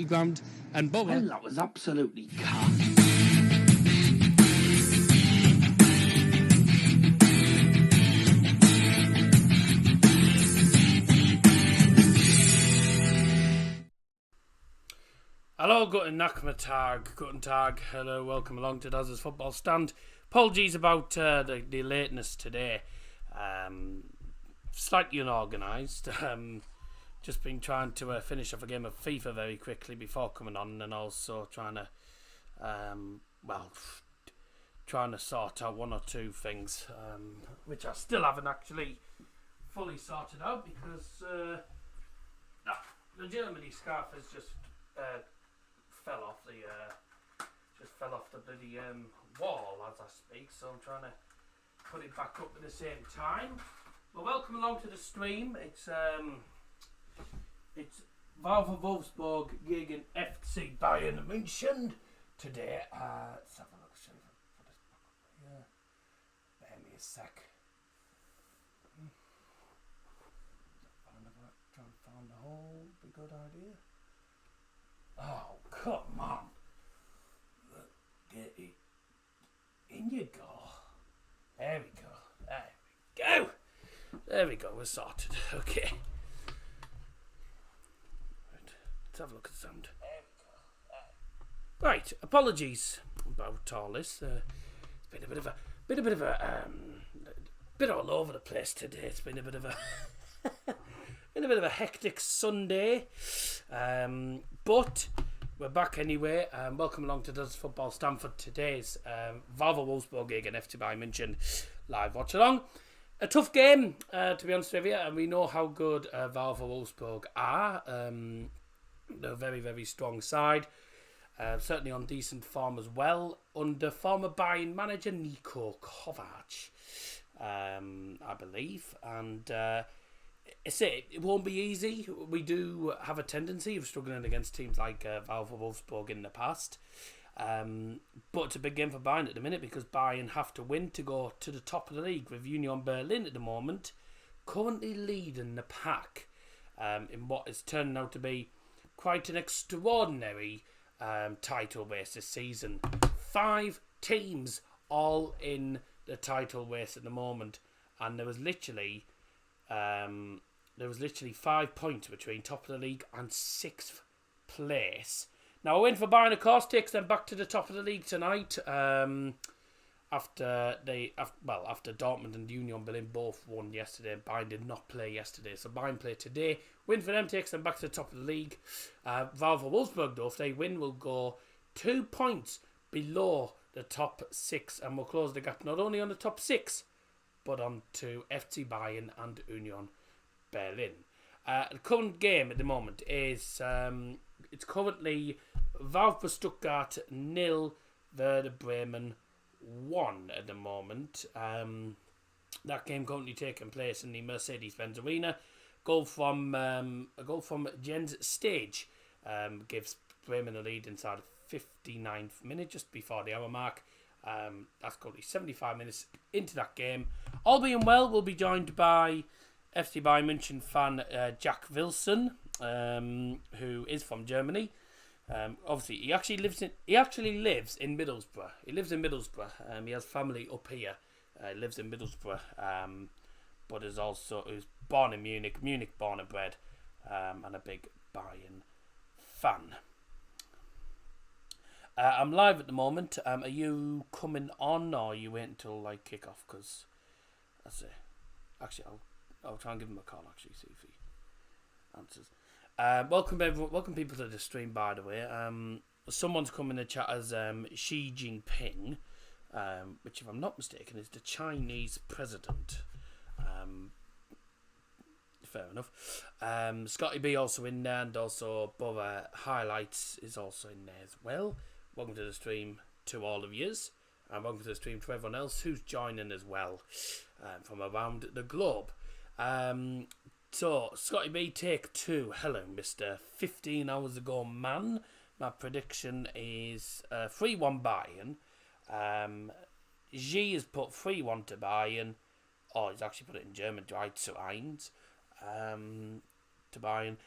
ground, and Bubba... Well, that was absolutely calm. Hello, guten Tag, hello, welcome along to Daz's Football Stand. Apologies about the lateness today, slightly unorganised, just been trying to finish off a game of FIFA very quickly before coming on, and also trying to sort out one or two things, which I still haven't actually fully sorted out, because the Germany scarf has just... fell off the bloody wall as I speak, so I'm trying to put it back up at the same time. Well, welcome along to the stream. It's Wolfsburg gegen FC Bayern Munchen today. Let's have a look. See if I can put this back up here. Bear me a sec. Try and find the hole. Be a good idea. Oh, come on. Get it. In you go. There we go. There we go. We're sorted. Okay. Right. Let's have a look at the sound. Right. Apologies about all this. It's been a bit all over the place today. It's been a bit of a hectic Sunday, but we're back anyway. Welcome along to Does Football Stand for today's Wolfsburg gegen FC Bayern Munchen live watch along. A tough game, to be honest with you, and we know how good Wolfsburg are. They're a very, very strong side, certainly on decent form as well, under former Bayern manager Niko Kovac, I believe, and it won't be easy. We do have a tendency of struggling against teams like Wolfsburg in the past. But it's a big game for Bayern at the minute, because Bayern have to win to go to the top of the league, with Union Berlin at the moment currently leading the pack in what is turning out to be quite an extraordinary title race this season. 5 teams all in the title race at the moment, and there was literally 5 points between top of the league and 6th place. Now, a win for Bayern, of course, takes them back to the top of the league tonight. After Dortmund and Union Berlin both won yesterday, Bayern did not play yesterday, so Bayern play today. Win for them takes them back to the top of the league. Wolfsburg, though, if they win, will go 2 points below the top 6, and will close the gap not only on the top 6, but on to FC Bayern and Union Berlin. The current game at the moment is it's currently VfB Stuttgart 0, Werder Bremen 1 at the moment. That game currently taking place in the Mercedes-Benz Arena. A goal from Jens Stage gives Bremen a lead inside the 59th minute, just before the hour mark. That's currently 75 minutes into that game. All being well, we'll be joined by FC Bayern Munchen fan Jack Wilson, who is from Germany. Obviously, he actually lives in Middlesbrough. He lives in Middlesbrough. He has family up here. He lives in Middlesbrough, but is born in Munich born and bred, and a big Bayern fan. I'm live at the moment. Are you coming on, or are you waiting until kick off? Because that's it. Actually, I'll try and give him a call. Actually, see if he answers. Welcome everyone. Welcome people to the stream. By the way, someone's come in the chat as Xi Jinping, which, if I'm not mistaken, is the Chinese president. Fair enough. Scotty B also in there, and also Bother Highlights is also in there as well. Welcome to the stream to all of yous, and welcome to the stream to everyone else who's joining as well from around the globe. So, Scotty B, take 2. Hello, Mr. 15 hours ago man. My prediction is 3-1 Bayern. G has put 3-1 to Bayern. Oh, he's actually put it in German, 3-1 to Bayern.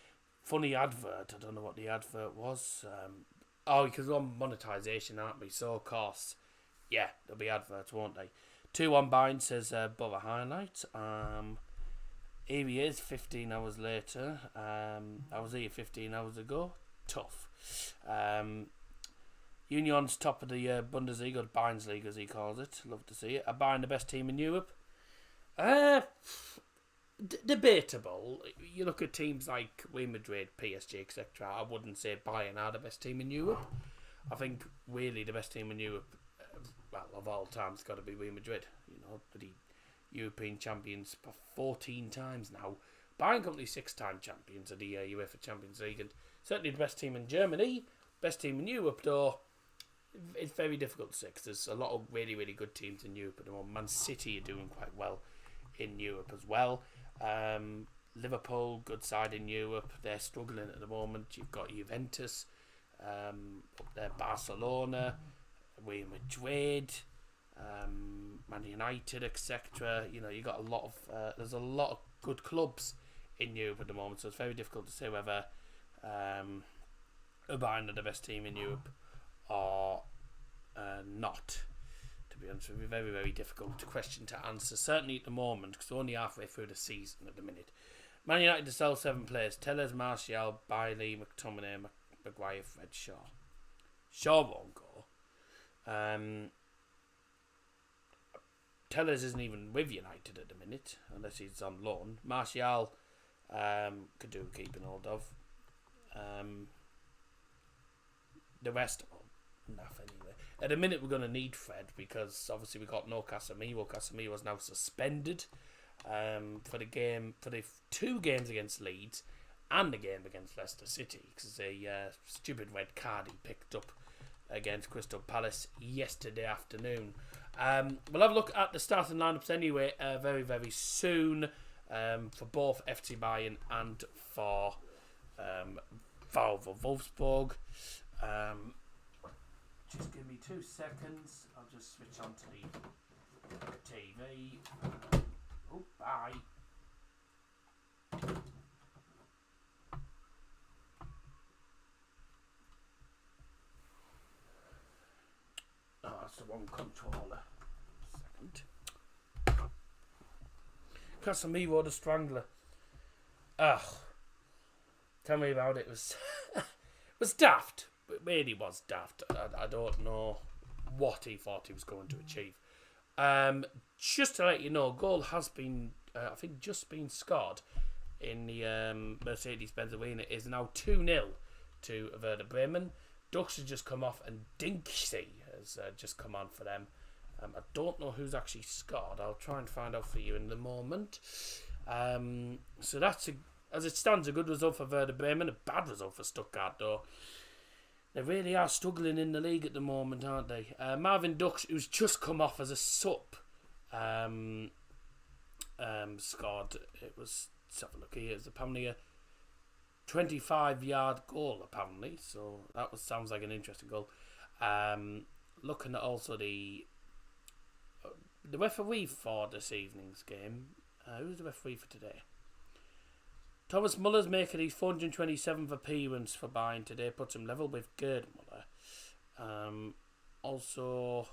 funny advert. I don't know what the advert was. Because we're on monetisation, aren't we? So, of course, yeah, there'll be adverts, won't they? 2-1 Bayern says Bother highlight. Here he is, 15 hours later. I was here 15 hours ago. Tough. Union's top of the Bundesliga, or Bayern's league as he calls it. Love to see it. Are Bayern the best team in Europe? Debatable. You look at teams like Real Madrid, PSG, etc. I wouldn't say Bayern are the best team in Europe. I think really the best team in Europe, of all time, has got to be Real Madrid. The European champions for 14 times now. Bayern currently 6-time champions of the UEFA Champions League, and certainly the best team in Germany. Best team in Europe, though, it's very difficult to say because there's a lot of really, really good teams in Europe at the moment. Man City are doing quite well in Europe as well. Liverpool, good side in Europe. They're struggling at the moment. You've got Juventus, up there, Barcelona, Real Madrid, Man United, etc. You got a lot of there's a lot of good clubs in Europe at the moment, so it's very difficult to say whether Bayern are the best team in Europe or not. To be honest with you, very, very difficult question to answer. Certainly at the moment, because we're only halfway through the season at the minute. Man United to sell 7 players: Tellers, Martial, Bailey, McTominay, Maguire, Fred, Shaw. Shaw won't go. Tellers isn't even with United at the minute, unless he's on loan. Martial could do keeping hold of. The rest, enough anyway. At the minute, we're going to need Fred because obviously we got no Casemiro. Casemiro is now suspended for the 2 games against Leeds and the game against Leicester City because a stupid red card he picked up against Crystal Palace yesterday afternoon. We'll have a look at the starting lineups anyway very, very soon for both FC Bayern and for Wolfsburg. Just give me 2 seconds. I'll just switch on to the TV. Oh, bye. Oh, that's the wrong controller. Second. Casemiro the Strangler. Ugh. Tell me about it. It was daft. It really was daft. I don't know what he thought he was going to achieve. Just to let you know, goal has been, I think, just been scored in the Mercedes-Benz Arena. It is now 2-0 to Werder Bremen. Ducks has just come off and Dinksy has just come on for them. I don't know who's actually scored. I'll try and find out for you in the moment. So that's, as it stands, a good result for Werder Bremen. A bad result for Stuttgart, though. They really are struggling in the league at the moment, aren't they? Marvin Dux, who's just come off as a sub, scored. It was, let's have a look here. It's apparently a 25-yard goal, apparently. So that sounds like an interesting goal. Looking at also the referee for this evening's game. Who's the referee for today? Thomas Muller's making his 427th appearance for Bayern today, puts him level with Gerd Muller. Also,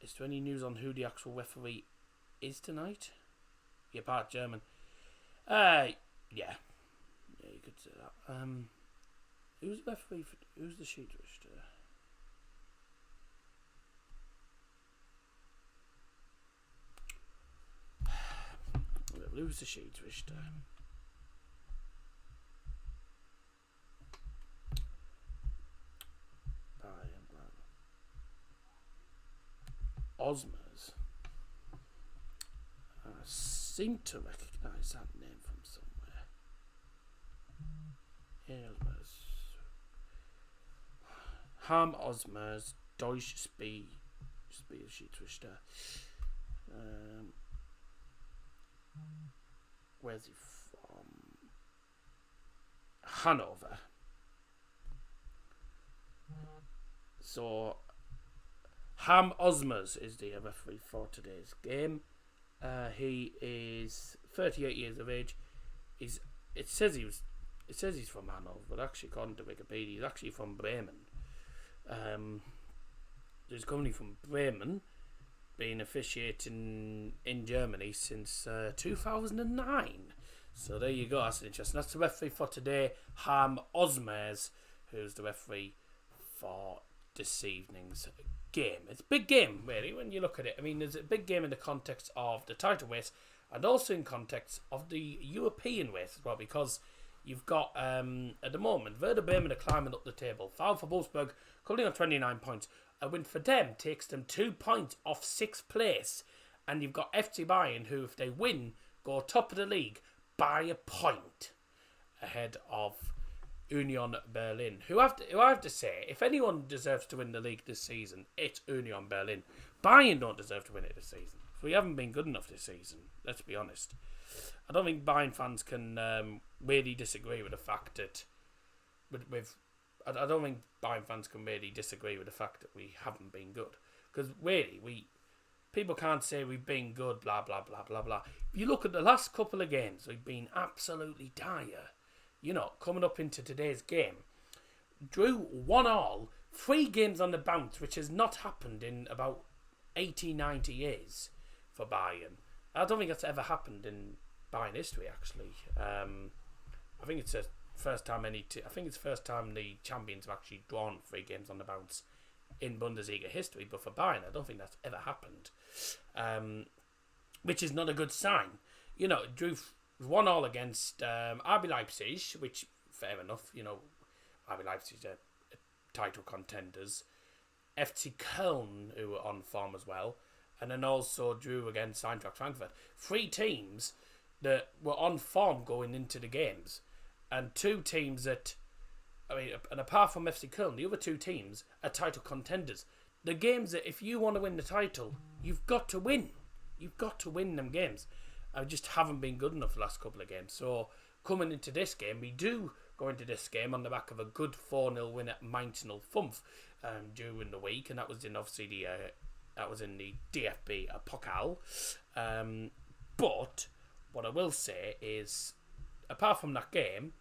is there any news on who the actual referee is tonight? Yeah, part German. Yeah, you could say that. Who's the referee who's the Schiedsrichter? Who's the Schiedsrichter? Osmers. I seem to recognise that name from somewhere. Osmers. Harm Osmers, Deutsch Schiedsrichter. Where's he from? Hanover. So, Ham Osmers is the referee for today's game. He is 38 years of age. He's it says he's from Hanover, but actually, according to Wikipedia, he's actually from Bremen. He's currently from Bremen, been officiating in Germany since 2009. So there you go. That's interesting. That's the referee for today, Harm Osmers, who's the referee for this evening's game. It's a big game, really, when you look at it. I mean, there's a big game in the context of the title race and also in context of the European race as well, because you've got, at the moment, Werder Bremen are climbing up the table. Foul for Wolfsburg, currently on 29 points. A win for them takes them 2 points off 6th place. And you've got FC Bayern, who, if they win, go top of the league by a point ahead of Union Berlin, who I have to say, if anyone deserves to win the league this season, it's Union Berlin. Bayern don't deserve to win it this season. We haven't been good enough this season, let's be honest. I don't think Bayern fans can really disagree with the fact that I don't think Bayern fans can really disagree with the fact that we haven't been good. Because really, people can't say we've been good, blah, blah, blah, blah, blah. If you look at the last couple of games, we've been absolutely dire. You know, coming up into today's game, drew 1-1, 3 games on the bounce, which has not happened in about 80, 90 years for Bayern. I don't think that's ever happened in Bayern history, actually. I think it's the first time the champions have actually drawn 3 games on the bounce in Bundesliga history. But for Bayern, I don't think that's ever happened, which is not a good sign. You know, it drew 1-1 against RB Leipzig, which, fair enough, you know, RB Leipzig are title contenders. FC Koln, who were on form as well, and then also drew against Eintracht Frankfurt. 3 teams that were on form going into the games, and 2 teams that, I mean, and apart from FC Köln, the other 2 teams are title contenders. The games that, if you want to win the title, you've got to win. You've got to win them games. I just haven't been good enough the last couple of games. So coming into this game, we do go into this game on the back of a good 4-0 win at Mainz 05 during the week, and that was in obviously the DFB Pokal. But what I will say is, apart from that game,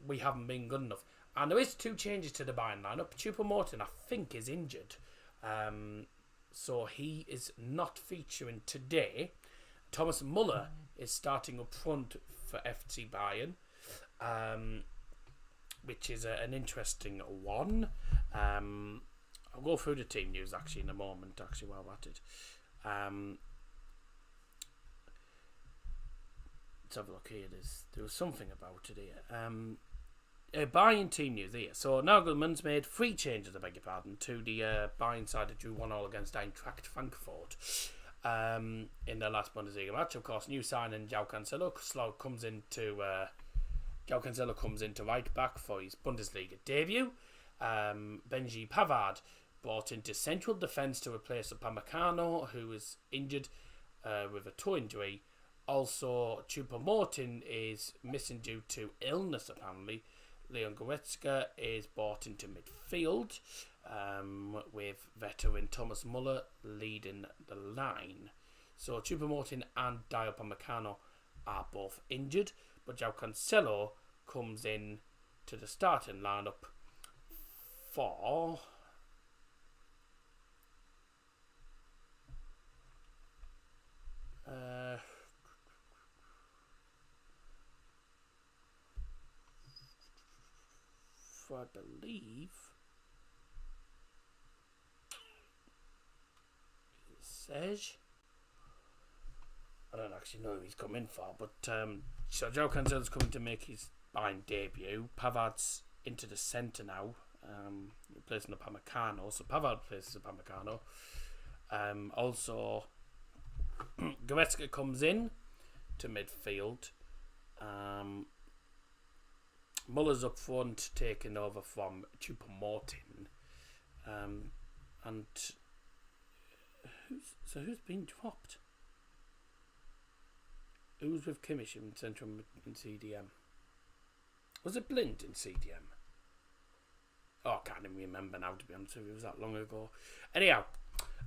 we haven't been good enough. And there is 2 changes to the Bayern lineup. Choupo-Moting, I think, is injured. So he is not featuring today. Thomas Muller is starting up front for FC Bayern, which is an interesting one. I'll go through the team news actually in a moment, actually, while we're at it. Let's have a look here. There was something about it here. Bayern team news here. So Nagelmann's made 3 changes, I beg your pardon, to the Bayern side that drew 1-1 against Eintracht Frankfurt in their last Bundesliga match. Of course, new signing João Cancelo comes into right back for his Bundesliga debut. Benji Pavard brought into central defence to replace Upamecano, who was injured with a toe injury. Also, Choupo-Moting is missing due to illness, apparently. Leon Goretzka is brought into midfield, with veteran Thomas Muller leading the line. So Choupo-Moting and Dayot Upamecano are both injured, but João Cancelo comes in to the starting lineup for I believe Serge. I don't actually know who he's come in for, but so João Cancelo's coming to make his Bayern debut. Pavard's into the centre now, replacing Upamecano. So Pavard replaces Upamecano. Also, Goretzka comes in to midfield. Muller's up front, taking over from Choupo-Moting. And who's been dropped? Who's with Kimmich in central in CDM? Was it Blind in CDM? Oh, I can't even remember now, to be honest with you. It was that long ago. Anyhow,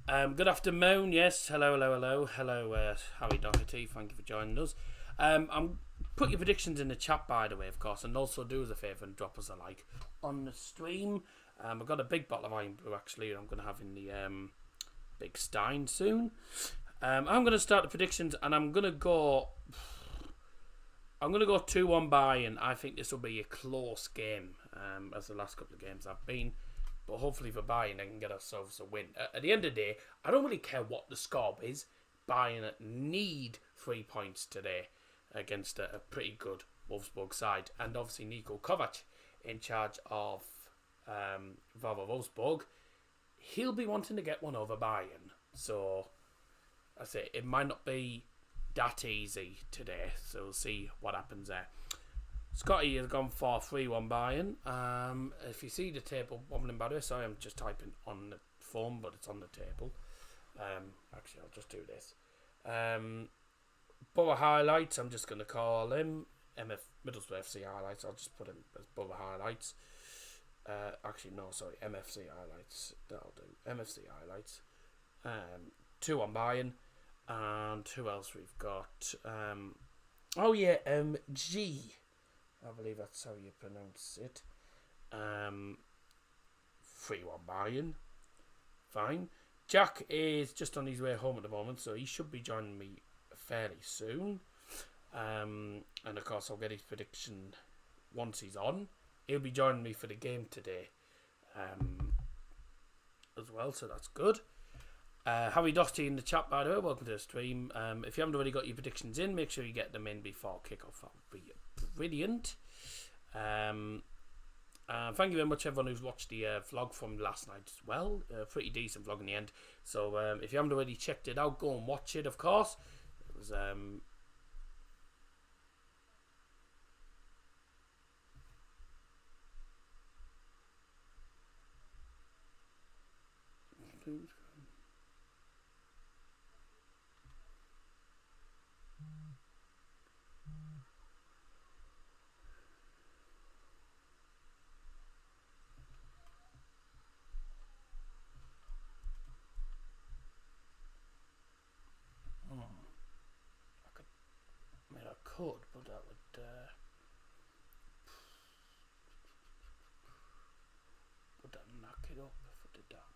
good afternoon. Yes, hello, Harry Doherty. Thank you for joining us. I'm Put your predictions in the chat, by the way, of course, and also do us a favour and drop us a like on the stream. I've got a big bottle of Iron Brew, actually, I'm going to have in the big stein soon. I'm going to start the predictions, and I'm going to go 2-1 Bayern. I think this will be a close game, as the last couple of games have been. But hopefully for Bayern, they can get ourselves a win. At the end of the day, I don't really care what the score is. Bayern need 3 points today against a pretty good Wolfsburg side. And obviously Niko Kovac in charge of Wolfsburg. He'll be wanting to get one over Bayern. So, I say it might not be that easy today. So we'll see what happens there. Scotty has gone for 3-1 Bayern. If you see the table wobbling by the way, sorry, I'm just typing on the phone, but it's on the table. Actually, I'll just do this. Borough highlights, I'm just going to call him Middlesbrough FC highlights. I'll just put him as Borough highlights. Actually, no, sorry, MFC highlights. That'll do. MFC highlights. 2-1 Bayern. And who else we've got? MG. I believe that's how you pronounce it. 3-1 Bayern. Fine. Jack is just on his way home at the moment, so he should be joining me fairly soon. And of course, I'll get his prediction once he's on. He'll be joining me for the game today as well, so that's good. Harry Doherty in the chat, by the way, welcome to the stream. If you haven't already got your predictions in, make sure you get them in before kickoff. That would be brilliant. Thank you very much everyone who's watched the vlog from last night as well. Pretty decent vlog in the end. So if you haven't already checked it out, go and watch it, of course. It was I could, but that would that knock it up if I did that?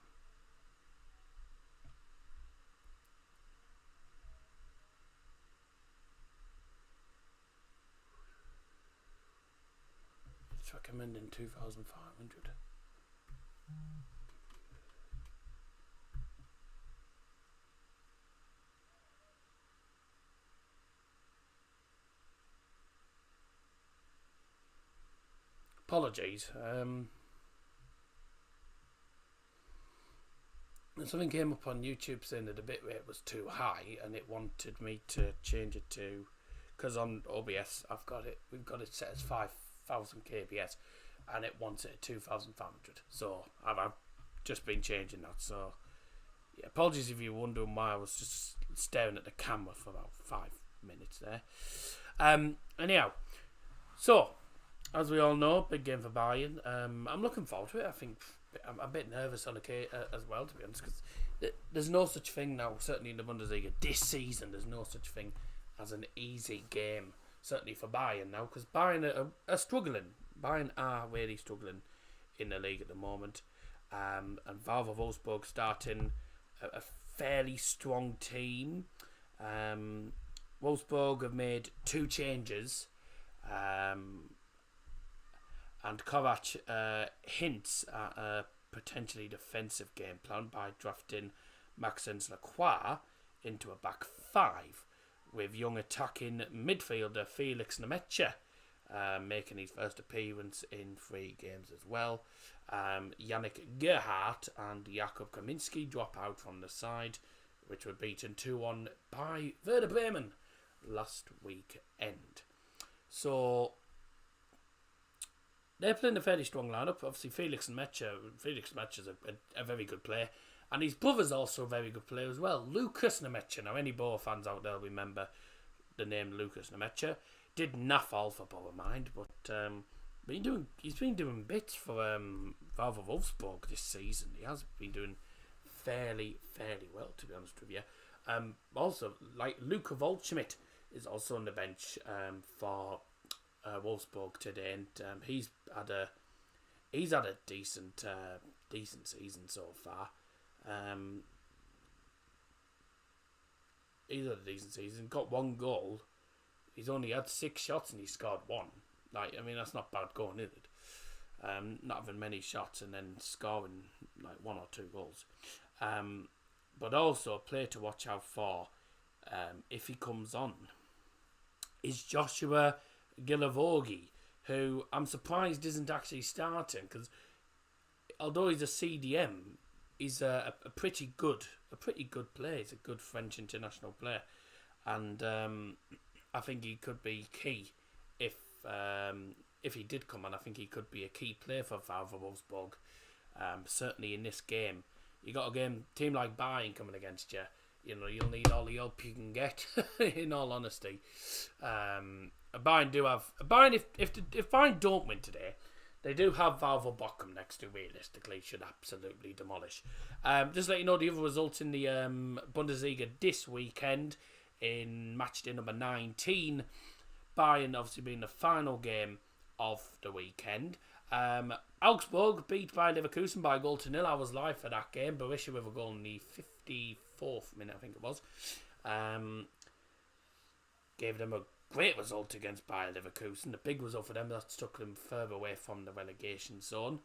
It's recommending 2,500. Apologies. Something came up on YouTube saying that the bitrate was too high, and it wanted me to change it to, because on OBS we've got it set as 5,000 kbs, and it wants it at 2,500. So I've just been changing that. So yeah, apologies if you're wondering why I was just staring at the camera for about 5 minutes there. Anyhow, so. As we all know, big game for Bayern. I'm looking forward to it. I think I'm a bit nervous on the as well, to be honest, because there's no such thing now, certainly in the Bundesliga this season, there's no such thing as an easy game, certainly for Bayern now, because Bayern are struggling. Bayern are really struggling in the league at the moment. And Wolfsburg starting a fairly strong team. Wolfsburg have made 2 changes. And Kovac hints at a potentially defensive game plan by drafting Maxence Lacroix into a back 5, with young attacking midfielder Felix Nemetcha making his first appearance in 3 games as well. Yannick Gerhardt and Jakub Kaminski drop out from the side, which were beaten 2-1 by Werder Bremen last weekend. So they're playing a fairly strong lineup. Obviously, Felix Nemetcha's a very good player. And his brother's also a very good player as well. Lucas Nemetcha. Now, any Borough fans out there remember the name Lucas Nemetcha. Did naff all for Borough Mind, but he's been doing bits for Wolfsburg this season. He has been doing fairly well, to be honest with you. Also, like Luka Waldschmidt is also on the bench for Wolfsburg today, and he's had a decent season so far. He's had a decent season. Got 1 goal. He's only had 6 shots and he scored 1. Like, I mean, that's not bad going, is it? Not having many shots and then scoring like 1 or 2 goals. But also a player to watch out for if he comes on is Joshua Gilavogi, who I'm surprised isn't actually starting, because although he's a CDM, he's a pretty good player. He's a good French international player, and I think he could be key if he did come on. I think he could be a key player for Wolfsburg. Certainly in this game, you got a team like Bayern coming against you. You know, you'll need all the help you can get. In all honesty, Bayern do have if Bayern don't win today, they do have Valvo Bochum next to realistically should absolutely demolish. Just let you know the other results in the Bundesliga this weekend in match day number 19. Bayern obviously being the final game of the weekend. Augsburg beat by Leverkusen by 1-0. I was live for that game. Borussia with a goal in the 54th minute, I think it was. Gave them a great result against Bayer Leverkusen. The big result for them that took them further away from the relegation zone.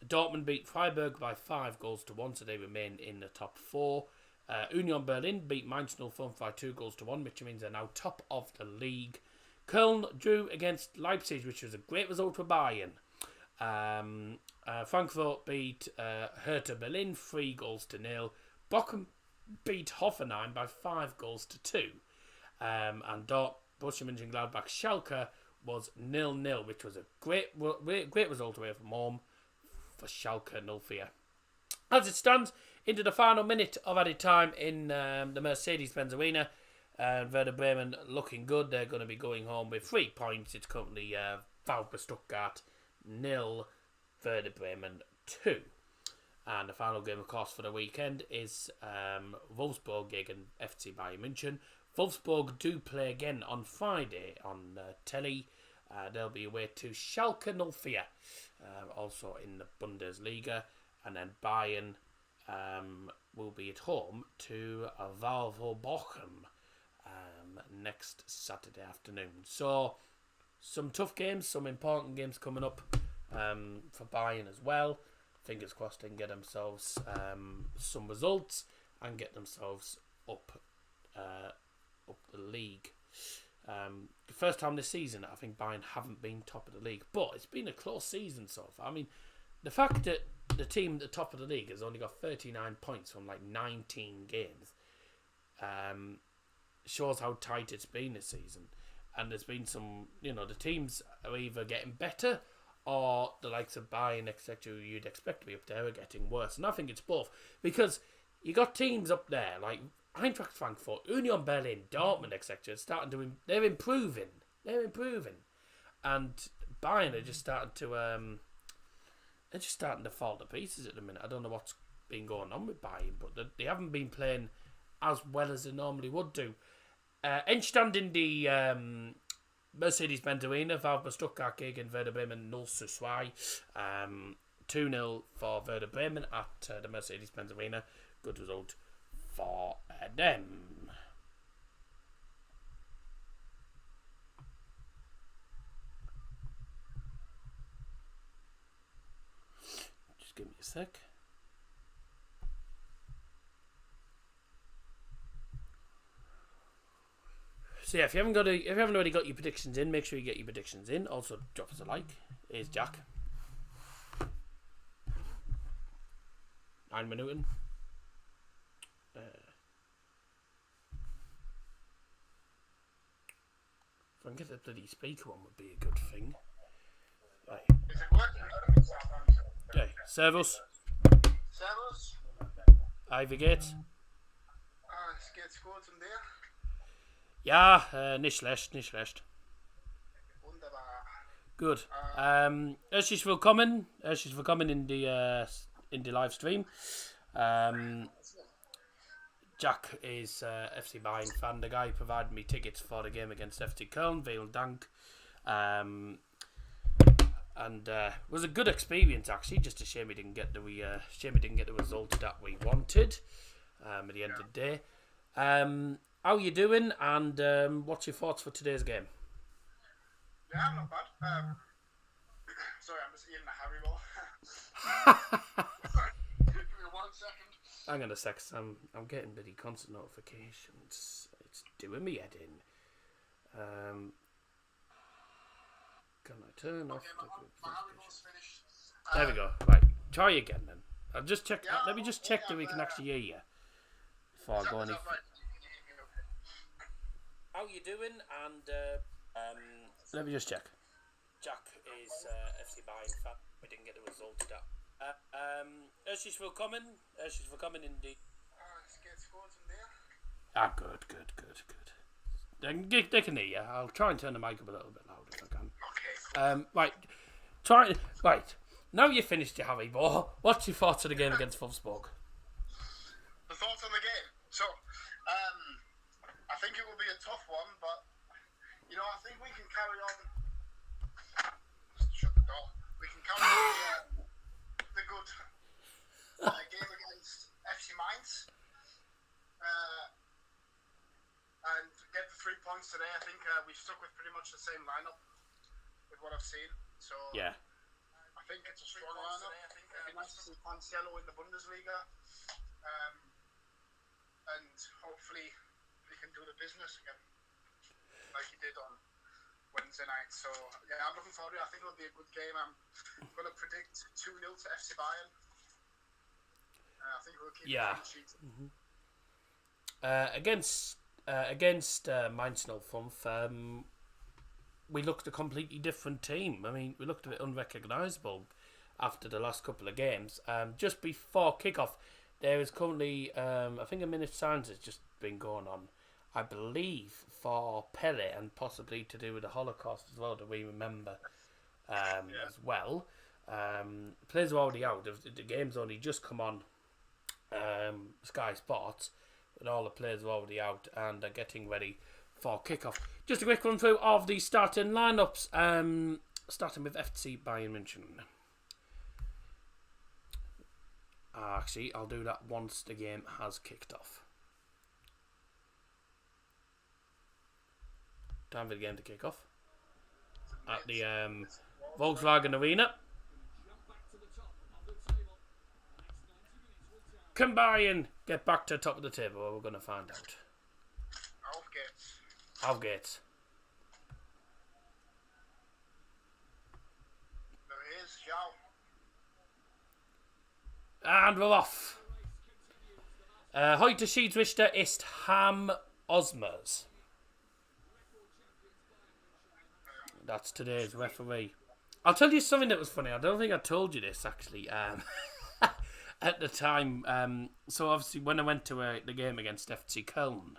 Dortmund beat Freiburg by 5-1, so they remain in the top 4. Union Berlin beat Mainz 05 by 2-1, which means they're now top of the league. Koln drew against Leipzig, which was a great result for Bayern. Frankfurt beat Hertha Berlin 3-0. Bochum beat Hoffenheim by 5-2. And Borussia Mönchengladbach Schalke was 0-0, which was a great result away from home for Schalke 04. As it stands, into the final minute of added time in the Mercedes-Benz Arena, Werder Bremen looking good. They're going to be going home with 3 points. It's currently VfB Stuttgart 0, Werder Bremen 2. And the final game, of course, for the weekend is Wolfsburg gegen FC Bayern Munchen. Wolfsburg do play again on Friday on telly. They'll be away to Schalke 04, also in the Bundesliga. And then Bayern will be at home to Valvo Bochum next Saturday afternoon. So, some tough games, some important games coming up for Bayern as well. Fingers crossed they can get themselves some results and get themselves up the league. The first time this season I think Bayern haven't been top of the league, but it's been a close season so far. I mean, the fact that the team at the top of the league has only got 39 points from like 19 games shows how tight it's been this season. And there's been some, the teams are either getting better or the likes of Bayern, etc., you'd expect to be up there, are getting worse. And I think it's both, because you got teams up there like Eintracht Frankfurt, Union Berlin, Dortmund, etc. They're improving. And Bayern are just starting to fall to pieces at the minute. I don't know what's been going on with Bayern, but they haven't been playing as well as they normally would do. Endstand in the Mercedes-Benz Arena, VfB Stuttgart gegen Werder Bremen 0-2. 2-0 for Werder Bremen at the Mercedes-Benz Arena. Good result for them. Just give me a sec. So yeah, if you haven't already got your predictions in, make sure you get your predictions in. Also, drop us a like. Here's Jack. 9 minuten. If I can get the bloody speaker on, would be a good thing. Right. Is it working? Okay, servus. Servus. Hi, wie geht's? Es geht's gut und dir? Ja, nicht schlecht. Wunderbar. Gut. Herzlich willkommen in die Livestream. Jack is FC Bayern fan. The guy who provided me tickets for the game against FC Köln. Vielen Dank. And it was a good experience actually. Just a shame we didn't get the result that we wanted at the end of the day. How you doing? And what's your thoughts for today's game? Yeah, I'm not bad. Sorry, I'm just eating a Haribo. Give me 1 second. Hang on a sec. I'm getting bloody constant notifications. It's doing me head in. Can I turn off the group notifications? There we go. Right, try again then. I'll just check. Let me just check that we can actually hear you before I go any. How you doing? And let me just check. Jack is FC Bayern fan. We didn't get the result of that. Herzlich willkommen in the. Geht's gut und dir? Good. They can hear you. I'll try and turn the mic up a little bit louder if I can. Okay. Right. Now you've finished your Haribo, what's your thoughts of the game against Wolfsburg? The thoughts on the game. So, I think it will be a tough one, but I think we can carry on. Shut the door. We can carry on the good game against FC Mainz, and get the 3 points today. I think we've stuck with pretty much the same lineup with what I've seen. So Yeah. I think it's a strong lineup. It'd be nice to see Cancelo in the Bundesliga, and hopefully we can do the business again like he did on Wednesday night. So yeah, I'm looking forward to it. I think it'll be a good game. I'm going to predict 2-0 to FC Bayern. I think we'll keep the clean sheet. Against Mainz 05, we looked a completely different team. I mean, we looked a bit unrecognisable after the last couple of games. Just before kick-off, there is currently, I think a minute silence has just been going on, I believe, for Pele and possibly to do with the Holocaust as well, that we remember as well. Players are already out. The game's only just come on Sky Sports, and all the players are already out and are getting ready for kick-off. Just a quick run through of the starting lineups, starting with FC Bayern Munchen. Actually, I'll do that once the game has kicked off. Time for the game to kick off at the Volkswagen Arena. Can Bayern get back to the top of the table? Well, we're going to find out. Auf geht's. There he is, ciao. And we're off. Heute Schiedsrichter ist Ham Osmers. That's today's referee. I'll tell you something that was funny. I don't think I told you this actually. At the time, so obviously when I went to the game against FC Köln,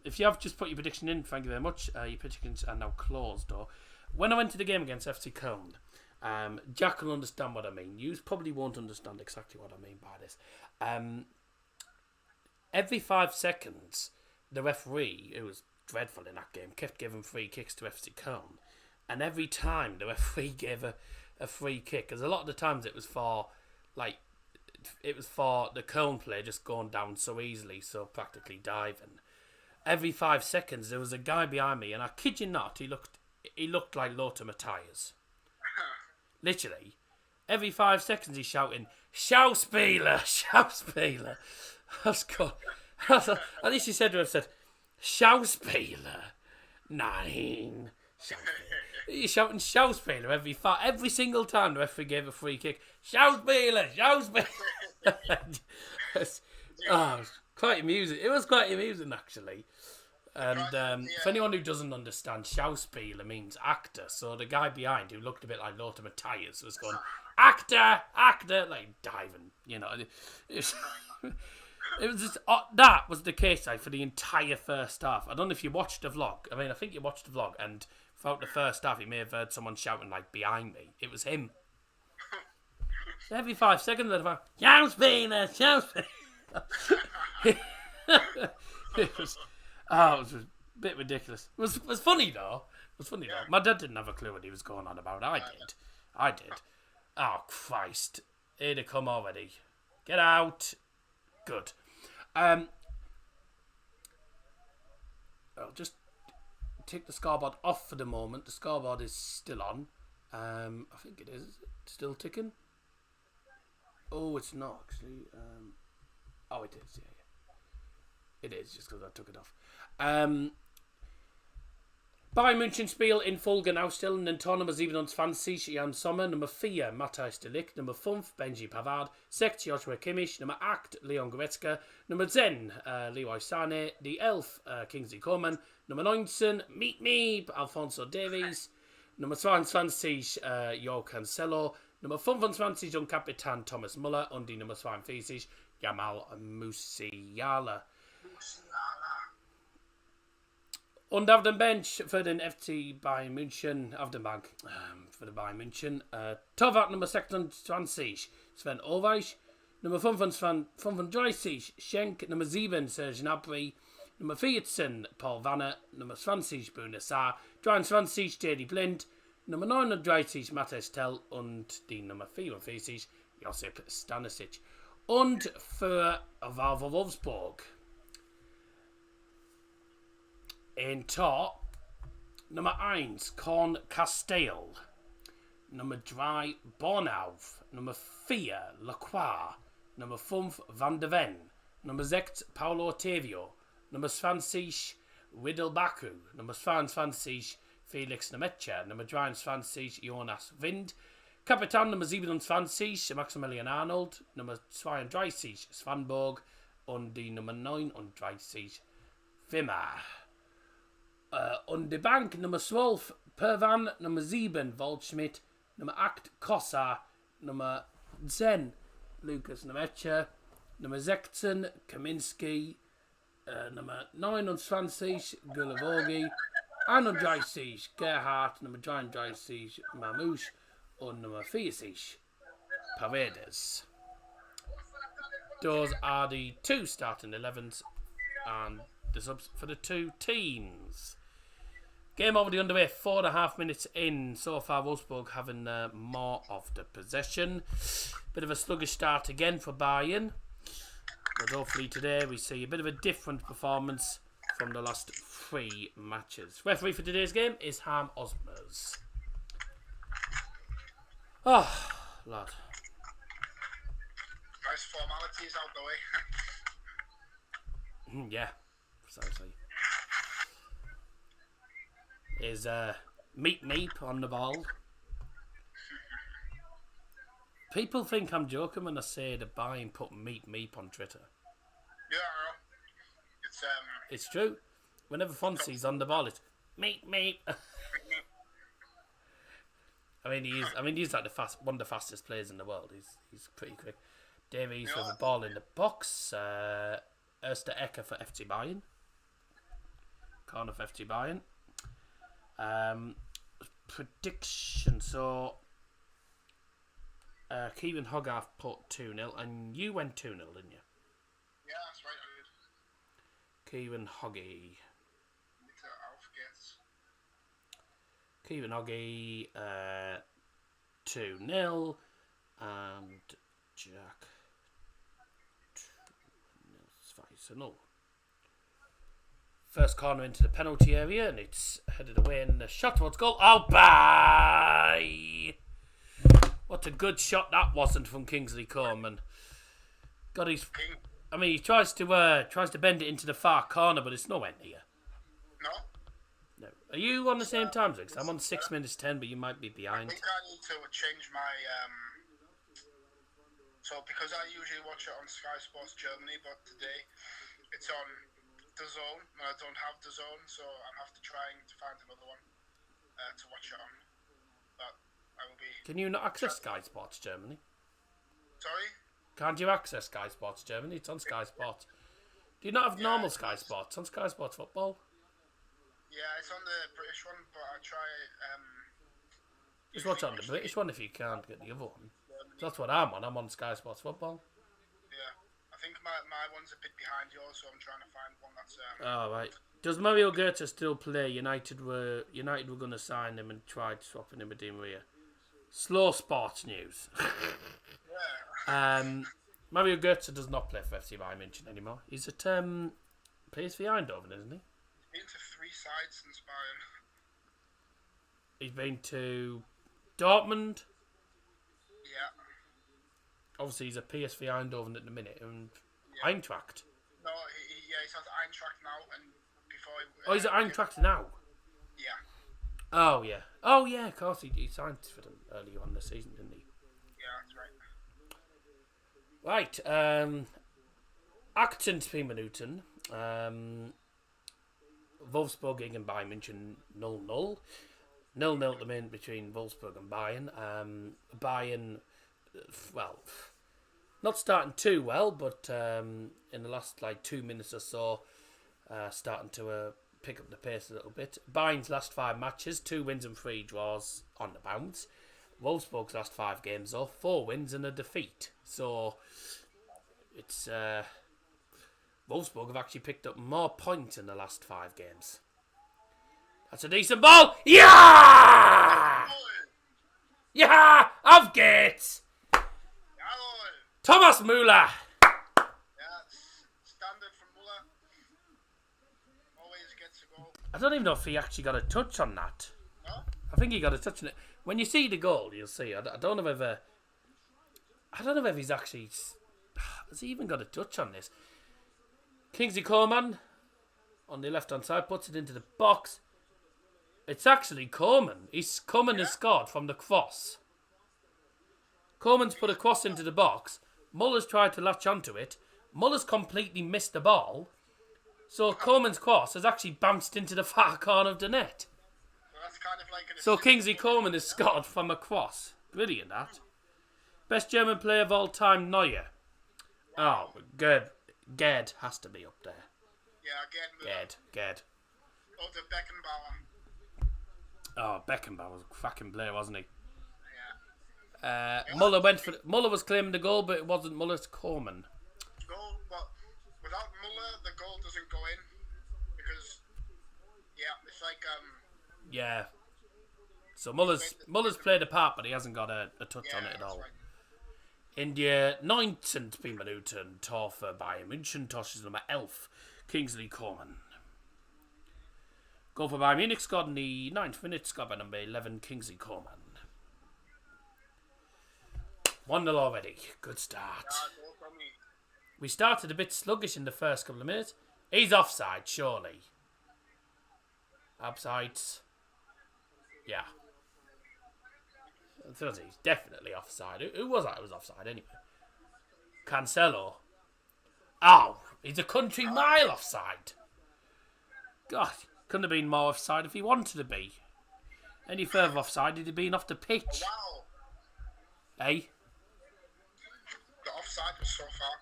if you have just put your prediction in, thank you very much. Your predictions are now closed. Though, when I went to the game against FC Köln, Jack will understand what I mean. You probably won't understand exactly what I mean by this. Every 5 seconds, the referee, who was dreadful in that game, kept giving free kicks to FC Köln, and every time the referee gave a free kick, because a lot of the times it was for the Köln player just going down so easily, so practically diving. Every 5 seconds there was a guy behind me, and I kid you not, he looked like Lothar Matthäus. Literally, every 5 seconds he's shouting, "Schauspieler, Schauspieler." At least he said to him, "Schauspieler, nein." He's shouting Schauspieler every single time the referee gave a free kick. Schauspieler, Schauspieler. It was quite amusing. It was quite amusing actually. And for anyone who doesn't understand, Schauspieler means actor. So the guy behind, who looked a bit like Lothar Matthäus, was going, "Actor, actor," like diving. It was just that was the case for the entire first half. I don't know if you watched the vlog. I mean, I think you watched the vlog, and throughout the first half, you may have heard someone shouting like behind me. It was him. Every 5 seconds, they'd have Schauspener. It was a bit ridiculous. It was funny though. My dad didn't have a clue what he was going on about. I did. Oh Christ! Here they come already. Get out. Good. I'll just take the scoreboard off for the moment. The scoreboard is still on. I think it is. It's still ticking. Oh, it's not actually. Oh, it is. Yeah. It is just because I took it off. Bayern Munchen Spiel in Folgen ausstellen. Den Tor Nummer 27, Jan Sommer. Nummer 4, Matthijs de Ligt. Nummer 5, Benji Pavard. 6, Joshua Kimmich. Nummer 8, Leon Goretzka. Nummer 10, Leroy Sané. Die 11, Kingsley Coman. Nummer 19, Meet Me, Alphonso Davies. Nummer 22, Jo Cancelo. Nummer 25, Kapitän Thomas Müller. Und die Nummer 42, Jamal Musiala. Und auf dem Bench für den FC Bayern München, auf der Bank für den Bayern München, Torwart Nummer 26, Sven Ulreich, Nummer 35, Schenk, Nummer 7, Serge Gnabry, Nummer 14, Paul Wanne, Nummer 20, Bruno Sarr, 23, Jedi Blind, Nummer 39, Matthias Tell und die Nummer 44, Josip Stanisic. Und für Wolfsburg in Tor, Nummer 1, Korn Castell. Nummer 3, Bornauf. Nummer 4, Lacroix. Nummer 5, Van de Ven. Nummer 6, Paulo Ottavio. Nummer 20, Widdelbaku. Nummer 22, Felix Nemetja. Nummer 23, Jonas Wind. Kapitän Nummer 27, Maximilian Arnold. Nummer 32, Svanborg. Und die Nummer 39, Wimmer. Und die Bank Nummer 12, Pervan, Nummer 7, Waldschmidt, Nummer 8, Kossa, Nummer 10, Lukas Nemetja, Nummer 16, Kaminski, Nummer 29, Gulavogi, 31, Gerhardt, Nummer 33, Mamouche und Nummer 40, Paredes. Those are the 2 starting 11s and the subs for the 2 teams. Game already underway, 4.5 minutes in. So far, Wolfsburg having more of the possession. Bit of a sluggish start again for Bayern. But hopefully today we see a bit of a different performance from the last 3 matches. Referee for today's game is Harm Osmers. Oh, lad. Nice formalities out the way. Yeah, precisely. Is Meep Meep on the ball. People think I'm joking when I say the Bayern put Meep Meep on Twitter. Yeah, I know. It's true. Whenever Fonzie's on the ball, it's Meep Meep. He's like one of the fastest players in the world. He's pretty quick. Davies with the ball in the box. Erster Ecke for FC Bayern. Corner for FC Bayern. Prediction. So, Kevin Hogarth put 2-0, and you went 2-0, didn't you? Yeah, that's right, I did. Kevin Hoggy. Kevin Hoggy, 2-0, and Jack 2-0. No. First corner into the penalty area, and it's headed away in the shot towards goal. Oh, bye! What a good shot that wasn't from Kingsley Coman. Got his. He tries to bend it into the far corner, but it's nowhere near. No. Are you on the same time, Ziggs? I'm on 6 minutes 10, but you might be behind. I think I need to change my. So because I usually watch it on Sky Sports Germany, but today it's on DAZN, and I don't have DAZN, so I'm have to try to find another one to watch it on. But I will be. Can you not access Sky Sports Germany? Sorry? Can't you access Sky Sports Germany? It's on Sky Sports. Do you not have normal Sky Sports? It's on Sky Sports Football? Yeah, it's on the British one, but I try. Just watch on the British one if you can't get the other one. That's what I'm on. I'm on Sky Sports Football. Yeah. I think my one's a bit behind yours, so I'm trying to find one that's... Oh, right. Does Mario Götze still play? United were going to sign him and tried swapping him with Di Maria. Slow sports news. Yeah. Mario Götze does not play for FC Bayern Munchen anymore. He's at PSV Eindhoven, isn't he? Been to 3 sides since Bayern. He's been to Dortmund. Yeah. Obviously, he's at PSV Eindhoven at the minute. And Eintracht. No, he's at Eintracht now. And before He's at Eintracht now? Yeah. Oh, yeah. Oh, yeah, of course. He signed for them earlier on the season, didn't he? Yeah, that's right. Right. 18 Minuten. Wolfsburg gegen Bayern München 0-0. 0-0 at the minute between Wolfsburg and Bayern. Bayern, well, not starting too well, but in the last 2 minutes or so, starting to pick up the pace a little bit. Bayern's last 5 matches, 2 wins and 3 draws on the bounce. Wolfsburg's last 5 games, though, 4 wins and a defeat. So it's Wolfsburg have actually picked up more points in the last 5 games. That's a decent ball. Yeah! Yeah! Of Gates! Thomas Müller! Yeah, standard from Muller. Always gets a goal. I don't even know if he actually got a touch on that. No? I think he got a touch on it. When you see the goal, you'll see. I don't know whether he's actually... Has he even got a touch on this? Kingsley Coman on the left-hand side puts it into the box. It's actually Coman. Coman has scored from the cross. Coman's put a cross into the box. Muller's tried to latch onto it. Muller's completely missed the ball. So Coman's cross has actually bounced into the far corner of the net. That's kind of like So Kingsley Coman has scored from a cross. Brilliant, that. Best German player of all time, Neuer. Oh, Gerd has to be up there. Yeah, again. Gerd. Oh, the Beckenbauer. Oh, Beckenbauer was a cracking player, wasn't he? Yeah. Muller was claiming the goal, but it wasn't Muller, it's Coman. Goal, but without Muller, the goal doesn't go in because, it's like Yeah. So Muller's played a part, but he hasn't got a touch on it at all. Right. In die 19. Minuten, Tor für Bayern München, Torschütze Nummer 11, Kingsley Coman. Goal for Bayern Munich scored in the 9th minute, scored by number 11, Kingsley Coman. 1-0 already. Good start. Goal from me. We started a bit sluggish in the first couple of minutes. He's offside, surely. Offsides. Yeah. He's definitely offside. Who was that who was offside anyway? Cancelo. Oh, he's a country mile offside. God, couldn't have been more offside if he wanted to be. Any further offside, he'd have been off the pitch. Wow. Hey? The offside was so far.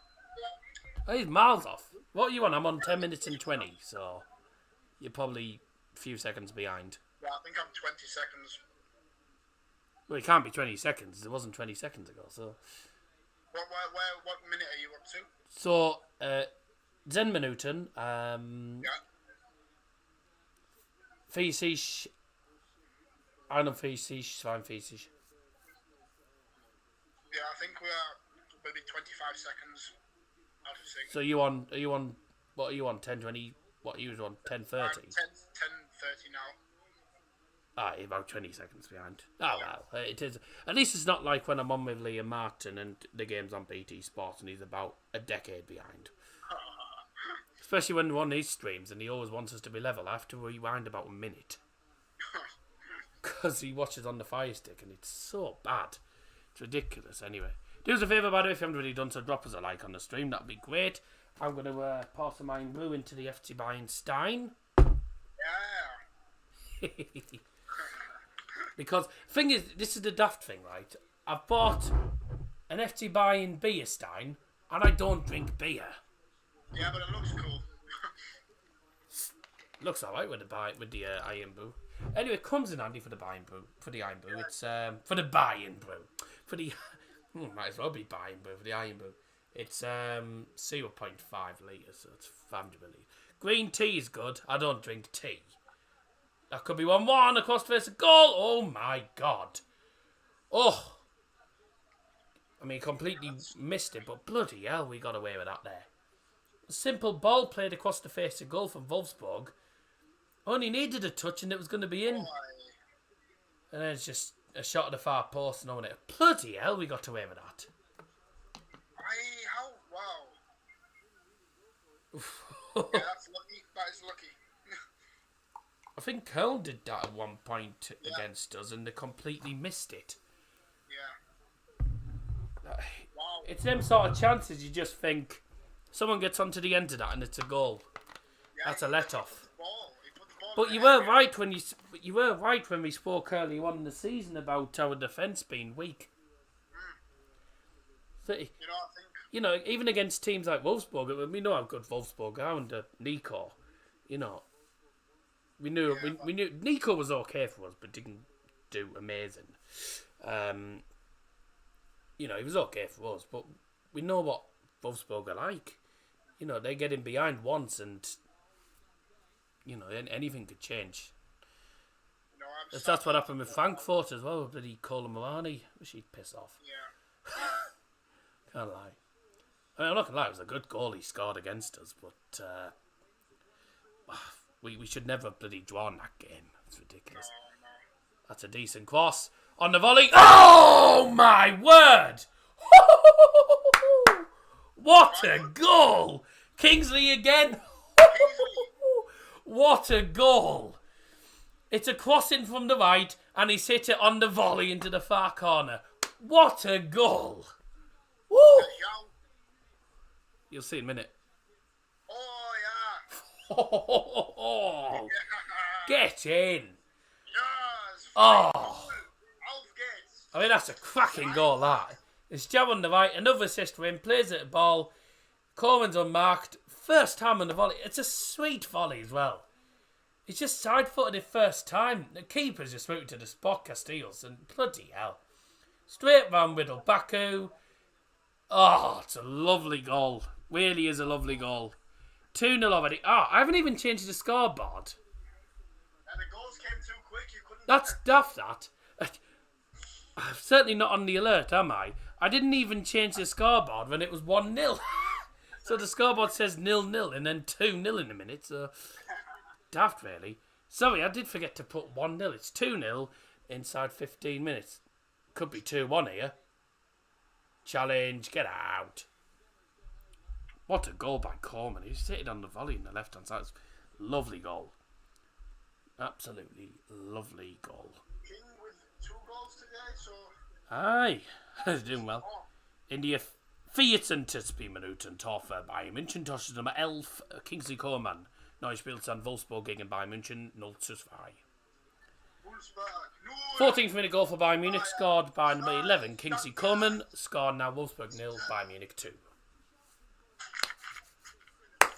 Oh, he's miles off. What are you on? I'm on 10 minutes and 20, so you're probably a few seconds behind. Yeah, I think I'm 20 seconds. Well, it can't be 20 seconds. It wasn't 20 seconds ago, so... What minute are you up to? So, 10 Minuten, 41. Yeah, I think we are maybe 25 seconds out of 6. So are you on, what are you on, 10:20, what are you on, 10:30? 10:30 now. Ah, about 20 seconds behind. Oh, well, it is. At least it's not like when I'm on with Liam Martin and the game's on BT Sports and he's about a decade behind. Especially when we're on his streams and he always wants us to be level. I have to rewind about a minute. Because he watches on the Fire Stick and it's so bad. It's ridiculous. Anyway, do us a favour, by the way, if you haven't already done so, drop us a like on the stream. That'd be great. I'm going to pass the mine brew into the FC Bayern Stein. Yeah. Because thing is, this is the daft thing, right? I've bought an FC Bayern beer stein and I don't drink beer. Yeah, but it looks cool. Looks alright with the Iron Brew. Anyway, it comes in handy for the Bayern Brew. For the Iron Brew. It's for the Bayern Brew. For the Might as well be Bayern Brew for the Iron Brew. It's 0.5 litres, so it's 500 millilitres. Green tea is good. I don't drink tea. That could be 1-1 across the face of goal. Oh my God. Oh. I mean, completely missed it, but bloody hell, we got away with that there. A simple ball played across the face of goal from Wolfsburg. Only needed a touch and it was going to be in. And then it's just a shot at the far post and on it. Bloody hell, we got away with that. Wow. Yeah, that's lucky. That is lucky. I think Koln did that at one point against us and they completely missed it. Yeah. Wow. It's them sort of chances you just think someone gets onto the end of that and it's a goal. Yeah, that's a let-off. But you were right when you were right when we spoke early on in the season about our defence being weak. So, I think... You know, even against teams like Wolfsburg, we know how good Wolfsburg are under Nico. You know, we knew Nico was okay for us, but didn't do amazing. You know, he was okay for us, but we know what Wolfsburg are like. You know, they get in behind once, and you know, anything could change. No, that's what happened with Frankfurt as well. Bloody Koln and wish he'd piss off. Yeah. Can't lie. I mean, I'm not gonna lie, it was a good goal he scored against us, but we should never have bloody drawn that game. It's ridiculous. No. That's a decent cross on the volley. Oh my word! What a goal! Kingsley again. What a goal! It's a crossing from the right, and he's hit it on the volley into the far corner. What a goal! Woo! You'll see in a minute. Oh, yeah. Get in. Yes. Oh. I mean, that's a cracking goal, that. It's jab on the right, another assist for him, plays at the ball. Coleman's unmarked. First time on the volley. It's a sweet volley as well. He's just side-footed it first time. The keeper's just moved to the spot, Casteels, and bloody hell. Straight round Whittle Baku. Oh, it's a lovely goal. Really is a lovely goal. 2-0 already. I haven't even changed the scoreboard. And the goals came too quick. You couldn't... That's daft, that. I'm certainly not on the alert, am I? I didn't even change the scoreboard when it was 1-0. So the scoreboard says 0-0 and then 2-0 in a minute. So daft, really. Sorry, I did forget to put 1-0. It's 2-0 inside 15 minutes. Could be 2-1 here. Challenge, get out. What a goal by Coleman. He's sitting on the volley in the left-hand side. Lovely goal. Absolutely lovely goal. King with 2 goals today, so... Aye, he's doing well. In die 14. Minuten Tor für Bayern München, Torschütze Nummer 11, Kingsley Coman. Neu spielt an Wolfsburg gegen Bayern München 0-2. 14th minute goal for Bayern Munich, scored by number 11, Kingsley Coman. Scored now Wolfsburg 0, Bayern Munich 2.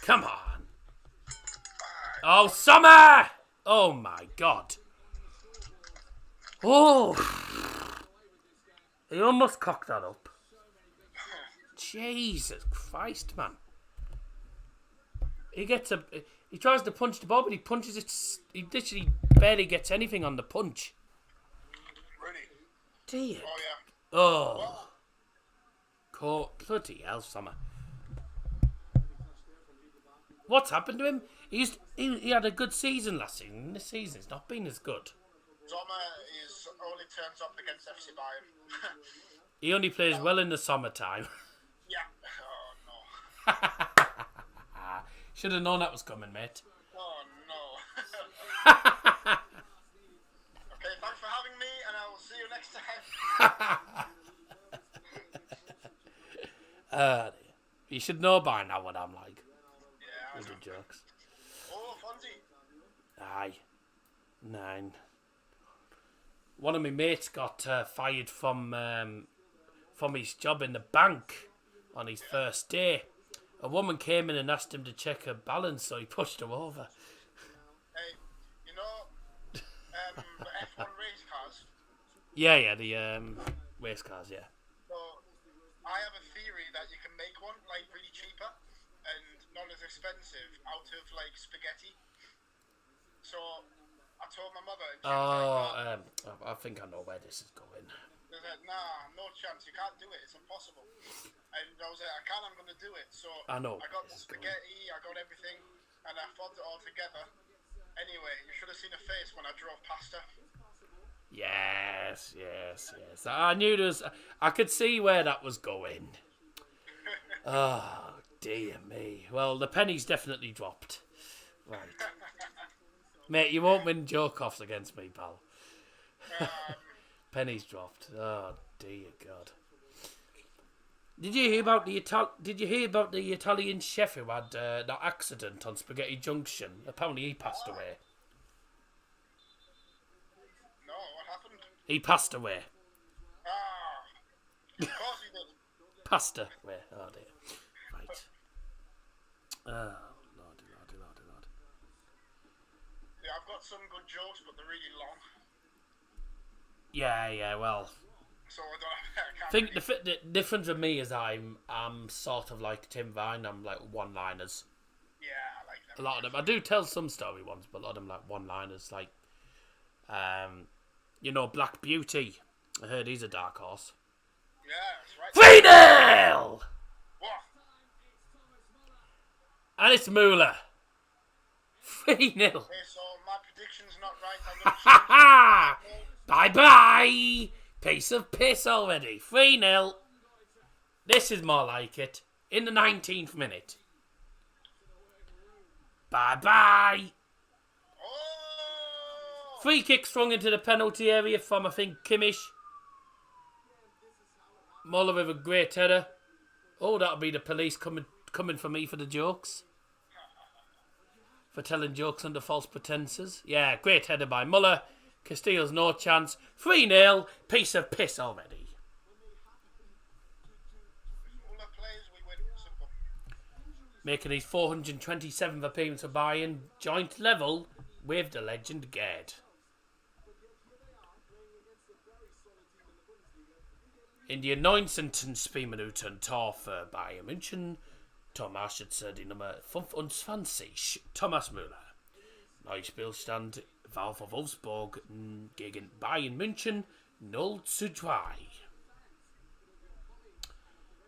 Come on. Oh, Sommer! Oh my God. Oh. He almost cocked that up. Jesus Christ, man. He tries to punch the ball, but he punches it. He literally barely gets anything on the punch. Really? Dear. Oh, yeah. Oh. Bloody hell, Sommer. What's happened to him? He had a good season last season. This season it's not been as good. Sommer only turns up against FC Bayern. He only plays well in the summertime. Yeah. Oh, no. Should have known that was coming, mate. Oh, no. Okay, thanks for having me, and I will see you next time. You should know by now what I'm like. Yeah. With the jokes. Oh, Fonzie. Aye. 9. One of my mates got fired from his job in the bank on his first day. A woman came in and asked him to check her balance, so he pushed her over. Hey, you know, the F1 race cars? Yeah, the race cars, yeah. So I have a theory that you can make one like really cheaper and not as expensive out of like spaghetti. So I told my mother. And she was like, I think I know where this is going. They said, nah, no chance. You can't do it. It's impossible. And I was like, I can. I'm going to do it. So I know. I got the spaghetti. I got everything, and I thought it all together. Anyway, you should have seen her face when I drove past her. Yes. I knew there was. I could see where that was going. Oh, dear me. Well, the penny's definitely dropped. Right. Mate, you won't win joke-offs against me, pal. Penny's dropped. Oh, dear God. Did you hear about the Italian chef who had that accident on Spaghetti Junction? Apparently he passed away. No, what happened? He passed away. Of course he did. Passed away. Oh dear. Right. Oh, lordy. Yeah, I've got some good jokes, but they're really long. Yeah, well. So I think the difference with me is I'm sort of like Tim Vine. I'm like one-liners. Yeah, I like them. A lot of them. I do tell some story ones, but a lot of them like one-liners. Like, Black Beauty. I heard he's a dark horse. Yeah, that's right. 3-0! What? And it's Muller. 3-0. Okay, so my prediction's not right. Ha ha! Bye-bye! Piece of piss already. 3-0. This is more like it. In the 19th minute. Bye-bye! Oh! Free kick swung into the penalty area from, I think, Kimmich. Muller with a great header. Oh, that'll be the police coming for me for the jokes. For telling jokes under false pretences. Yeah, great header by Muller. Castillo's no chance. 3-0. Piece of piss already. Muller plays, we win. Simple. Making his 427th appearance for Bayern. Joint level with the legend Gerd. In die 19. Spielminuten Tor für Bayern München. Thomas schütze die Nummer 25. Thomas Müller. Neuspielstand VfL Wolfsburg gegen Bayern München 0-2.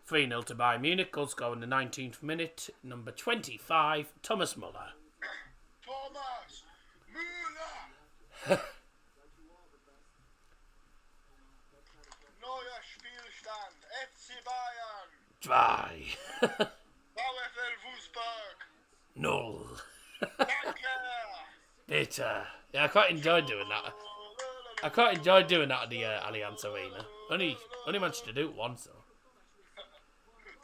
3-0 to Bayern Munich. Goal scored in the 19th minute. Number 25, Thomas Müller. Thomas Müller! Neuer Spielstand. FC Bayern. 3. VfL Wolfsburg. 0. Danke. Bitter. Yeah, I quite enjoyed doing that. I quite enjoyed doing that at the Allianz Arena. Only managed to do it once though.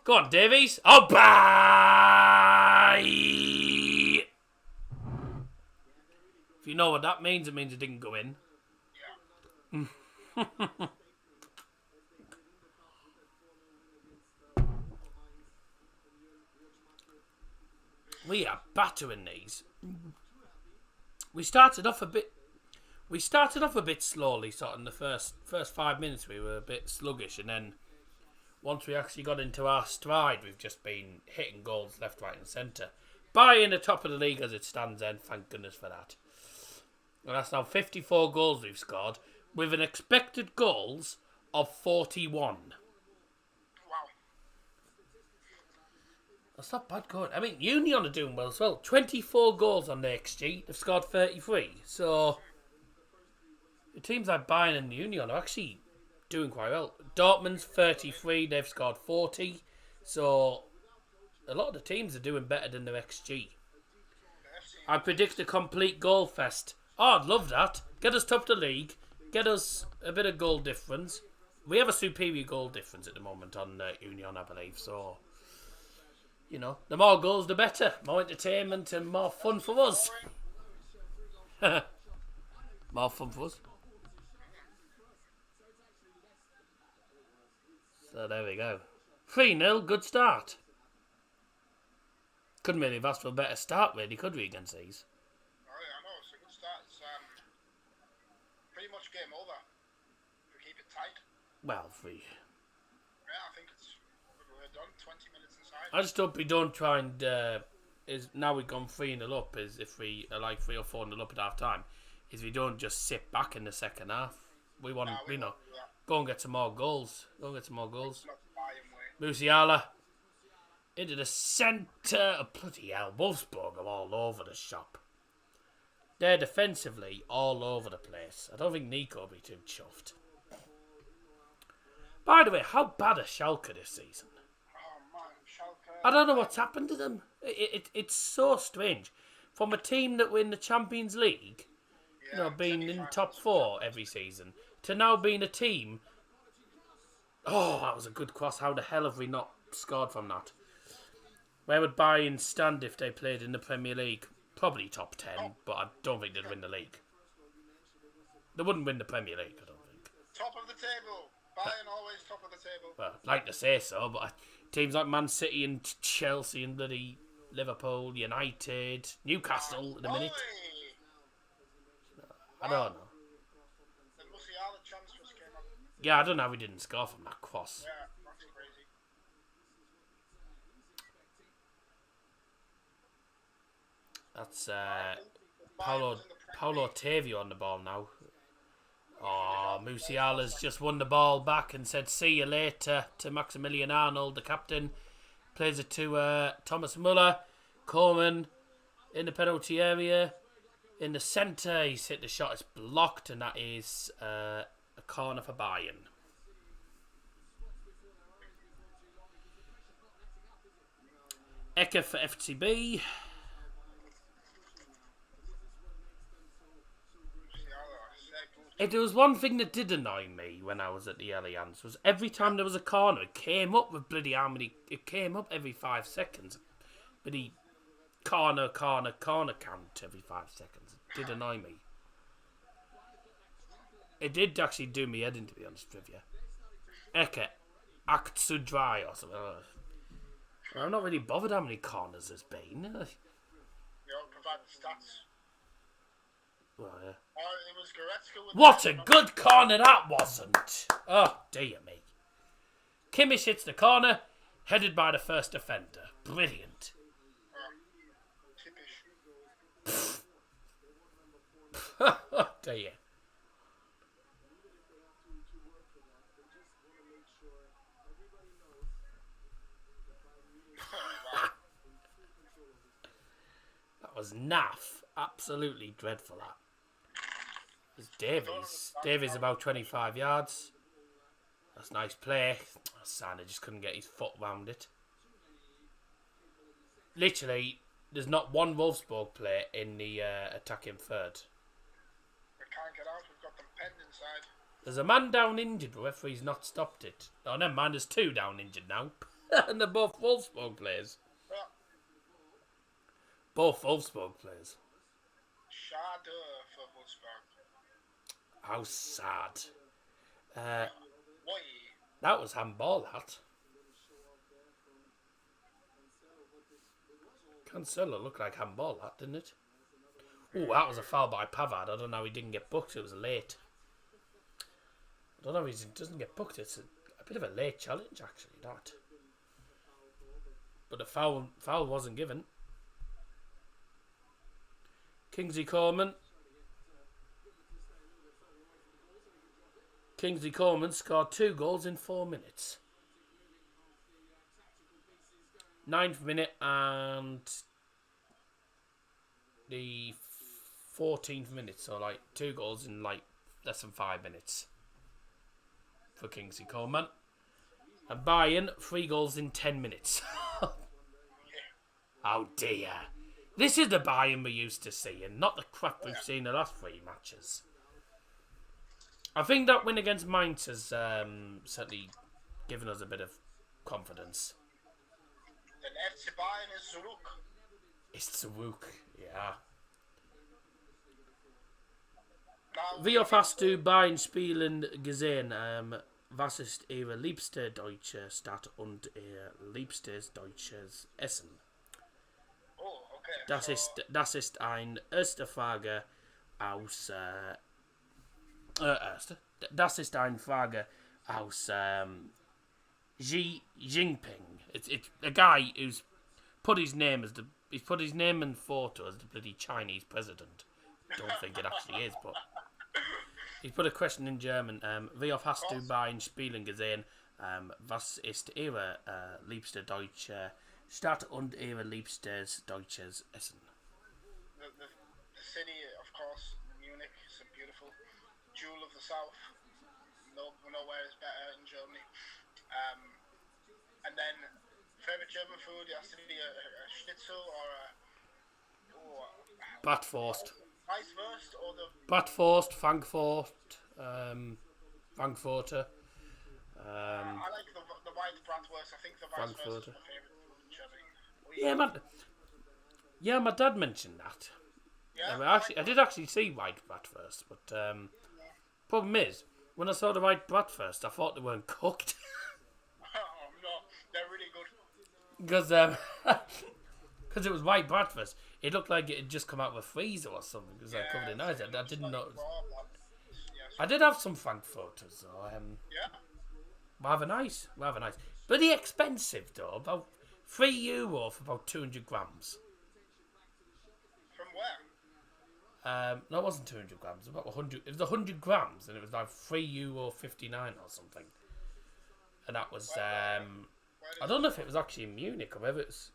Go on, Davies. Oh, bye! If you know what that means, it means it didn't go in. Yeah. We are battering these. We started off a bit slowly, sort of in the first 5 minutes we were a bit sluggish, and then once we actually got into our stride, we've just been hitting goals left, right and centre. Bayern the top of the league as it stands then, thank goodness for that. And that's now 54 goals we've scored, with an expected goals of 41. That's not bad going. I mean, Union are doing well as well. 24 goals on the XG. They've scored 33. So, the teams like Bayern and Union are actually doing quite well. Dortmund's 33. They've scored 40. So, a lot of the teams are doing better than their XG. I predict a complete goal fest. Oh, I'd love that. Get us top of the league. Get us a bit of goal difference. We have a superior goal difference at the moment on Union, I believe. So, you know, the more goals, the better. More entertainment and more fun for us. More fun for us. So there we go. 3-0, good start. Couldn't really have asked for a better start, really, could we, against these? Oh, yeah, I know. It's a good start. It's pretty much game over. If we keep it tight. Well, Yeah, I think it's we're done. 20 minutes inside. I just hope we don't try and is now we've gone 3-0 up. Is if we are like 3 or 4-0 up at half time, is we don't just sit back in the second half. We want go and get some more goals. Not the Bayern way. Musiala into the centre of bloody hell. Wolfsburg are all over the shop. They're defensively all over the place. I don't think Nico will be too chuffed. By the way, how bad are Schalke this season? Oh man, Schalke. I don't know what's happened to them. It's so strange. From a team that were in the Champions League, being in top 4 every season, to now being a team. Oh, that was a good cross. How the hell have we not scored from that? Where would Bayern stand if they played in the Premier League? Probably top 10, but I don't think they'd win the league. They wouldn't win the Premier League, I don't think. Top of the table. Bayern always top of the table. Well, I'd like to say so, but teams like Man City and Chelsea and bloody Liverpool, United, Newcastle at the minute. I don't know. The Musiala chance just came up. Yeah, I don't know how we didn't score from that cross. Yeah, that's crazy. That's Paulo Tavio on the ball now. Oh, Musiala's just won the ball back and said see you later to Maximilian Arnold, the captain. Plays it to Thomas Muller. Coleman in the penalty area. In the centre, he's hit the shot. It's blocked, and that is a corner for Bayern. Ecke for FCB. If there was one thing that did annoy me when I was at the Allianz, was every time there was a corner, it came up with bloody how many. It came up every 5 seconds. Bloody corner count every 5 seconds. It did annoy me. It did actually do me head in, to be honest with you. Ecke, act so dry or something. I'm not really bothered how many corners there's been. You don't provide the stats. Well, yeah. It was Goretzka with What a good corner that wasn't. Oh, dear me. Kimmich hits the corner, headed by the first defender. Brilliant. Typisch. Oh, dear. That was naff. Absolutely dreadful, that. It's Davies about 25 yards. That's a nice play. Sana just couldn't get his foot round it. Literally, there's not one Wolfsburg player in the attacking third. We can't get out. We've got them penned inside. There's a man down injured, but referee's not stopped it. Oh, never mind, there's 2 down injured now. And they're both Wolfsburg players. Yeah. Both Wolfsburg players. Schade for Wolfsburg. How sad. Why? That was handball, that. Cancelo looked like handball, that, didn't it? Oh, that was a foul by Pavard. I don't know how he didn't get booked. It was late. I don't know if he doesn't get booked. It's a bit of a late challenge, actually, that. But the foul wasn't given. Kingsley Coleman scored 2 goals in 4 minutes. 9th minute and the 14th minute. So, 2 goals in, less than 5 minutes for Kingsley Coleman. And Bayern, 3 goals in 10 minutes. Oh, dear. This is the Bayern we're used to seeing, not the crap we've seen the last 3 matches. I think that win against Mainz has certainly given us a bit of confidence. Den FC Bayern ist zurück. Ist zurück, ja. Wie oft hast du Bayern spielen gesehen? Was ist Ihre liebste deutsche Stadt und Ihr liebstes deutsches Essen? Oh, okay. Das ist eine erste Frage aus... Das ist eine Frage aus Xi Jinping. It's a guy who's put his name and photo as the bloody Chinese president. Don't think it actually is, but he's put a question in German. Wie oft hast du bei den Spielen gesehen? Was ist Ihre liebste deutsche Stadt und Ihre liebstes deutsches Essen? The city, of course, Munich, is a beautiful jewel of the south. Nowhere is better in Germany. And then, favorite German food, it has to be a schnitzel or a Bratwurst. Weißwurst or the Bratwurst, Frankfurter. I like the white bratwurst. I think the Weißwurst is my favorite food in Germany. Yeah, my dad mentioned that. Yeah, I did actually see white bratwurst, but problem is, when I saw the white bratwurst, I thought they weren't cooked. Oh no, they're really good. Because it was white bratwurst. It looked like it had just come out of a freezer or something. It was like covered in ice. I didn't know. I did have some Frankfurters, though. Yeah. Rather nice. Pretty expensive, though. About €3 for about 200 grams. From where? No, it wasn't 200 grams. About 100. It was 100 grams, and it was like €3.59 or something. And that was. I don't know if it was actually in Munich or whether it's.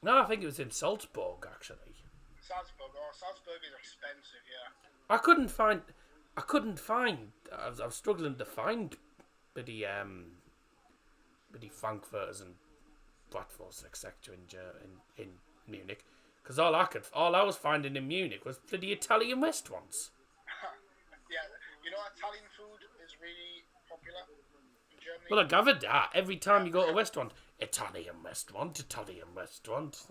No, I think it was in Salzburg actually. Salzburg. Oh, Salzburg is expensive. Yeah. I couldn't find. I was struggling to find the Frankfurters and Bratwurst etc. in Munich, because all I was finding in Munich was the Italian restaurants. Yeah, you know, Italian food is really popular in Germany. Well, I gathered that every time you go to a restaurant, Italian restaurant.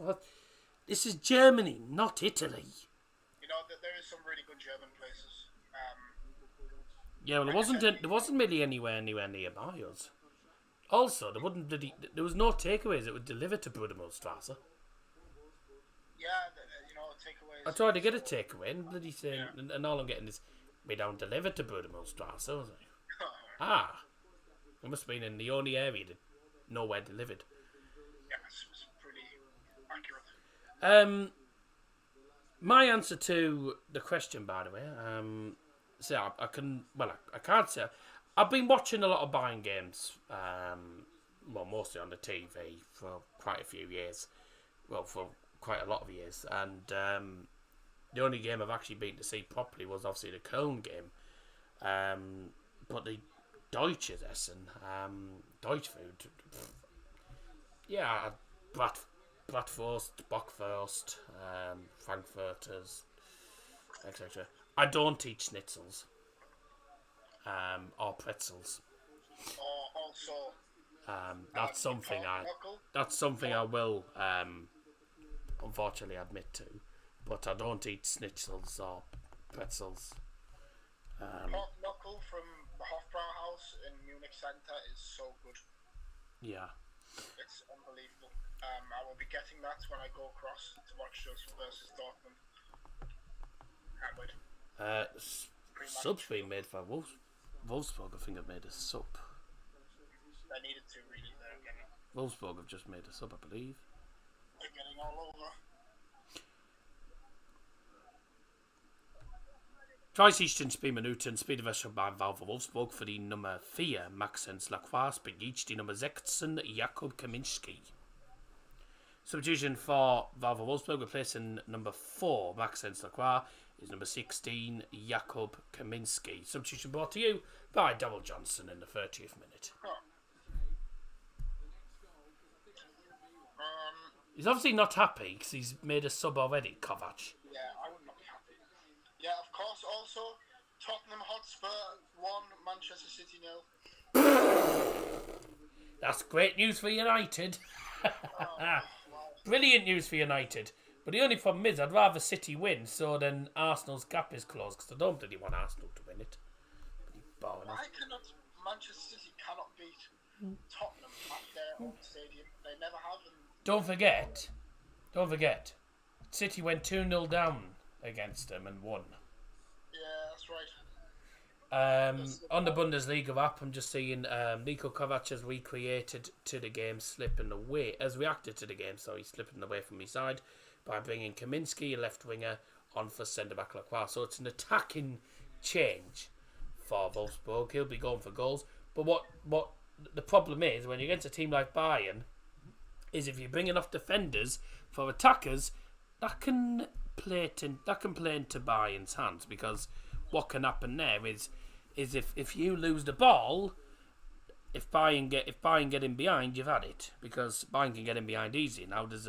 This is Germany, not Italy. You know that there is some really good German places. Yeah, well, there wasn't really anywhere nearby us. Also, there was no takeaways that would deliver to Brudermühlstrasse. Yeah, you know, takeaways. I tried to get a takeaway, and bloody saying, and all I'm getting is, we don't deliver to Brudermühlstrasse. I was like, it must have been in the only area that nowhere delivered. Yeah, it's pretty accurate. My answer to the question, by the way, so I can't say. I've been watching a lot of Bayern games, mostly on the TV for quite a few years. Well, for quite a lot of years. And the only game I've actually been to see properly was obviously the Koln game. But the Deutsches Essen, Deutsch food, yeah, Bratwurst, Bockwurst, Frankfurters, etc. I don't eat schnitzels. Or pretzels. Or also. That's something I will unfortunately admit to, but I don't eat schnitzels or pretzels. Pork knuckle from the Hofbrauhaus in Munich Center is so good. Yeah. It's unbelievable. I will be getting that when I go across to watch us versus Dortmund. Can't wait. Sub's been made for Wolfsburg. I think have made a sub. They needed to really. Wolfsburg have just made a sub, I believe. They're getting all over. 30. Spielminuten bei Wolfsburg für die Nummer 4 Maxence Lacroix begleich die Nummer 16 Jakub Kaminski. Substitution for Valve Wolfsburg, replacing number 4 Maxence Lacroix is number 16 Jakub Kaminski. Substitution brought to you by Double Johnson in the 30th minute. He's obviously not happy because he's made a sub already, Kovac. Yeah, I would not be happy. Yeah, of course, also, Tottenham Hotspur 1, Manchester City 0. That's great news for United. Wow. Brilliant news for United. But the only problem is I'd rather City win so then Arsenal's gap is closed, because I don't really want Arsenal to win it. Why cannot Manchester City cannot beat Tottenham at their own stadium? They never have. Don't forget, City went 2-0 down against them and won. Yeah, that's right. On the Bundesliga app, I'm just seeing Niko Kovac has recreated to the game, reacted to the game, slipping away from his side by bringing Kaminski, a left winger, on for centre back Lacroix. So it's an attacking change for Wolfsburg. He'll be going for goals. But what the problem is when you're against a team like Bayern is if you bring enough defenders for attackers, that can play into Bayern's hands, because what can happen there is if you lose the ball, if Bayern get in behind, you've had it, because Bayern can get in behind easy. Now there's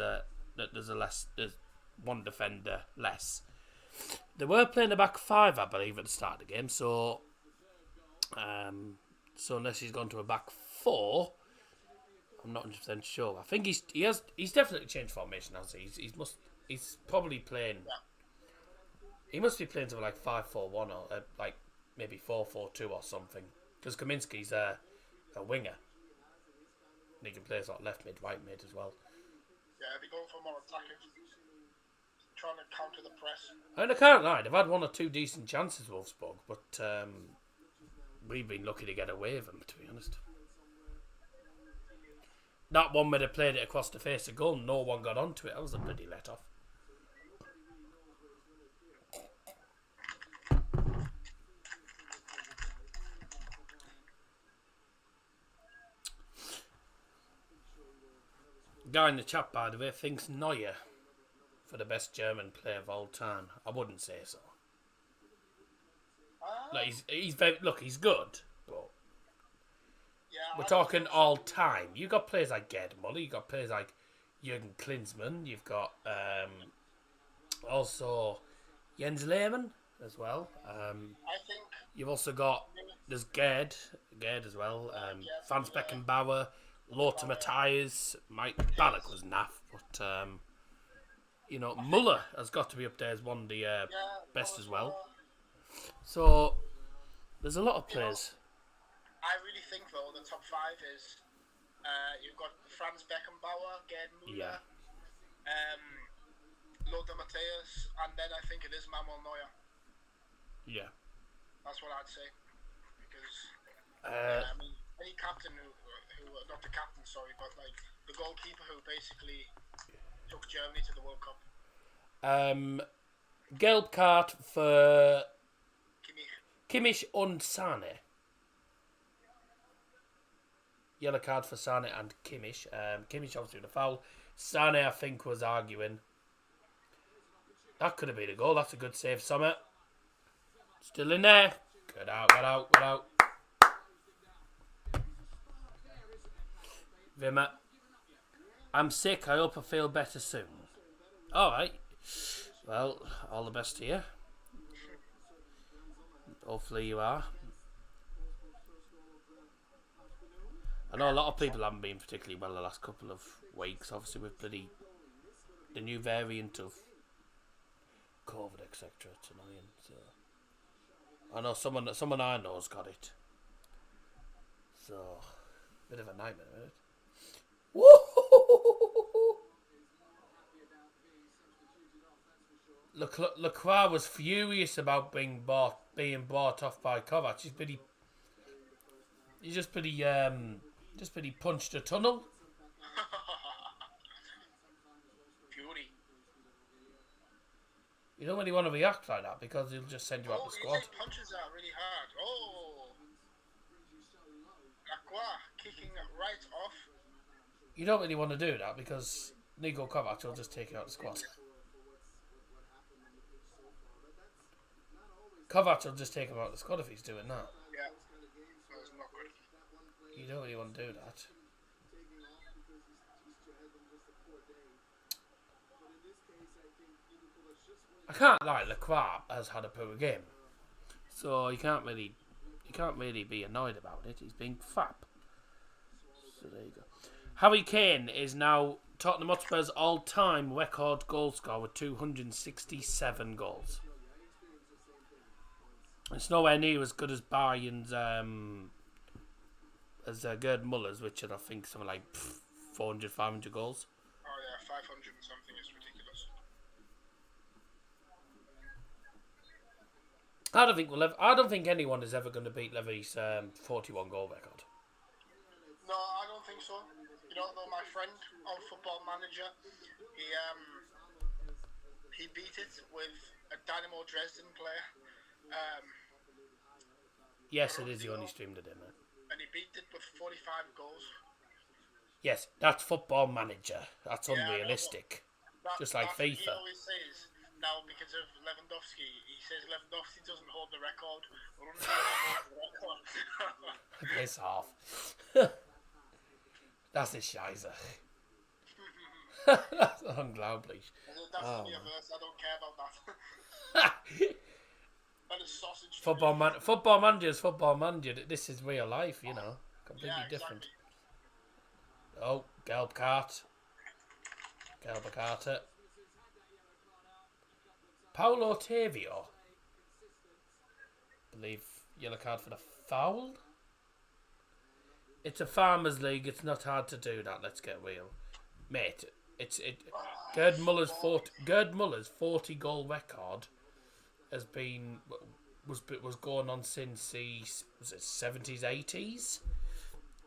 one defender less. They were playing the back five, I believe, at the start of the game. So unless he's gone to a back four, I'm not 100% sure. I think he's definitely changed formation, hasn't he? He's probably playing. He must be playing something like 5-4-1 or like maybe 4-4-2 or something. Because Kaminski's a winger. And he can play sort of left mid, right mid as well. Yeah, they're going for more attacking. Trying to counter the press. And I can't lie, they've had one or two decent chances, Wolfsburg, but we've been lucky to get away with them, to be honest. That one where they played it across the face of goal, no one got onto it. That was a bloody let off. Guy in the chat, by the way, thinks Neuer for the best German player of all time. I wouldn't say so. Like he's good, but we're talking all time. You got players like Gerd Muller, you got players like Jürgen Klinsmann, you've got also Jens Lehmann as well. I think you've also got there's Gerd as well. Franz Beckenbauer, Lothar Matthäus, Mike Ballack was naff, but Muller has got to be up there as one of the best as well. So there's a lot of players. I really think though the top five is you've got Franz Beckenbauer, Gerd Muller, Lothar Matthäus, and then I think it is Manuel Neuer. Yeah, that's what I'd say, because any captain who not the captain, sorry, but like the goalkeeper who basically took Germany to the World Cup. Gelb card for Kimmich and Sane. Yellow card for Sane and Kimmich. Kimmich obviously with a foul. Sane, I think, was arguing. That could have been a goal. That's a good save, Sommer. Still in there. Good out. Wimmer. I'm sick. I hope I feel better soon. Alright. Well, all the best to you. Hopefully you are. I know a lot of people haven't been particularly well the last couple of weeks, obviously with the new variant of COVID, etc. It's annoying. So I know someone I know has got it. So bit of a nightmare, isn't it? Lacroix was furious about being bought off by Kovac. He's just pretty punched a tunnel. Fury. You don't really want to react like that because he'll just send you out the squad. He punches out really hard. Oh, Lacroix kicking right off. You don't really want to do that because Niko Kovac will just take you out the squad. Kovac will just take him out the squad if he's doing that. Yeah, that's not good. You don't really want to do that. I can't lie, Lacroix has had a poor game, so you can't really be annoyed about it. He's being fab. So there you go. Harry Kane is now Tottenham Hotspur's all-time record goal scorer with 267 goals. It's nowhere near as good as Bayern's, Gerd Muller's, which I think something like 400, 500 goals. Oh yeah, 500 and something is ridiculous. I don't think anyone is ever going to beat Levy's 41 goal record. No, I don't think so. You know, though, my friend on Football Manager, he beat it with a Dynamo Dresden player. Yes, it is. You only streamed it in there. And he beat it with 45 goals. Yes, that's Football Manager. That's unrealistic. Just like FIFA. He always says, now because of Lewandowski, he says Lewandowski doesn't hold the record. Piss off. Das ist scheiße. That's unglaublich. That's the universe. I don't care about that. That is sausage. Football Manager is Football Manager. This is real life, you know. Completely different. Oh, gelb Karte. Gelbe Karte. Paulo Tavio. Believe yellow card for the foul. It's a farmers league. It's not hard to do that. Let's get real, mate. Gerd Muller's 40 goal record was going on since the 70s, 80s,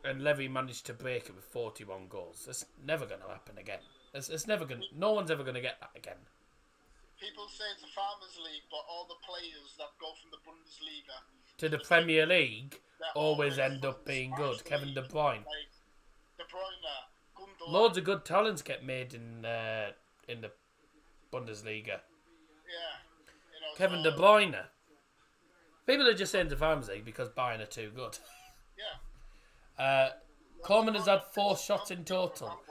and Levy managed to break it with 41 goals. It's never going to happen again. It's never going. No one's ever going to get that again. People say it's a farmers league, but all the players that go from the Bundesliga to the Premier League always end up being good. Kevin De Bruyne. Like De Bruyne, Gundogan. Loads of good talents get made in the Bundesliga. Yeah. You know, Kevin De Bruyne. People are just saying the farmers league because Bayern are too good. Yeah. Coleman has had 4 shots in total.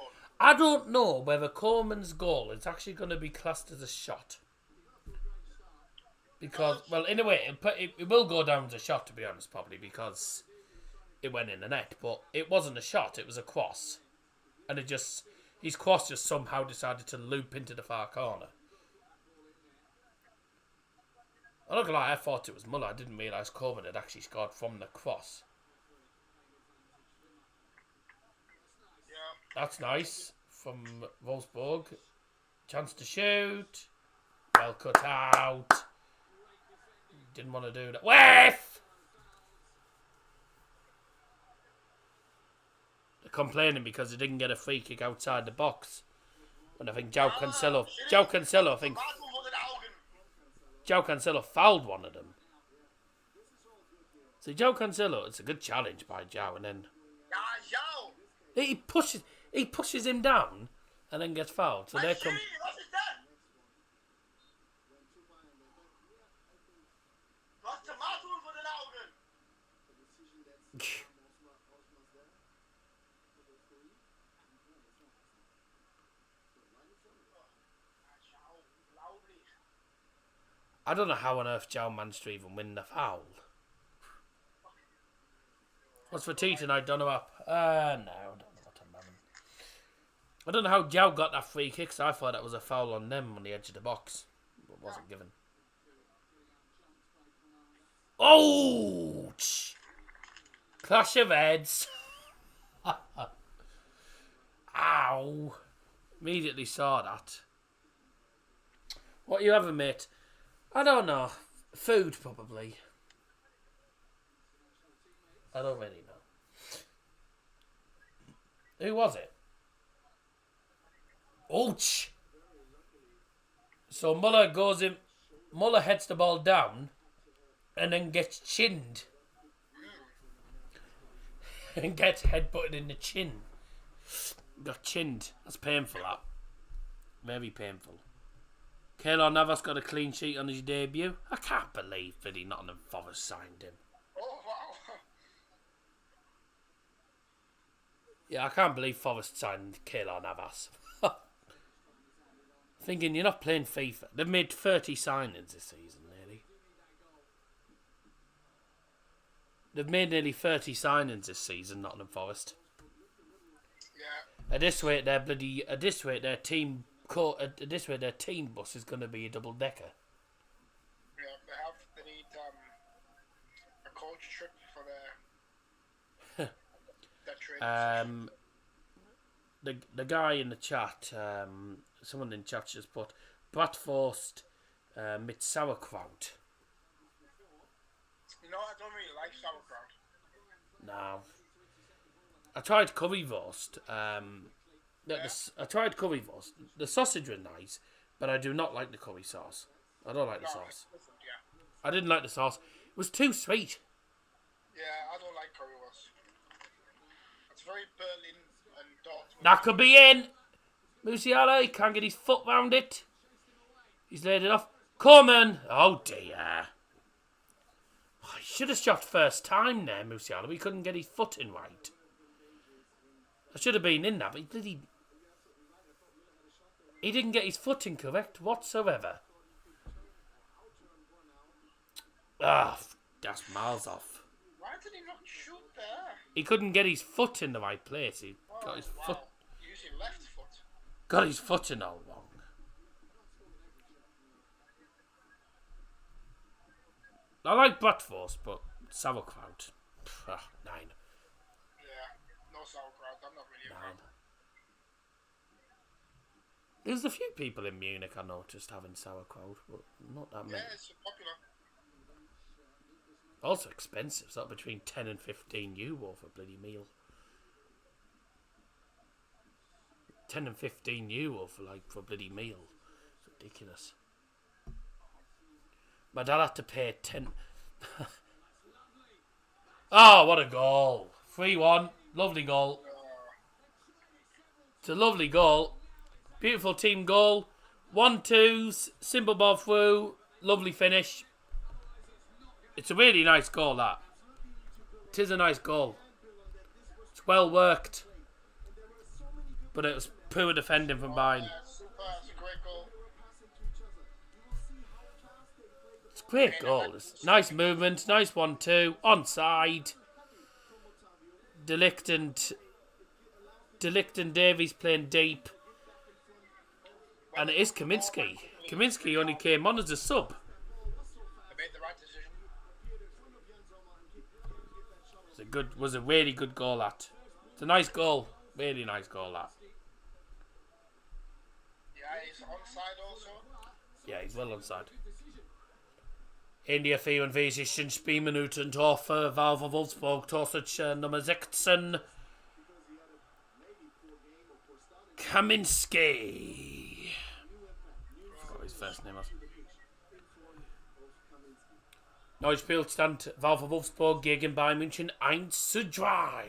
I don't know whether Coleman's goal is actually going to be classed as a shot. Because, well, in a way, it will go down as a shot, to be honest, probably, because it went in the net. But it wasn't a shot, it was a cross. And his cross just somehow decided to loop into the far corner. I'm not gonna lie, I thought it was Muller. I didn't realise Coleman had actually scored from the cross. That's nice from Wolfsburg. Chance to shoot. Well cut out. Didn't want to do that. Whiff! They're complaining because they didn't get a free kick outside the box. And I think João Cancelo fouled one of them. So João Cancelo, it's a good challenge by João, and then he pushes him down and then gets fouled. So there comes. I don't know how on earth João managed to even win the foul. What's for tea tonight, Donovan? No, I don't know what I'm having. I don't know how João got that free kick, so I thought that was a foul on them on the edge of the box. But wasn't given. Oh! Clash of heads. Ow. Immediately saw that. What are you having, mate? I don't know. Food, probably. I don't really know. Who was it? Ouch! So Muller goes in. Muller heads the ball down and then gets chinned. And gets headbutted in the chin. Got chinned. That's painful, that. Very painful. Keylor Navas got a clean sheet on his debut. I can't believe that Nottingham Forest signed him. Oh, wow. Yeah, I can't believe Forest signed Keylor Navas. Thinking you're not playing FIFA. They've made 30 signings this season, nearly. They've made nearly 30 signings this season, Nottingham Forest. Yeah. At this rate, their team bus is going to be a double decker. Yeah, they need a coach trip for their training. The guy in the chat, someone in chat just put Bratwurst mit Sauerkraut. You know, I don't really like sauerkraut. No. I tried currywurst. I tried currywurst. The sausage was nice, but I do not like the curry sauce. I don't like the sauce. I didn't like the sauce. It was too sweet. Yeah, I don't like currywurst. It's very Berlin and Dortmund. That could be in. Musiala, he can't get his foot round it. He's laid it off. Coleman. Oh dear. Oh, he should have shot first time there, Musiala. He couldn't get his foot in right. I should have been in that, but he didn't get his foot in correct whatsoever. Ah, that's miles off. Why did he not shoot there? He couldn't get his foot in the right place. He got his foot. Using left foot. Got his foot in all wrong. I like bratwurst, but sauerkraut. 9. Yeah, no sauerkraut. I'm not really a fan. There's a few people in Munich I noticed having sauerkraut, but not that many. Yeah, it's popular. Also expensive. It's like between 10 and 15 euro for a bloody meal. 10 and 15 euro for a bloody meal. It's ridiculous. My dad had to pay 10. Oh, what a goal. 3-1. Lovely goal. It's a lovely goal. Beautiful team goal. 1-2. Simple ball through. Lovely finish. It's a really nice goal, that. It is a nice goal. It's well worked. But it was poor defending from Bayern. Yeah, super. It's a great goal. It's a great goal. It's nice movement. Nice 1-2. Onside. Delict and Davies playing deep. And it is Kaminski. Kaminski only came on as a sub. They made the right decision. Was a really good goal, that. It's a nice goal. Really nice goal, that. Yeah, he's onside also. Ja, he's well onside. In die 44. Spielminute Tor für Valve Wolfsburg. Torschütze Nummer 16. Kaminski. I forgot what his first name was. Neues Spielstand Valve Wolfsburg gegen Bayern Munchen 1-3.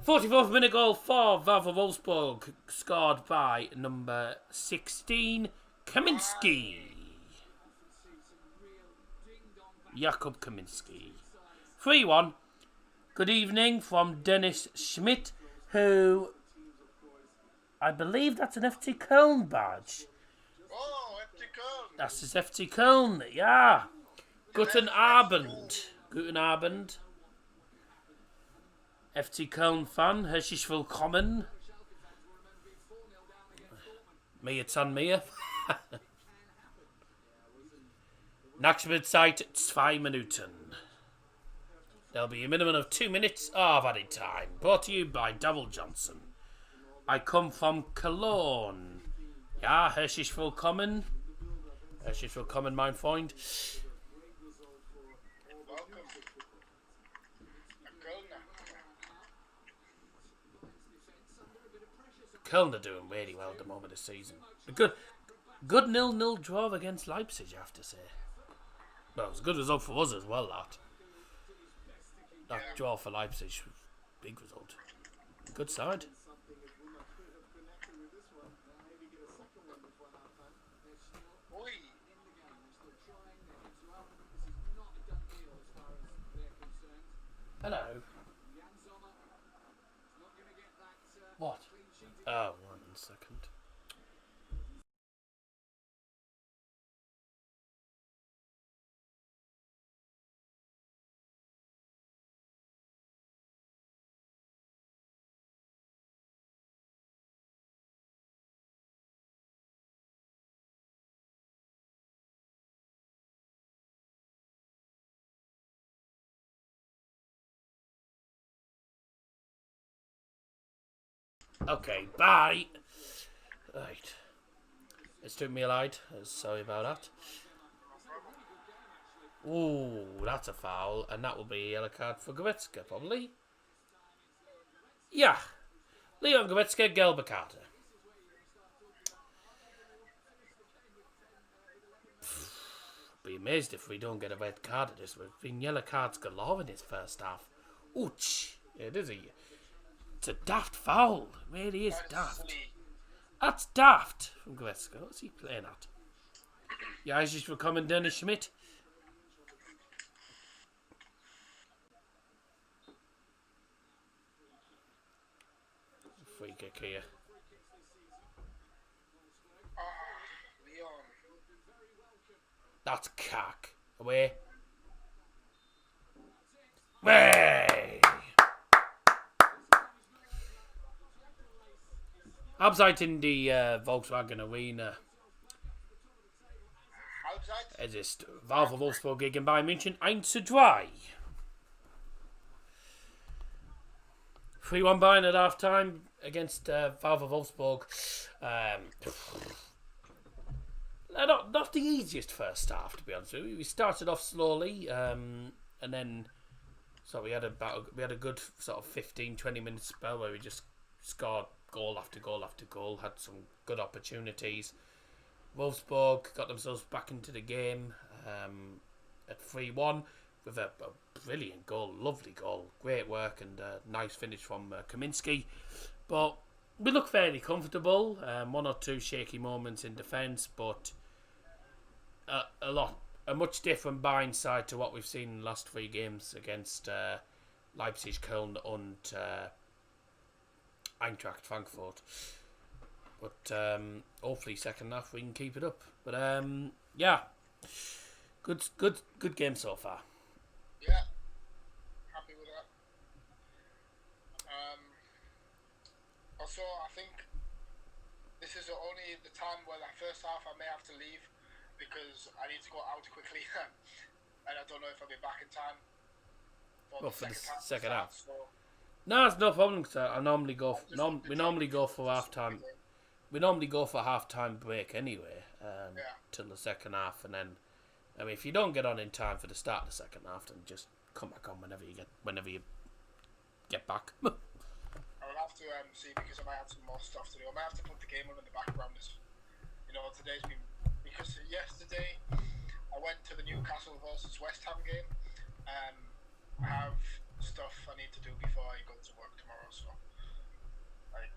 44th minute goal for Valve Wolfsburg, scored by number 16, Kaminski. Jakub Kaminski. 3-1. Good evening from Dennis Schmidt, who I believe that's an FC Köln badge. Oh, FC Köln. Das ist FC Köln, ja. Guten Abend. Guten Abend. FC Köln Fan, herzlich willkommen. Mir an mir. Nachspielzeit 2 Minuten. There'll be a minimum of 2 minutes of added time. Brought to you by Double Johnson. I come from Cologne. Ja, herzlich willkommen. Herzlich willkommen, mein Freund. Welcome. Köln are doing really well at the moment of the season. A good 0-0 draw against Leipzig, I have to say. Well, it was a good result for us as well, that draw for Leipzig was a big result. Good side. Oi. Hello. What? Oh, 1 second. Okay, bye. Right. It took me a light. Sorry about that. Ooh, that's a foul, and that will be a yellow card for Goretzka, probably. Yeah. Leon Goretzka, gelbe Karte. Be amazed if we don't get a red card at this. We've been yellow cards galore in this first half. Ouch. It is it's a daft foul. It really is daft. That's daft from Goretzka. What's he playing at? Yeah, he's just becoming Dennis Schmidt. Free kick here. Leon. That's cack. Away. Hey! Abseits in the Volkswagen Arena. Es ist VfL Wolfsburg gegen Bayern München 1:3. 3-1 Bayern at half time against VfL Wolfsburg. Not the easiest first half, to be honest with you. We started off slowly, and then we had a good sort of 15-20 minute spell where we just scored goal after goal after goal, had some good opportunities. Wolfsburg got themselves back into the game at 3-1 with a brilliant goal, lovely goal, great work, and a nice finish from Kaminski. But we look fairly comfortable. One or two shaky moments in defence, but a much different Bayern side to what we've seen in the last 3 games against Leipzig, Koln and Eintracht Frankfurt. But hopefully second half we can keep it up. But yeah, good game so far. Yeah, happy with that. Also, I think this is only the time where that first half I may have to leave because I need to go out quickly, and I don't know if I'll be back in time for the second half. So, no, it's no problem. Cause I normally go. We normally go for half time. We normally go for half-time break anyway, till the second half, and then, I mean, if you don't get on in time for the start of the second half, then just come back on whenever you get back. I will have to see because I might have some more stuff to do. I might have to put the game on in the background. Today's been because yesterday I went to the Newcastle versus West Ham game. I have stuff I need to do before I go to work tomorrow, so I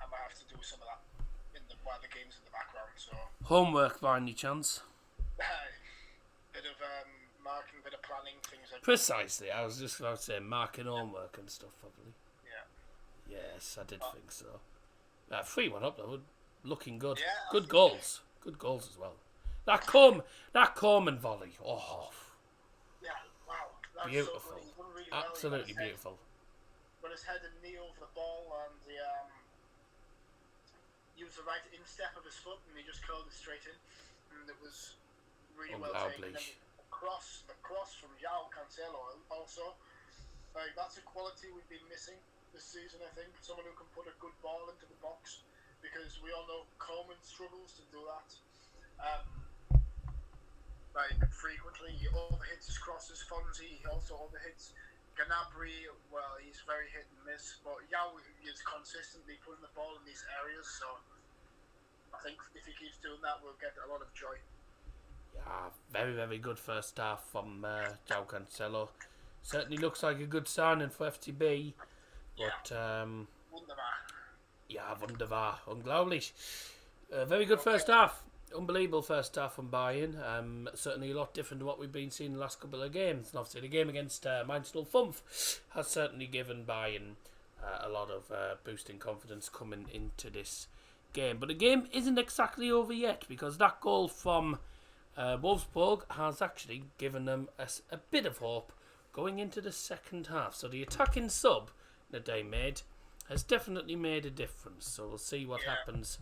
might have to do some of that. While the game's in the background, so homework by any chance? Bit of marking, bit of planning, things like Precisely. I was just about to say marking homework and stuff, probably. Yeah. Yes, I did think so. 3-1 up though, looking good. Yeah, good goals. Good goals as well. That Coleman volley. Oh. Yeah. Wow. That's beautiful. So good. He's done really Absolutely well. Beautiful. When his head and knee over the ball and the used the right instep of his foot and he just curled it straight in, and it was really well taken. The cross from João Cancelo also, that's a quality we've been missing this season. I think someone who can put a good ball into the box, because we all know Coleman struggles to do that. Frequently he overhits his crosses. Fonzie also overhits. Gnabry, well, he's very hit and miss, but Yao is consistently putting the ball in these areas, so I think if he keeps doing that, we'll get a lot of joy. Yeah, very, very good first half from João Cancelo. Certainly looks like a good signing for FTB, but wunderbar. Yeah, wunderbar, unglaublich. Very good first half. Unbelievable first half from Bayern. Certainly a lot different to what we've been seeing the last couple of games. And obviously the game against Mainz 05 has certainly given Bayern a lot of boosting confidence coming into this game. But the game isn't exactly over yet, because that goal from Wolfsburg has actually given them a bit of hope going into the second half. So the attacking sub that they made has definitely made a difference. So we'll see what happens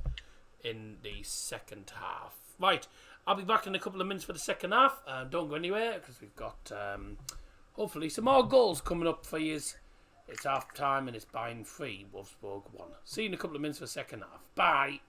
in the second half. Right, I'll be back in a couple of minutes for the second half. Don't go anywhere, because we've got hopefully some more goals coming up for you. It's half time and it's Bayern 3, Wolfsburg 1. See you in a couple of minutes for the second half. Bye.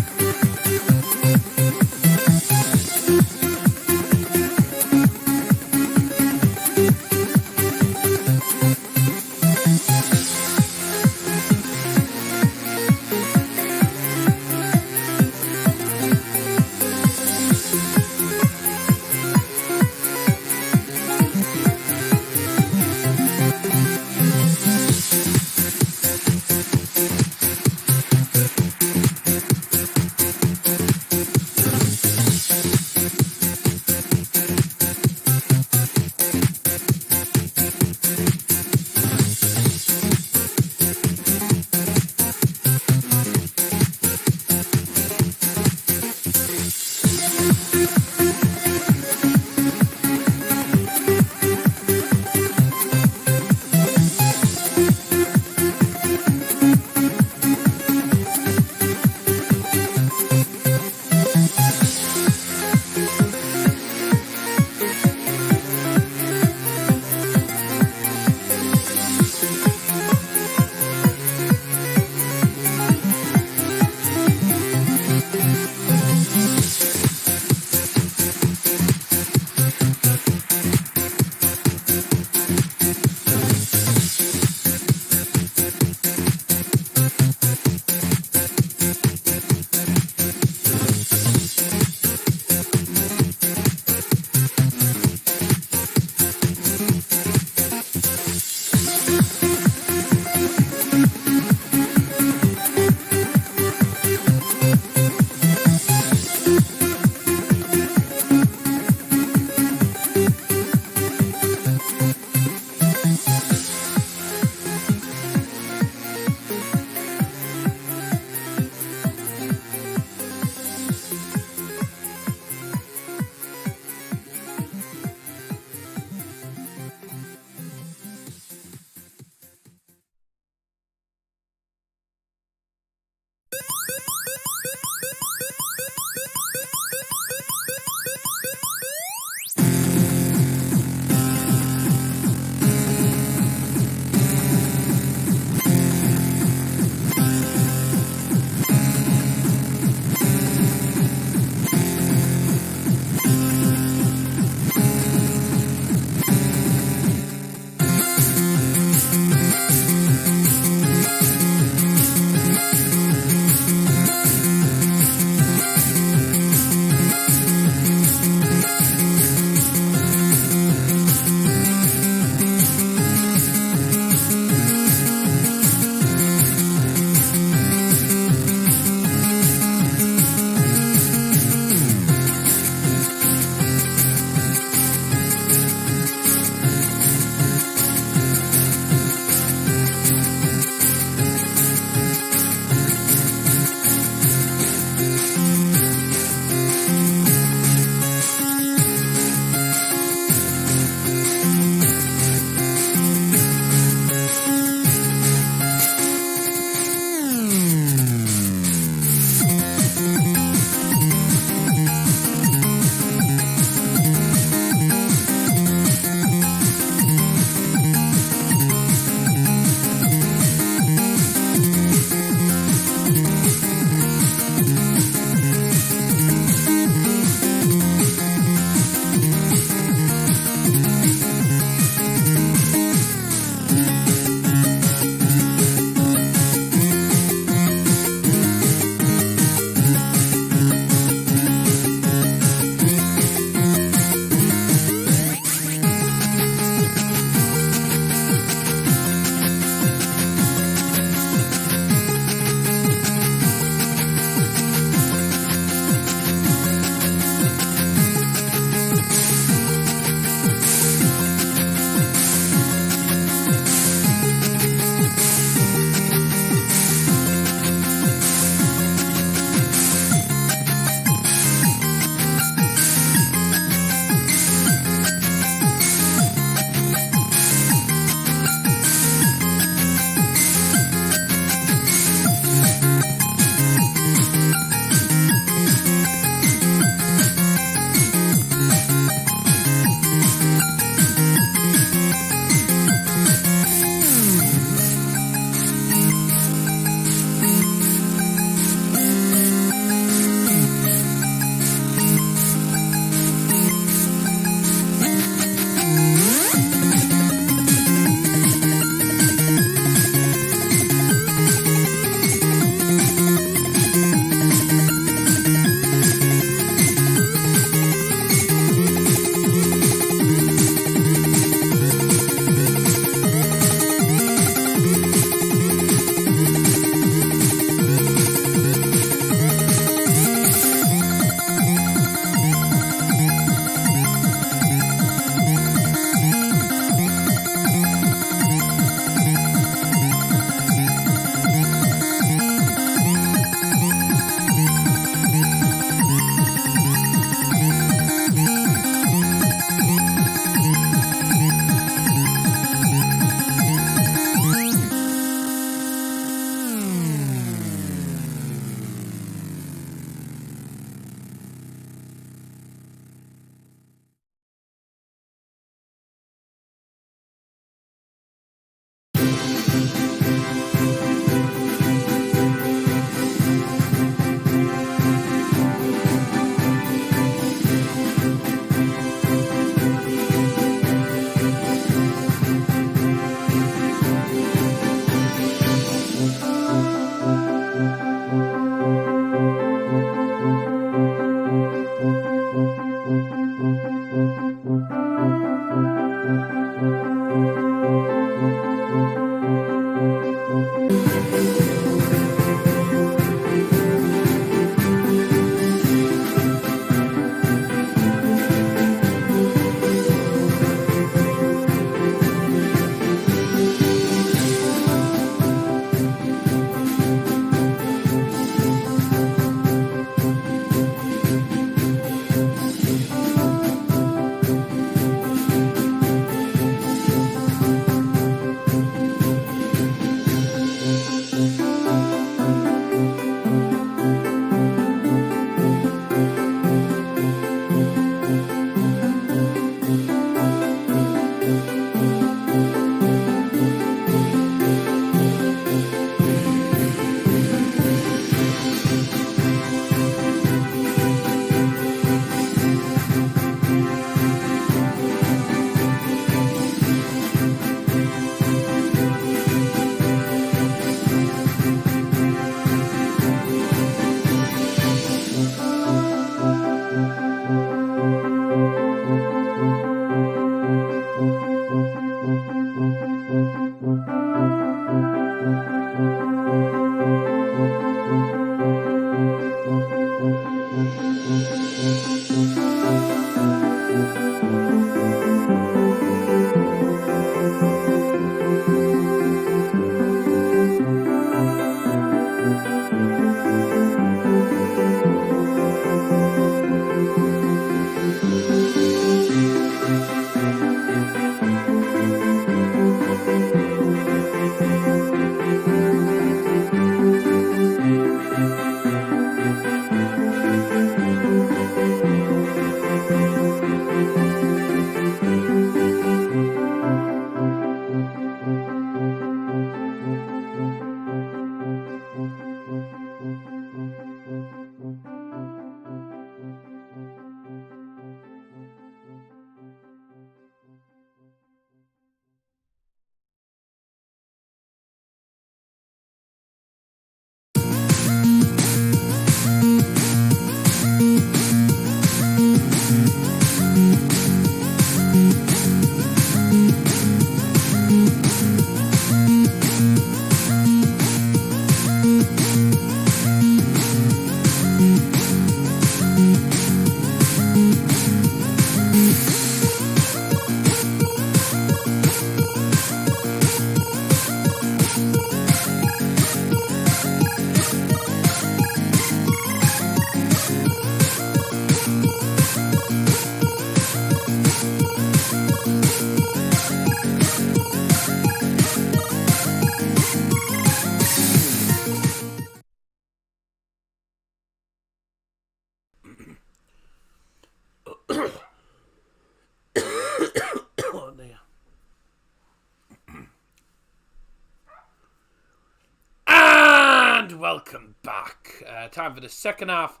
Time for the second half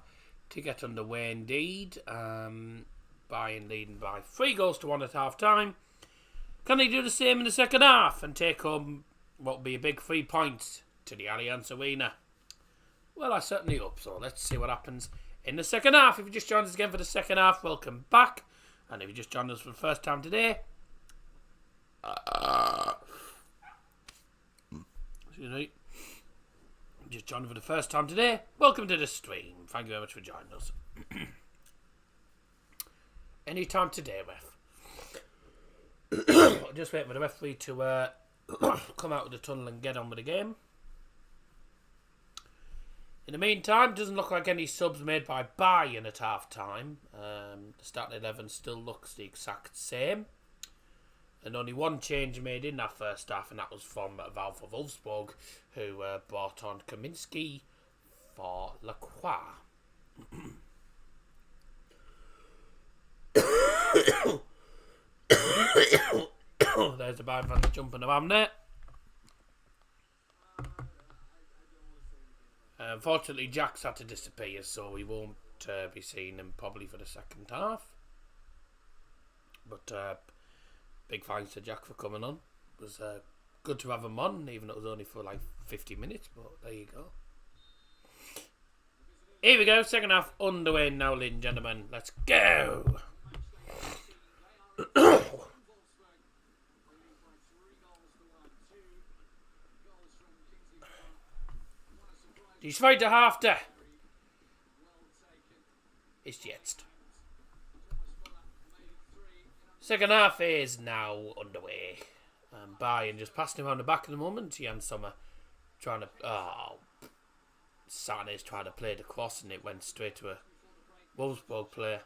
to get underway indeed. Bayern leading by 3-1 at half time. Can they do the same in the second half and take home what will be a big 3 points to the Allianz Arena? Well, I certainly hope so. Let's see what happens in the second half. If you just joined us again for the second half, welcome back. And if you just joined us for the first time today, excuse me, just joined for the first time today, welcome to the stream. Thank you very much for joining us. Anytime today, ref. Just wait for the referee to come out of the tunnel and get on with the game. In the meantime, doesn't look like any subs made by Bayern at half time. The starting 11 still looks the exact same. And only one change made in that first half, and that was from Val for Wolfsburg, who brought on Kaminski for Lacroix. There's the Bayern fans jumping around there. Unfortunately, Jack's had to disappear, so we won't be seeing him probably for the second half. But big thanks to Jack for coming on. It was good to have him on, even though it was only for like 50 minutes, but there you go. Here we go, second half underway now, ladies and gentlemen. Let's go! Die zweite Hälfte ist jetzt. Second half is now underway. Bayern just passing around the back at the moment. Jan Sommer trying to... Oh, Sane's trying to play the cross and it went straight to a Wolfsburg player.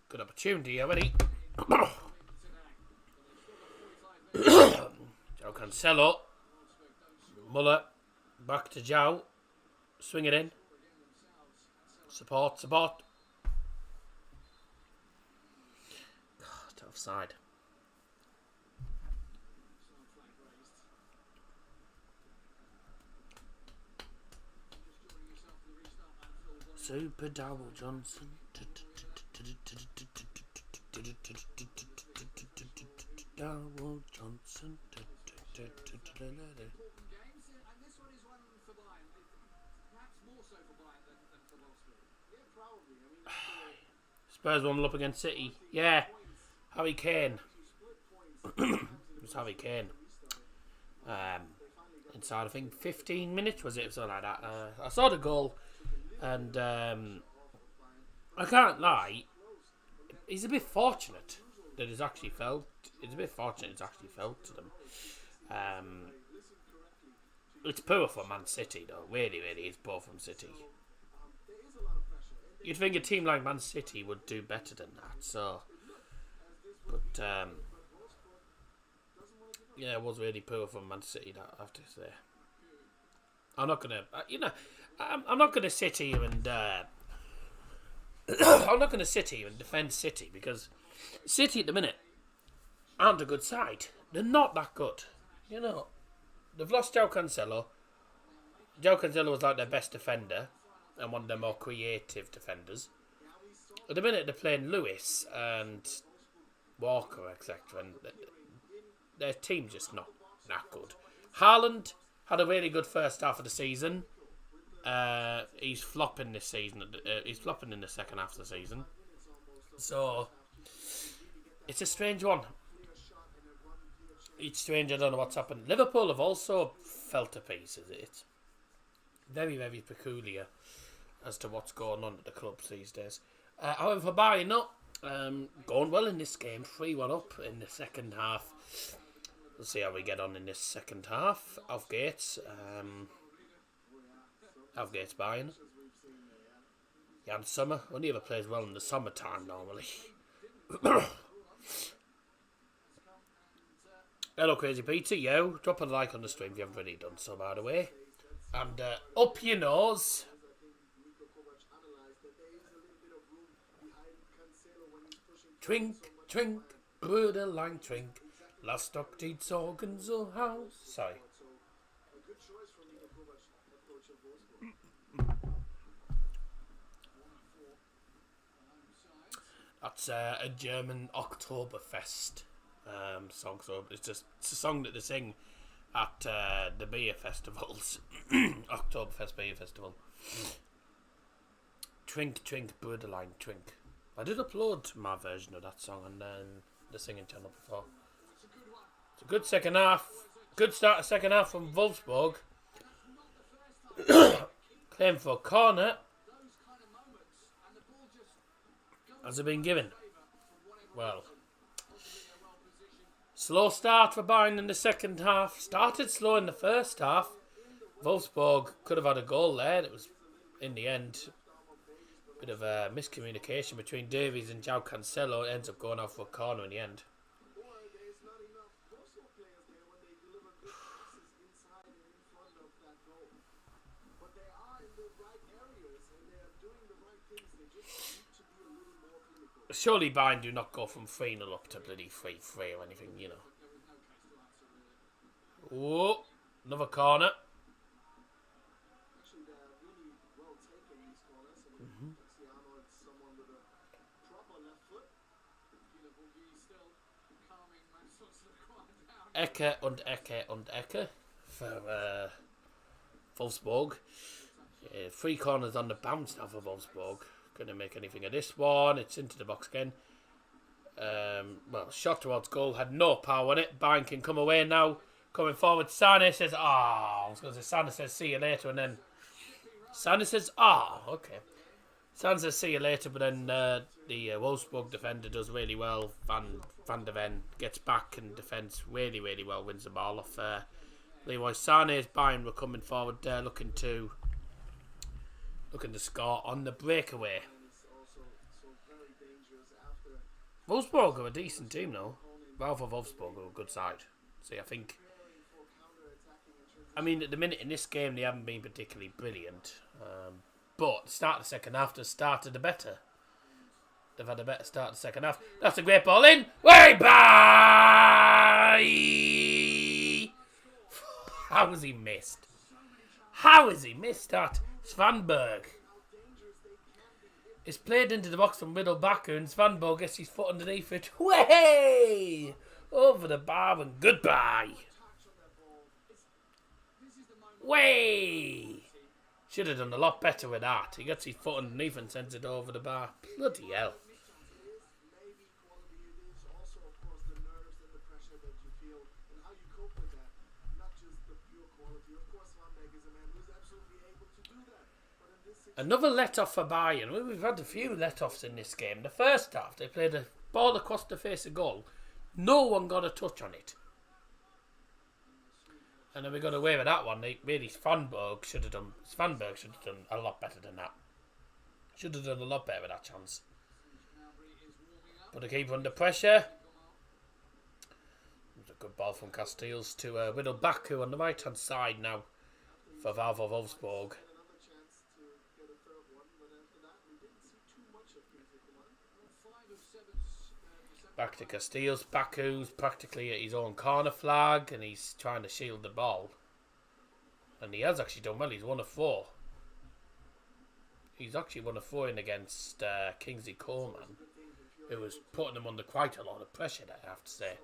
Good opportunity already. Joe Cancelo. Muller. Back to Joe. Swing it in. Support. Tough side. Super Double Johnson. Double Johnson. Spurs 1-0 up against City. Yeah. Harry Kane. It was Harry Kane. Inside, I think, 15 minutes, was it? Something like that. I saw the goal. And I can't lie, he's a bit fortunate that it's actually felt. It's a bit fortunate it's actually felt to them. It's poor for Man City, though. Really, it's poor from City. You'd think a team like Man City would do better than that. So, but yeah, it was really poor from Man City. That I have to say. I'm not gonna, I'm not gonna sit here and I'm not gonna sit here and defend City because City at the minute aren't a good side. They're not that good. They've lost Joe Cancelo. Joe Cancelo was like their best defender and one of their more creative defenders. At the minute they're playing Lewis and Walker, etc. And their team's just not that good. Haaland had a really good first half of the season. He's flopping this season. He's flopping in the second half of the season. So it's a strange one. It's strange. I don't know what's happened. Liverpool have also fell to pieces. It's very, very peculiar as to what's going on at the clubs these days. However, for Bayern, not going well in this game. 3-1 up in the second half. We'll see how we get on in this second half. Aufgeht's Bayern. Jan Sommer only ever plays well in the summertime normally. Hello Crazy Peter, yo. Drop a like on the stream if you haven't already done so, by the way. And up your nose. Trink, trink, Bröderlein, trink. Lass doch die Sorgen so Haus. Sorry. That's a German Oktoberfest song. So it's a song that they sing at the beer festivals. Oktoberfest beer festival. Trink, trink, Bröderlein, trink. I did upload my version of that song on the singing channel before. It's a good second half. Good start of second half from Wolfsburg. Claim for a corner. Has it been given? Well, slow start for Bayern in the second half. Started slow in the first half. Wolfsburg could have had a goal there. It was, in the end, a bit of a miscommunication between Davies and João Cancelo. It ends up going off for a corner in the end. Surely Bayern do not go from 3-0 up to bloody 3-3 or anything, you know. Oh, another corner. Ecke und Ecke und Ecke for Wolfsburg. 3 corners on the bounce now for Wolfsburg. Going to make anything of this one. It's into the box again. Well, shot towards goal. Had no power on it. Bayern can come away now. Coming forward. Sane says, I was going to say, Sane says, see you later. And then Sane says, okay. Sane says, see you later. But then the Wolfsburg defender does really well. Van der Ven gets back and defends really, really well. Wins the ball off Leroy Sane's. Bayern were coming forward there looking to score on the breakaway. Wolfsburg are a decent team though. Well, for Wolfsburg are a good side. See, I think, at the minute in this game they haven't been particularly brilliant. But the start of the second half has started a better. They've had a better start of the second half. That's a great ball in. Way by! How has he missed? How has he missed that? Svanberg. It's played into the box from middle backer and Svanberg gets his foot underneath it. Way! Over the bar and goodbye. Way! Should have done a lot better with that. He gets his foot underneath and sends it over the bar. Bloody hell. Another let-off for Bayern. We've had a few let-offs in this game. The first half, they played a ball across the face of goal. No one got a touch on it. And then we got away with that one. Svanberg should have done a lot better than that. Should have done a lot better with that chance. But the keeper under pressure. It was a good ball from Castells to Widel Baku on the right-hand side now for Wolfsburg. Back to Castells. Baku's practically at his own corner flag and he's trying to shield the ball. And he has actually done well. He's 1 of 4. He's actually 1 of 4 in against Kingsley Coleman, who was putting him under quite a lot of pressure there, I have to say.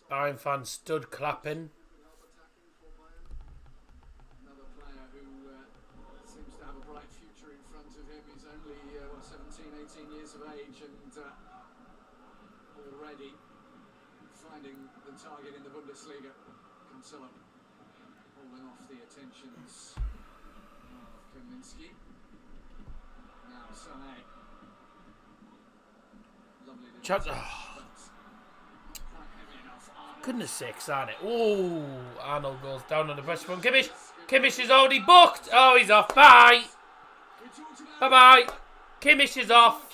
Bayern fans stood clapping. Already finding the target in the Bundesliga. Cancelo holding off the attentions of Kaminski. Now Sané. Lovely little Goodness sakes, Arnold. Oh, Arnold goes down on the pressure from Kimmich. Kimmich is already booked. Oh, he's off. Bye. Bye-bye. Kimmich is off.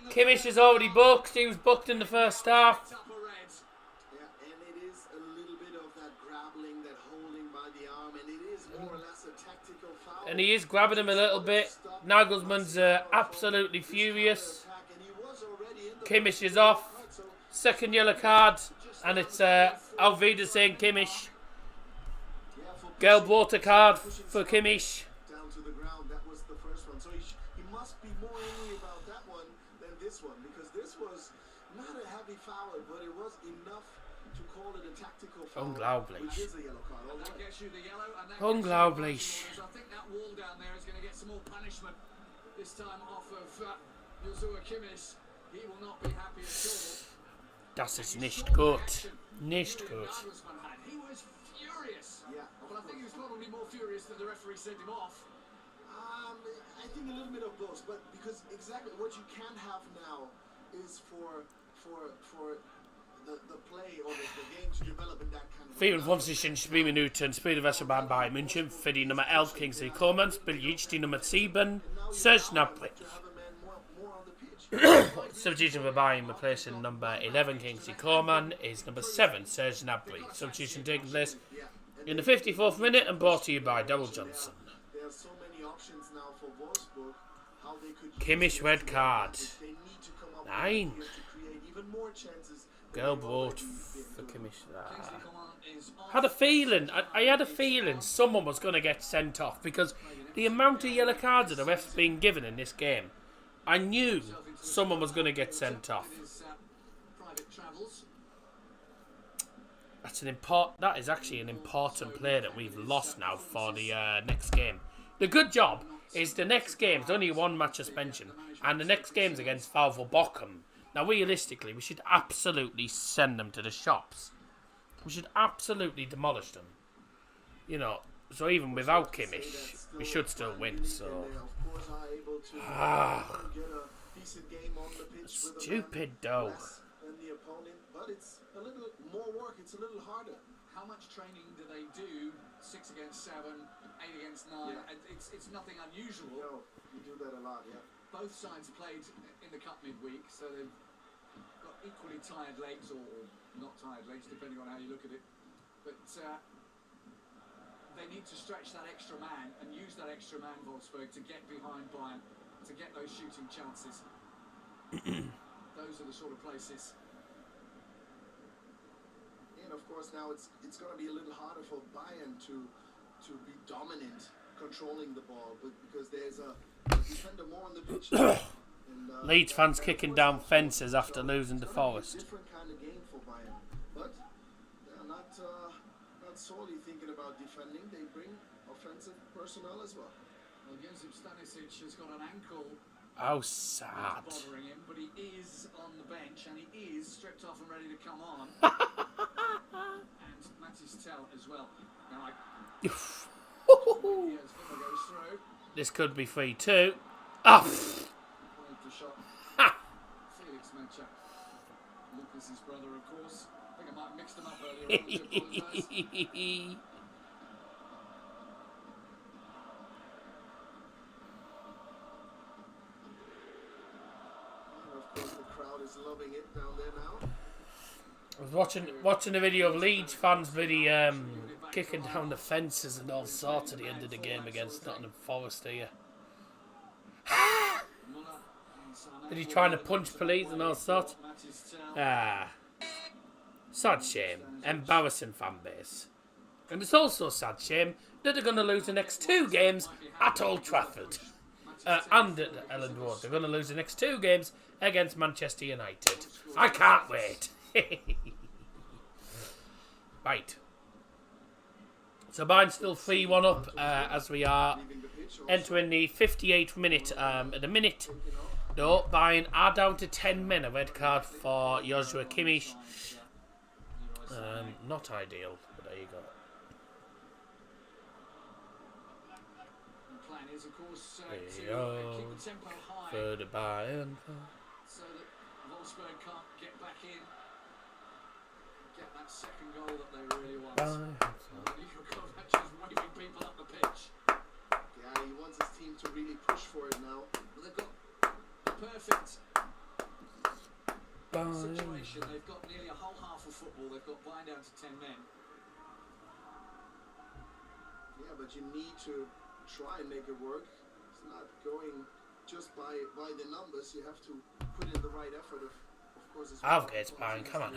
Kimmich is already booked. He was booked in the first half. Yeah, and it is a little bit of that grabbling, that holding by the arm, and it is more or less a tactical foul. and he is grabbing him a little bit. Nagelsmann's absolutely furious. Kimmich is off. Second yellow card, and it's Auf Wiedersehen Kimmich. Gelb water card for Kimmich. Down to the ground, that was the first one. So he must be more angry about that one than this one, because this was not a heavy foul, but it was enough to call it a tactical foul. Unglaublich. Which is a yellow card. That gets you the yellow, and that Unglaublich. I think that wall down there is going to get some more punishment. This time off of Joshua Kimmich. He will not be happy at all. Das ist nicht gut. Nicht gut. He was furious. Yeah. But I think he was probably more furious that the referee sent him off. I think a little bit of both, but because exactly what you can't have now is for the play or the game to develop in that kind of 24 Spielminuten Spielwechsel beim Bayern München für die Nummer 11 Kingsley Coman, spielt jetzt die Nummer 7 Serge Gnabry. to have a man more on the pitch. Substitution for Bayern replacing number 11 Kingsley Coman is number 7 Serge Gnabry. Substitution taking place in the 54th minute and brought to you by Double Johnson. There are so many options now for Wolfsburg. How they could Kimmich red card. they need to come up Nein. with to create even more chances. Gelb rot for Kimmich. Had a feeling. I had a feeling someone was going to get sent off because the amount of yellow cards that the refs been given in this game, I knew someone was going to get sent off. Private travels. That is actually an important player that we've lost now for the next game. The good job is the next game is only one match suspension, and the next game's against VfL Bochum. Now, realistically, we should absolutely send them to the shops. We should absolutely demolish them. You know, so even without Kimmich, we should still win. So, They of course are able to get a decent game on the pitch with a stupid man though. less than the opponent, but it's a little more work. It's a little harder. How much training do they do? 6 against 7, 8 against 9. Yeah. And it's nothing unusual. No, you do that a lot, yeah. Both sides played in the cup midweek, so they've got equally tired legs, or not tired legs, depending on how you look at it. But they need to stretch that extra man and use that extra man, Wolfsburg, to get behind Bayern, to get those shooting chances. Those are the sort of places. And of course now it's going to be a little harder for Bayern to be dominant, controlling the ball, but because there's a defender more on the pitch. And, Leeds fans kicking down fences after losing to it's gonna be a Forest. different kind of game for Bayern, but they're not solely thinking about defending. They bring offensive personnel as well. Well, Josip Stanisic has got an ankle How sad. bothering him, but he is on the bench and he is stripped off and ready to come on. And Mattis Tell as well. Now, Diaz Villa goes through. This could be 3-2. Ah! Played the shot. Felix Mecha. Lucas's brother, of course. I think I might have mixed them up earlier on. I apologise. And of course the crowd is loving it down there now. I was watching a video of Leeds fans really kicking down the fences and all sorts at the end of the game against Nottingham Forest here. Did he trying to punch police and all sorts? Sad shame. Embarrassing fan base. And it's also a sad shame that they're going to lose the next 2 games at Old Trafford. And at Elland Road. They're going to lose the next 2 games against Manchester United. I can't wait. Right. So Bayern's still 3-1 up as we are entering the 58th minute. At the minute, though, Bayern are down to 10 men. A red card for Joshua Kimmich. Not ideal, but there you go. The plan is, of course, to There you go. keep the tempo high For the Bayern. so that Wolfsburg can't get back in, get that second goal that they really want. Niko Kovac is waving people up the pitch. Yeah, he wants his team to really push for it now. But they've got a perfect situation. They've got nearly a whole half of football. They've got Bayern down to 10 men. Yeah, but you need to try and make it work. It's not going just by the numbers. You have to put in the right effort. Of course, it's Alfgate's buying. Come on.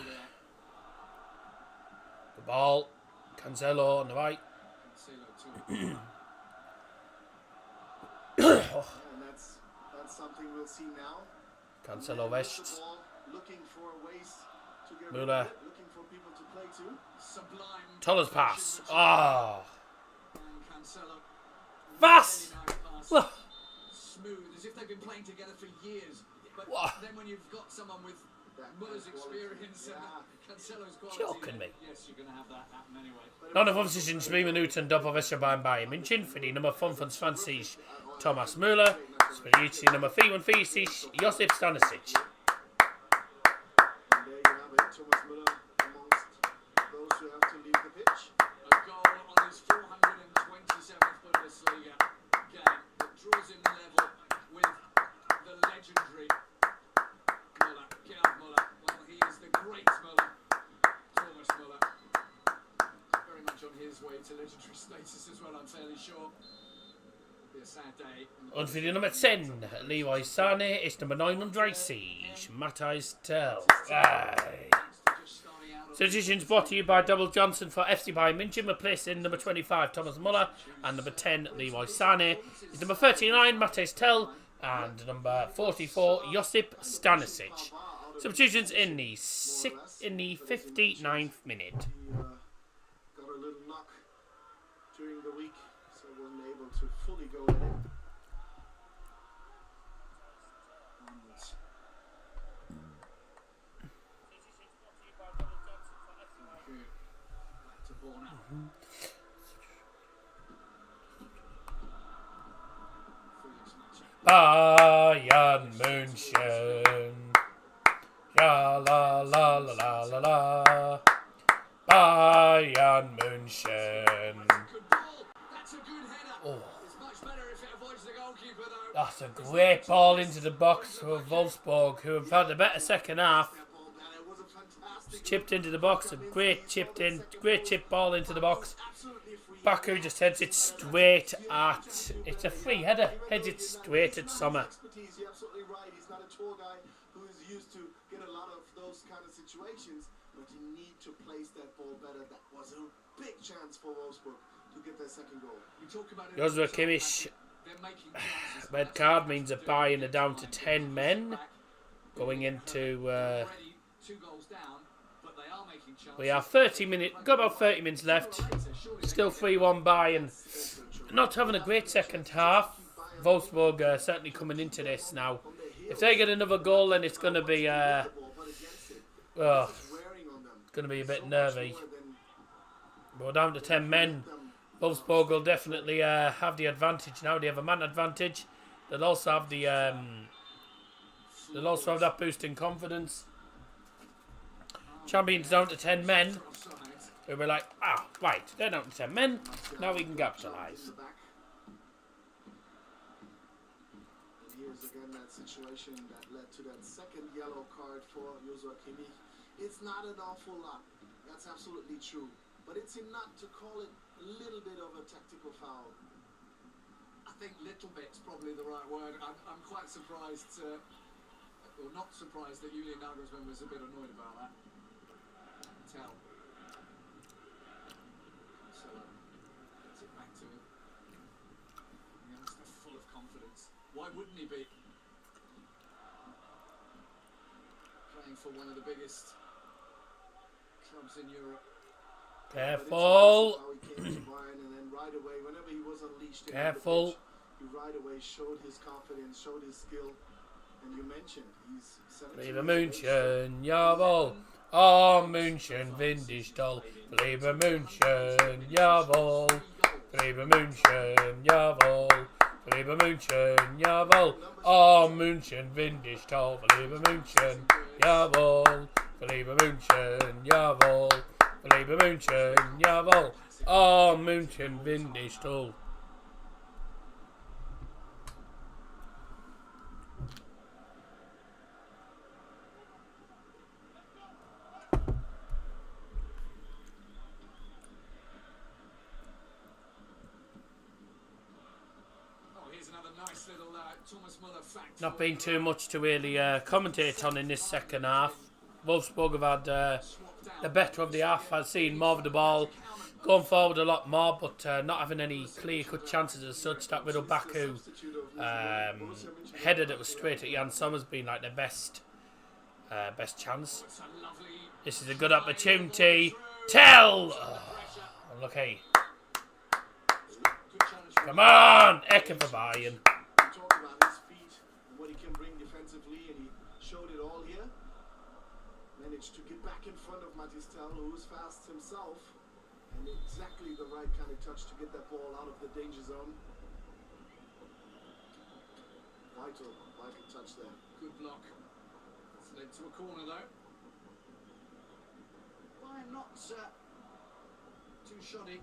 The ball. Cancelo on the right. and that's something we'll see now. Cancelo West. Looking for ways to get Müller. looking for people to play to. Sublime. Toller's pass. Ah. And Cancelo. Was? Really nice Wha- pass. Smooth, as if they've been playing together for years. But What? then when you've got someone with That Muller's quality. experience and Cancelo's quality, Joking me. yes, you're going to have that happen anyway. Någon av oppositionen springer minuten dopover Bayern Bayern München för det nummer 25 Thomas Müller, spelar nummer 54 Josip Stanisic. And there you have it, Thomas Müller amongst those who have to leave the pitch. A goal on his 427th Bundesliga game that draws him level with the legendary Müller, Gerd Müller. Well, he is the great Müller, Thomas Müller. Very much on his way to legendary status as well, I'm fairly sure. It'll be a sad day. Und für die Nummer 10 Leroy Sané ist Nummer 39 Matthijs Tel. Aye. Substitutions brought to you by Double Johnson for FC Bayern München, replacing number 25 Thomas Müller and number 10 Leroy Sané is number 39 Matthijs Tel and number 44 Josip Stanisic. Substitutions in the 59th minute. He got a little knock during the week, so wasn't able to fully go at it. Onwards. Good. Back to Borna. Felix Matcher. Bayern München. Ja la la la la la la. Bayern München. Good ball. That's a good header. Oh. It's much better if it avoids the goalkeeper, though. That's a great ball into the box for Wolfsburg, who have had a better second half. That ball, man, it was a fantastic. Chipped into the box, a great chip ball into the box. Absolutely free. Baku just heads it straight at. It's a free header. Heads it straight at Sommer. Expertise, you're absolutely right. He's not a tour guy who is used to get a lot of those kind of situations, but you need to place that ball better. That was a big chance for Wolfsburg to get their second goal. We talk about it. Joshua Kimmich, They're making chances. red card means that Bayern are down to 10 men going into. Already 2 goals down, but they are making chances. We have 30 minutes. Got about 30 minutes left. Still 3-1 Bayern. Not having a great second half. Wolfsburg certainly coming into this now. If they get another goal, then it's going to be But against it, oh, it's wearing on them. going to be a So bit much nervy. more than We're down to 10 men. Wolfsburg will definitely have the advantage now. They have a man advantage. They'll also have the that boost in confidence. Champions down to 10 men. We were like, right, they're down to 10 men. Now we can capitalise. And here's again that situation that led to that second yellow card for Joshua Kimmich. It's not an awful lot. That's absolutely true. But it's enough to call it a little bit of a tactical foul. I think little bit's probably the right word. I'm quite surprised, or not surprised that Julian Nagelsmann was a bit annoyed about that. Tell. So, gets it back to him. Youngster full of confidence. Why wouldn't he be? Playing for one of the biggest clubs in Europe. Careful. How he came to Bayern, and then right away, whenever he was unleashed, Careful. he right away showed his confidence, showed his skill. And you mentioned he's 17 Liebe years of age. München, jawohl. Oh, München, Windischtal. Liebe München, jawohl. Liebe München, jawohl. Liebe München, jawohl. Oh, München, Windischtal. Liebe München, jawohl. Liebe München, jawohl. Liebe München, jawohl. Oh, München, Windischtal. Thomas Muller fact. Not been too much to really commentate on in this second half. Wolfsburg have had the better of the half. I've seen more of the ball, going forward a lot more, but not having any clear-cut chances as such. That middle back who headed it was straight at Jan Sommer's been like the best chance. This is a good opportunity. Tell! Oh, unlucky. Come on! Ecke for Bayern. Talk about his feet and what he can bring defensively, and he showed it all here. Managed to get back in front of Matis Tell, who is fast himself, and exactly the right kind of touch to get that ball out of the danger zone. Vital touch there. Good block. It's led to a corner though. Bayern not too shoddy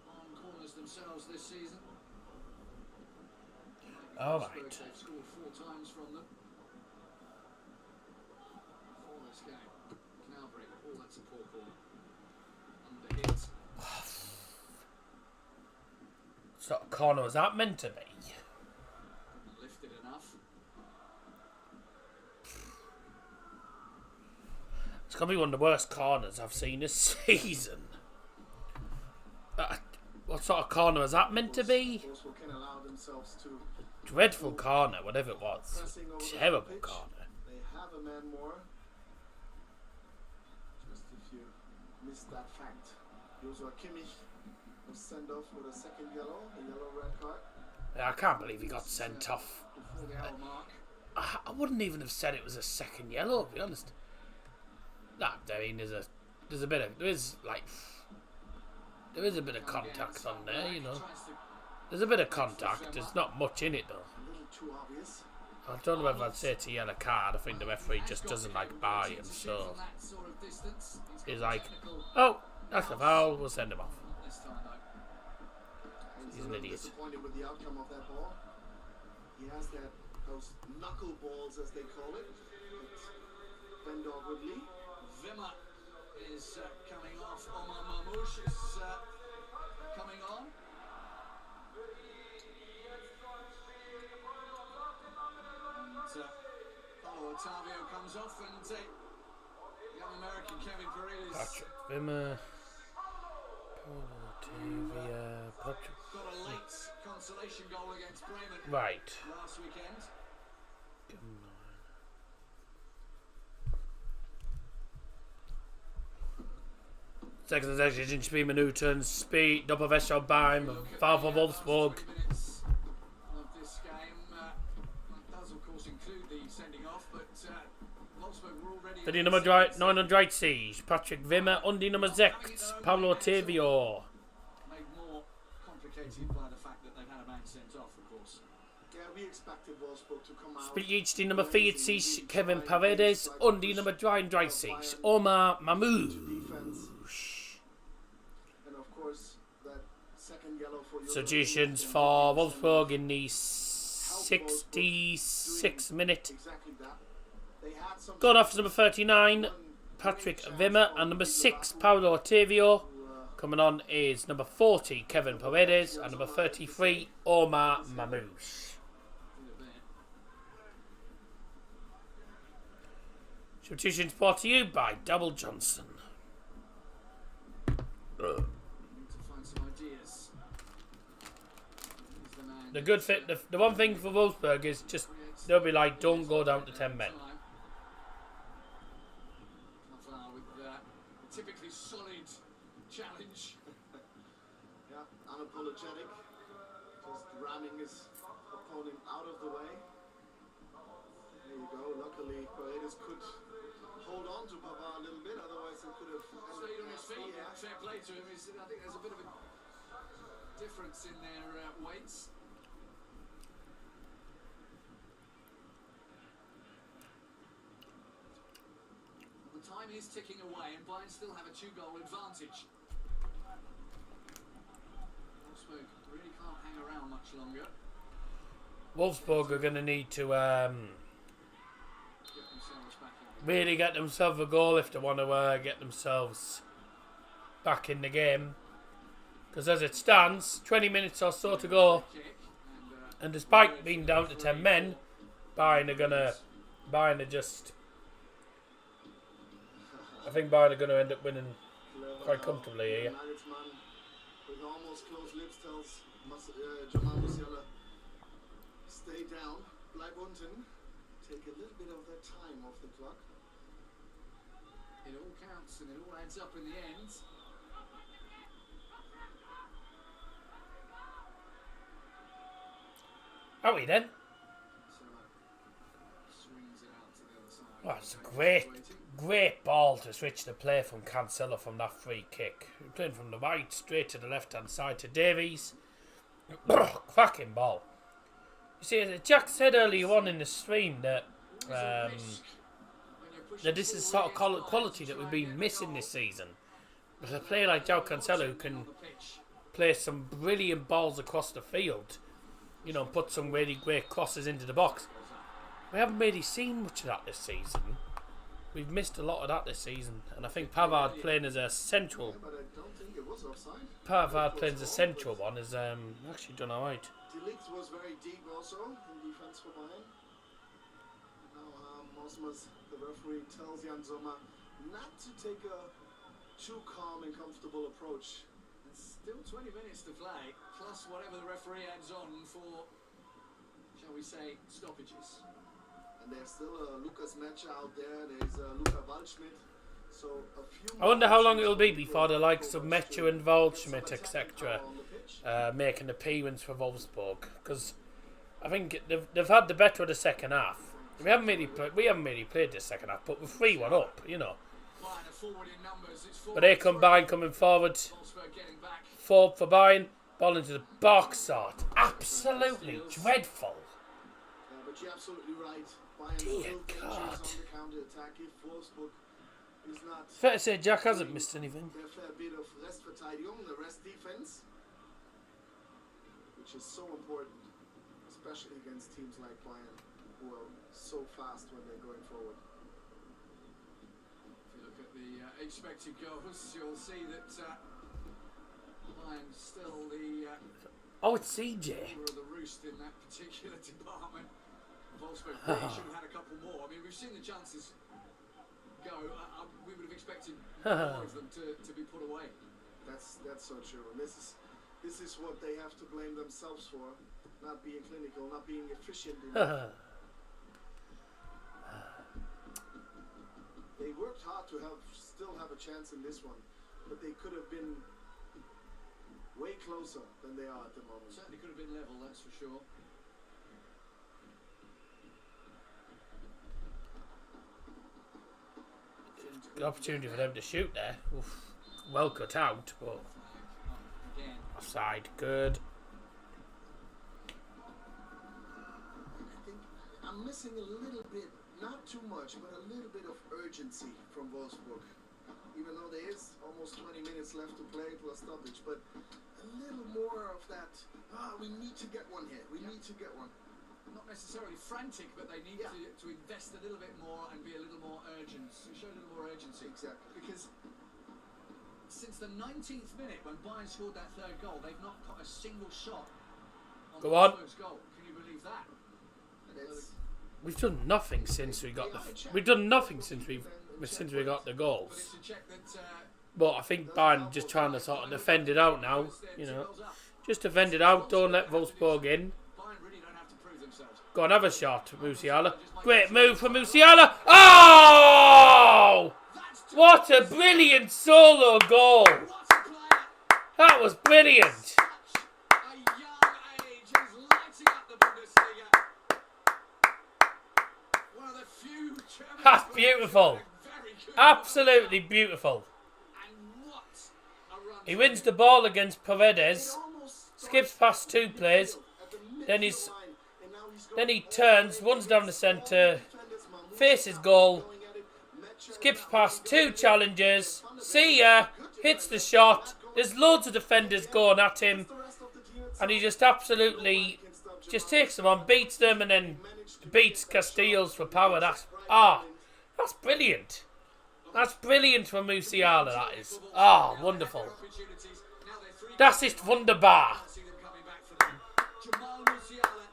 on corners themselves this season. All Wolfsburg, right. they've scored 4 times from them for this game. Knalbury, oh, that's a poor corner. Under hit. What sort of corner was that meant to be? Lifted enough. It's going to be one of the worst corners I've seen this season. What sort of corner was that meant to be? Wolfsburg can allow themselves to Dreadful corner, whatever it was. pressing over the Terrible pitch. corner. They have a man more. Just if you missed that fact, Joshua Kimmich was sent off with a second yellow, a yellow-red card. I can't believe he got sent off. Before the hour mark. I wouldn't even have said it was a second yellow, to be honest. I mean, there is a bit of contact on there, you know. There's a bit of contact. There's not much in it though. A little too obvious. I don't know whether I'd say it's a yellow card. I think the referee just doesn't like Bayern, so he's like, oh, that's a foul. We'll send him off. He's an idiot. Disappointed with the outcome of that ball. He has those knuckle balls, as they call it. Ben Woodley. Wimmer is coming off. Omar Mamouche is coming on. And Paulo Otavio comes off, and young American Kevin Paredes Patrick Wimmer. Patrick. got a late consolation goal against Bremen Right. last weekend. Sechs Spiel Minuten, Speed, Doppelwäsche beim Foul for Wolfsburg. 3 minutes of this game. That does, of course, include the sending off, but Wolfsburg were already. Für die Nummer 39, Patrick Wimmer und die Nummer 6, Pablo Otavio. Made more complicated by the fact that they've had a man sent off, of course. Yeah, we expected Wolfsburg to come out. Spielt jetzt die Nummer 40, Kevin Paredes und die Nummer 33, Omar Mamouche. And of course, that second yellow for Substitutions for Wolfsburg in the 66th minute. Exactly that. They had some Gone off number 39, Patrick Wimmer, and number 6, Paulo Otavio. Coming on is number 40, Kevin Paredes, and number 33, Omar Mamouche. Substitutions brought to you by Double Johnson. Need to find some ideas. He's the man. The good fit, the one thing for Wolfsburg is just they'll be like, don't go down to 10 men. Pavard with a typically solid challenge. Yeah, unapologetic. Just ramming his opponent out of the way. There you go. Luckily, Paredes could hold on to Pavard a little bit, otherwise it could have Stayed on his feet. Yeah. Fair play to him. I think there's a bit of a difference in their weights. The time is ticking away, and Bayern still have a 2-goal advantage. Wolfsburg really can't hang around much longer. Wolfsburg are going to need to Get themselves back in. really get themselves a goal if they want to get themselves back in the game. Because as it stands, 20 minutes or so to go. Kick, and And despite being down to 10 men, Bayern are just... I think Bayern are going to end up winning quite comfortably here. Nagelsmann, with almost closed lips, tells Jamal Musiala, stay down, bleib unten, take a little bit of that time off the clock. It all counts and it all adds up in the end. Are we then? Swings it out to the other side. Well, it's a great ball to switch the play from Cancelo from that free kick. Playing from the right straight to the left hand side to Davies. Cracking ball. You see, Jack said earlier on in the stream that this is the sort of quality that we've been missing this season. With a player like João Cancelo who can play some brilliant balls across the field, you know, put some really great crosses into the box. We haven't really seen much of that this season. We've missed a lot of that this season, and I think Pavard playing as a central. But I don't think it was offside. Pavard playing as a central one is actually done alright. De Ligt was very deep also in defense for Bayern. Now Mosmas, the referee, tells Jan Sommer not to take a too calm and comfortable approach. There's still 20 minutes to play, plus whatever the referee adds on for, shall we say, stoppages. And there's still Lukas Metzger out there. There's Luca Waldschmidt. So a few. I wonder how long it'll be before the likes of Metzger and Waldschmidt, etc., make an appearance for Wolfsburg, because I think they've had the better of the second half. We haven't really played this second half, but we're 3-1 up, you know. But they combine coming forward. Forward for Bayern, ball into the box art. Absolutely dreadful. But you're absolutely right. Bayern Dear will get God. on the counter-attack if Wolfsburg is not. Fair to say, Jack hasn't missed anything. Their fair bit of Restverteidigung, the rest defense, which is so important, especially against teams like Bayern, who are so fast when they're going forward. If you look at the expected goals, you'll see that Bayern still the Oh, it's CJ. ruler of the roost in that particular department. Wolfsburg really should have had a couple more. I mean, we've seen the chances go. We would have expected more of them to be put away. That's so true, and this is what they have to blame themselves for, not being clinical, not being efficient. They worked hard to still have a chance in this one, but they could have been way closer than they are at the moment. Certainly could have been level, that's for sure. Good opportunity for them to shoot there. Oof. Well cut out, but Again, offside. Good. I think I'm missing a little bit, not too much, but a little bit of urgency from Wolfsburg. Even though there is almost 20 minutes left to play plus stoppage, but a little more of that. We need to get one here. We need to get one. not necessarily frantic, but they need to invest a little bit more and be a little more urgent, show a little more urgency. Exactly. Because since the 19th minute, when Bayern scored that third goal, they've not put a single shot on Go on. Wolfsburg's goal. Can you believe that? We've done nothing since we got the. We've done nothing since we got the But goals. it's a check that But I think Bayern just trying to sort of defend it out now. You know, just defend it out. Don't let Wolfsburg in. Bayern really don't have to prove themselves. Go on, have a shot, Musiala. Great move from Musiala. Oh! What a brilliant solo goal! What a player! That was brilliant. A young age is lighting up the Bundesliga. One of the few German That's players beautiful. with a very good Absolutely beautiful. And what a run. He wins the ball against Paredes, skips past two players, then he turns, runs down the centre, faces goal, skips past two challengers, see ya, hits the shot, there's loads of defenders going at him, and he just absolutely just takes them on, beats them, and then beats Casteels for power. That's brilliant. That's brilliant from Musiala, that is. Wonderful. Das ist wunderbar. See them coming back for them. Jamal Musiala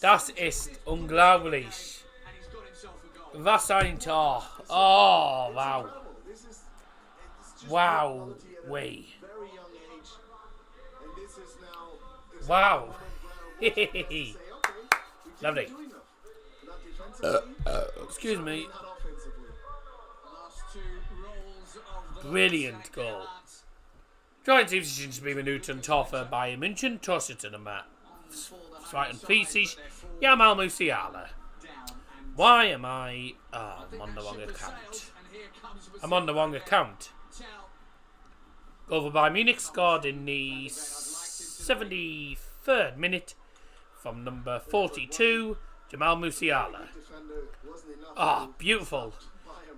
Das ist unglaublich. Was ein Tor. Oh, wow. Wow. Way. Wow. Lovely. Excuse me. Brilliant goal. Joint Spiel Minuten Tor für Bayern München. Torschütze-Nummer 42. Jamal Musiala. Why am I... Oh, I'm on the wrong account. I'm on the wrong account. Goal for Bayern Munich scored in the 73rd minute from number 42, Jamal Musiala. Ah, beautiful.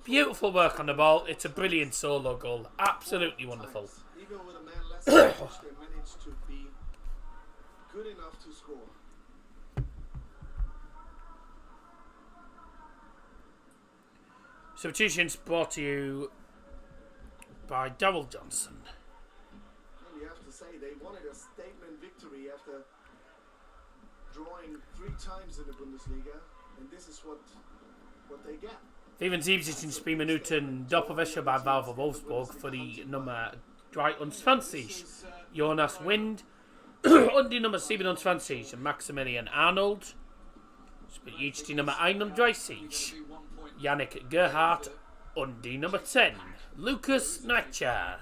Beautiful work on the ball. It's a brilliant solo goal. Absolutely wonderful. Even with a man less established, they managed to be good enough to score. Substitutions brought to you by Daryl Johnson. And you have to say they wanted a statement victory after drawing 3 times in the Bundesliga, and this is what they get. 75. Minuten Doppelwäsche bei Valve Wolfsburg für die Nummer 23 Jonas Wind und die Nummer 27 Maximilian Arnold. Spielt jetzt die Nummer 31 Yannick Gerhardt und die Nummer 10 Lucas Nacha.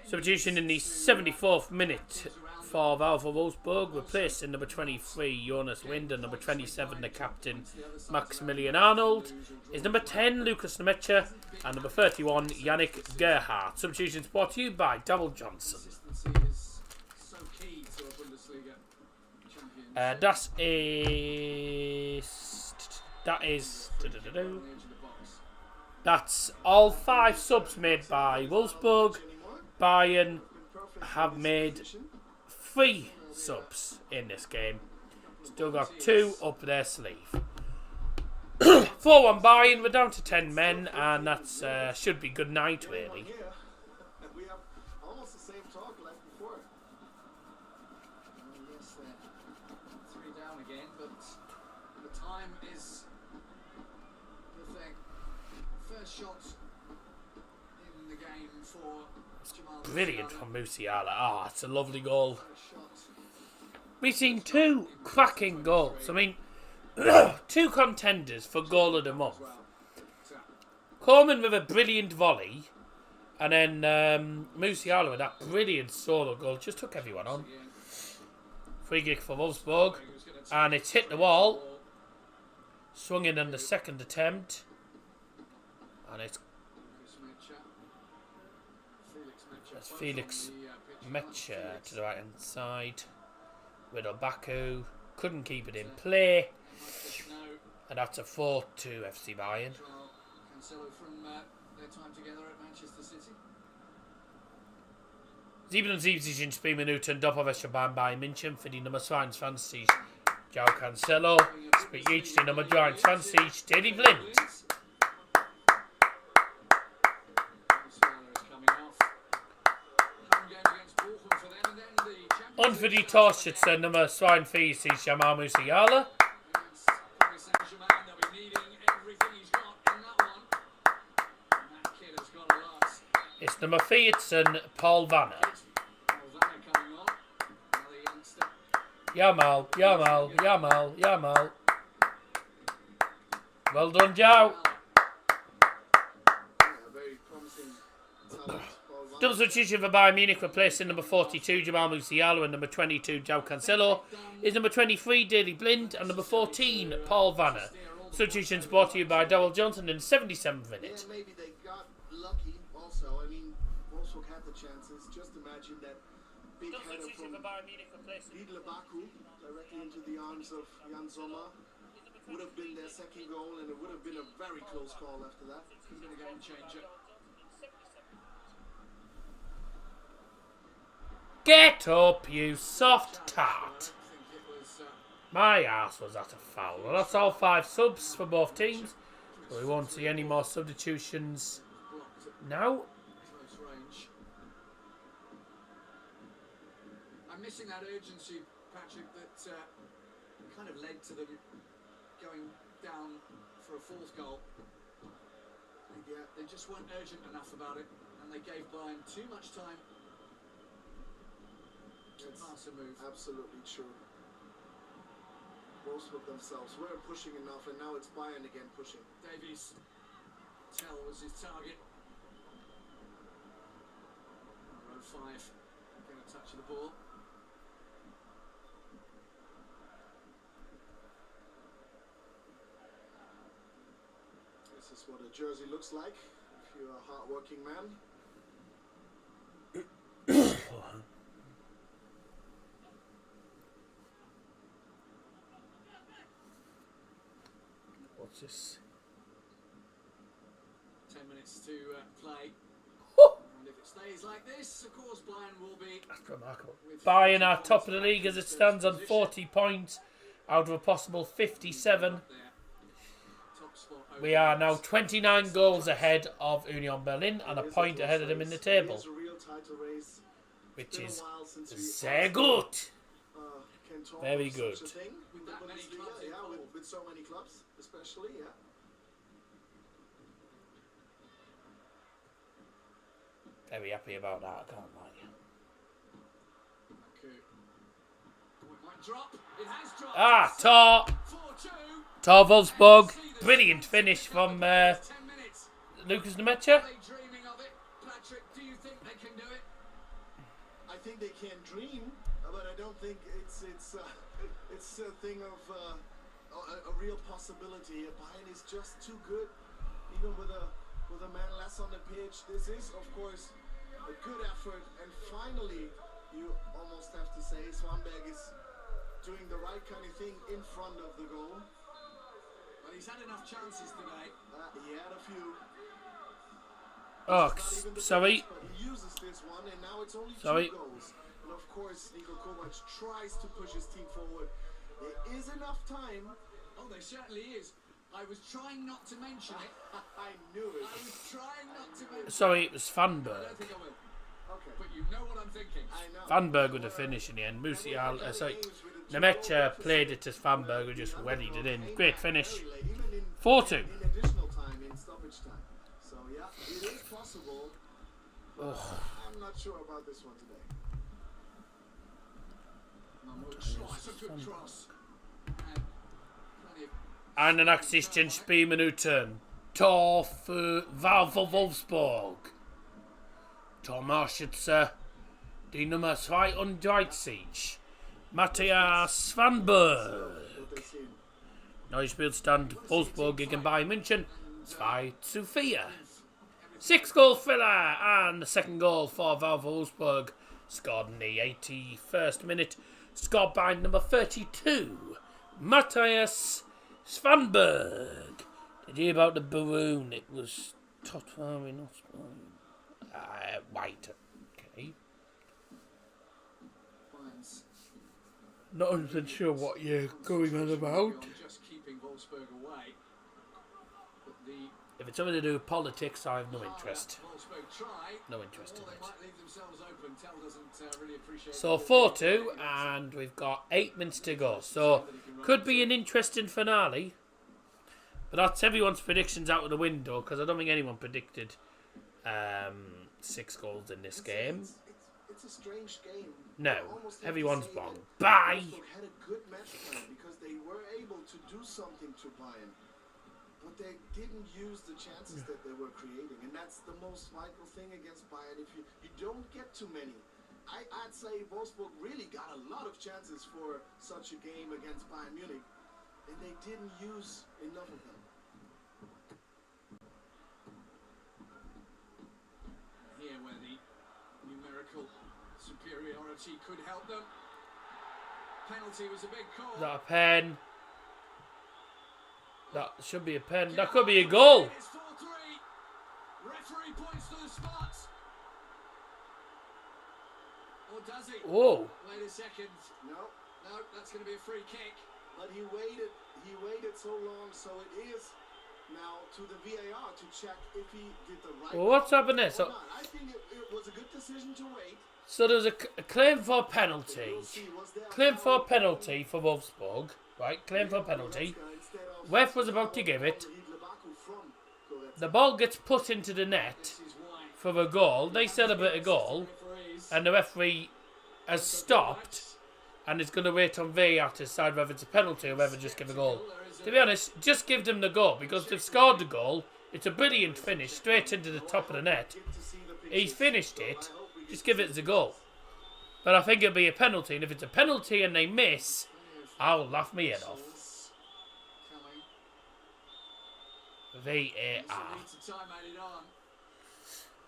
Substitution in the 74th minute for Valve Wolfsburg, replacing number 23 Jonas Wind and number 27 the captain Maximilian Arnold is number 10 Lucas Nacha and number 31 Yannick Gerhardt. Substitutions brought to you by Daryl Johnson. That's all 5 subs made by Wolfsburg. Bayern have made 3 subs in this game. Still got 2 up their sleeve. 4-1 Bayern. We're down to 10 men, and that's should be good night, really. We have almost the same talk like before. Yes, 3 down again, but the time is the thing. First shot in the game for Jamal. Brilliant from Musiala. Ah, it's a lovely goal. We've seen 2 cracking goals. I mean, 2 contenders for goal of the month. Coleman with a brilliant volley, and then Musiala with that brilliant solo goal. Just took everyone on. Free kick for Wolfsburg, and it's hit the wall. Swung in on the second attempt, and it's Felix Mecha to the right hand side. With Obaku, couldn't keep it in play, and that's a 4-2 FC Bayern. From their time together at Manchester City. 77 Spielminuten Doppelwäsche beim Bayern München für die Nummer 22 João Cancelo. Spielt jetzt die Nummer 23 Daley Blind. Und für die Torschütze Nummer 42 Jamal Musiala ist Nummer 14 Paul Vanna. Jamal. Well done, Joe. Double substitution for Bayern Munich, replacing number 42 Jamal Musiala and number 22 João Cancelo is number 23 Daley Blind and number 14 Paul Vanna. Substitutions brought to you by Daryl Johnson in the 77th minute. Yeah, maybe they got lucky also. I mean, Wolfsburg had the chances. Just imagine that big header from Lidl Baku directly into the arms of Jan Sommer. Would have been their second goal, and it would have been a very close call after that. Could have been a game changer. Get up, you soft tart. My ass was at a foul. Well, that's all 5 subs for both teams. So we won't see any more substitutions now. missing that urgency, Patrick, that kind of led to them going down for a fourth goal. Yeah, they just weren't urgent enough about it, and they gave Bayern too much time to pass a move. Absolutely true. Wolfsburg themselves weren't pushing enough, and now it's Bayern again pushing. Davies, Tell was his target. Row 5, get a touch of the ball. This is what a jersey looks like if you're a hard-working man. What's this? 10 minutes to play. And if it stays like this, of course, Bayern will be... That's remarkable. Bayern are top of the league as it stands on 40 points out of a possible 57. We are now 29 goals ahead of Union Berlin and a point ahead of them in the table, which is sehr gut. Very good. With that many clubs, with so many clubs, especially, yeah. Very happy about that, I can't lie. Tor Wolfsburg. Brilliant finish from Lucas Nemecha. I think they can dream, but I don't think it's a thing of a real possibility. Bayern is just too good, even with a man less on the pitch. This is, of course, a good effort, and finally, you almost have to say, Svanberg is doing the right kind of thing in front of the goal. But he's had enough chances today. He had a few. Oh, sorry. But he uses this one, and now it's only 2 goals. And of course, Niko Kovac tries to push his team forward. There is enough time. Oh, there certainly is. I was trying not to mention it. I knew it. I was trying not to mention it. Sorry, it was I Svanberg. don't think I will. Okay. But you know what I'm thinking. I know. Svanberg with the finish in the end. Nemecha played it to Svanberg, who just wellied it in. Great finish. 4-2. In additional time, in stoppage time. So yeah, it is possible. I'm not sure about this one today. It's a good cross. En een assistent spielminuten. Tor für Wolfsburg. Torschütze die Nummer 32. Matthias Svanberg. Neuer Spielstand Wolfsburg gegen Bayern Munchen 2-4. 6-goal thriller, and the second goal for Wolfsburg scored in the 81st minute. Scored by number 32, Matthias Svanberg. Did you hear about the balloon? It was totally not white. Okay. Not 100% sure what you're going on about. Just keeping Wolfsburg away. But if it's something to do with politics, I have no interest. No interest in they it. might leave themselves open. Tell doesn't really appreciate So 4-2, and we've got 8 minutes to go. So could be an interesting finale. But that's everyone's predictions out of the window, because I don't think anyone predicted 6 goals in this game. It's a strange game. No, Almost everyone's have to say wrong. that Bye. Wolfsburg had a good match plan because they were able to do something to Bayern, but they didn't use the chances that they were creating, and that's the most vital thing against Bayern. If you don't get too many, I'd say Wolfsburg really got a lot of chances for such a game against Bayern Munich, and they didn't use enough of them. Here where the numerical superiority could help them. Penalty was a big call. Is that a pen? That should be a pen. That could be a goal. It's 4-3. Referee points to the spot. Or does he? Whoa. Wait a second. No, No, that's going to be a free kick. but he waited so long, so it is now to the VAR to check if he did the right Well, what's call happened there? or So, not. I think it was a good decision to wait. so there's a claim for penalty. We'll see. Was there a Claim for foul? penalty for Wolfsburg. Right, claim for penalty. Instead of Ref was about to give it. Lebaku from Goretzka. The ball gets put into the net This is why for a goal. They celebrate a goal, referees and the referee has stopped and is going to wait on VAR to decide whether it's a penalty or whether just give a goal. To be honest, just give them the goal because they've scored the goal. It's a brilliant finish straight into the top of the net. He's finished it. Just give it as a goal. But I think it'll be a penalty, and if it's a penalty and they miss, I'll laugh my head off. coming. VAR. Needs to time added on.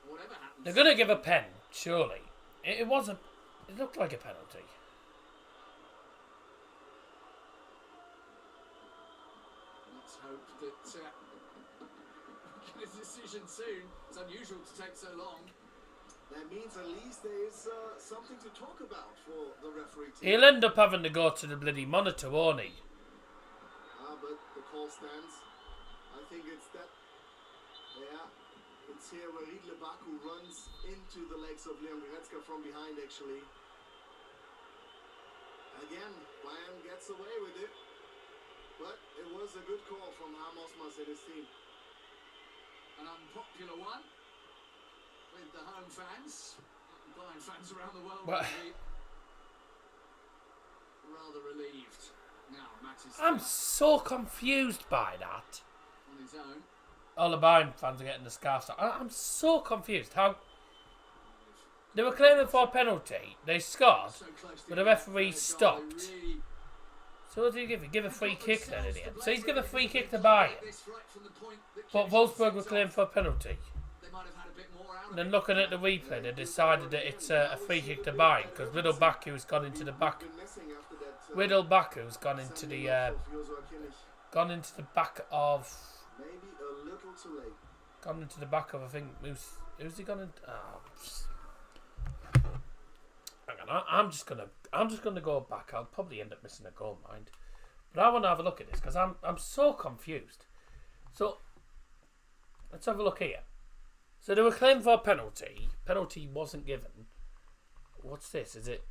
Whatever happens. They're going to give a pen, surely. It wasn't. It looked like a penalty. Let's hope that we get a decision soon. It's unusual to take so long. That means at least there is something to talk about for the referee team. He'll end up having to go to the bloody monitor, won't he? But the call stands. I think it's that. Yeah, it's here where Lebaku runs into the legs of Leon Goretzka from behind, actually. Again, Bayern gets away with it. But it was a good call from Osmas and his team. An unpopular one with the home fans. Bayern fans around the world will be rather relieved. Now, Mattis I'm so confused by that. on his own. All the Bayern fans are getting the scarves. I'm so confused. How they were claiming for a penalty. They scored, So close to but the referee stopped. So what did he give? He give a free kick then in the end. So he's given a free kick to Bayern. But Wolfsburg were claiming for a penalty. And then looking at the replay, they decided that it's a free kick to Bayern because Riddle Baku's gone into the back. Riddle Baku's gone into the back of. Maybe a little too late. Gone into the back of, I think. Who's he gone into? Hang on, I'm just gonna go back. I'll probably end up missing a goal, mind. But I want to have a look at this because I'm so confused. So let's have a look here. So they were claiming for a penalty. Penalty wasn't given. What's this? Is it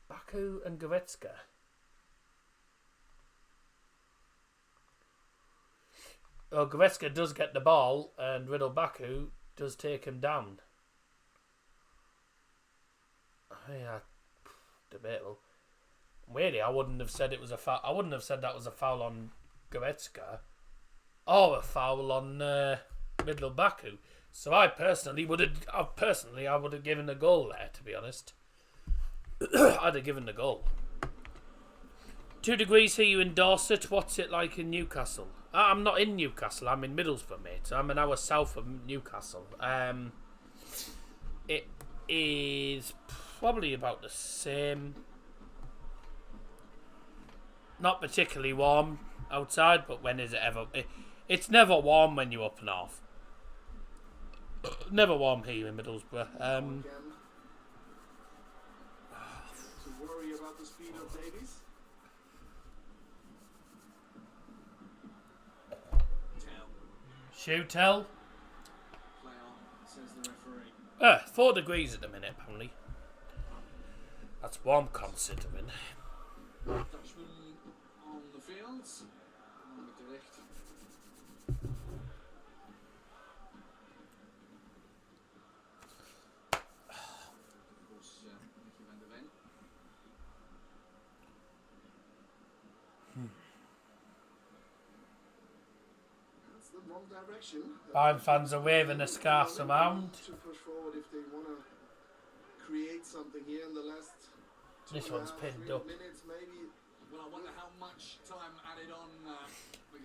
Baku and Goretzka? Oh, Goretzka does get the ball, and Riddle Baku does take him down. Yeah, debatable. Really, I wouldn't have said it was a foul. I wouldn't have said that was a foul on Goretzka, or a foul on Riddle Baku. So I personally would have given the goal there. To be honest, I'd have given the goal. 2 degrees here, you in Dorset. What's it like in Newcastle? I'm not in Newcastle. I'm in Middlesbrough, mate. So I'm an hour south of Newcastle. It is probably about the same. Not particularly warm outside, but when is it ever? It's never warm when you're up north. Never warm here in Middlesbrough. To worry about the speed of Davies. Shoot, tell. Play on, says the referee. 4 degrees at the minute, apparently. That's warm considering. Dutchman on the fields. Direct. Of course, Mickey van der Ven. That's the wrong direction. Bayern fans are waving the scarves around. To push forward if they want to create something here in the last. This one's pinned 3 up. minutes, maybe. Well, I wonder how much time added on.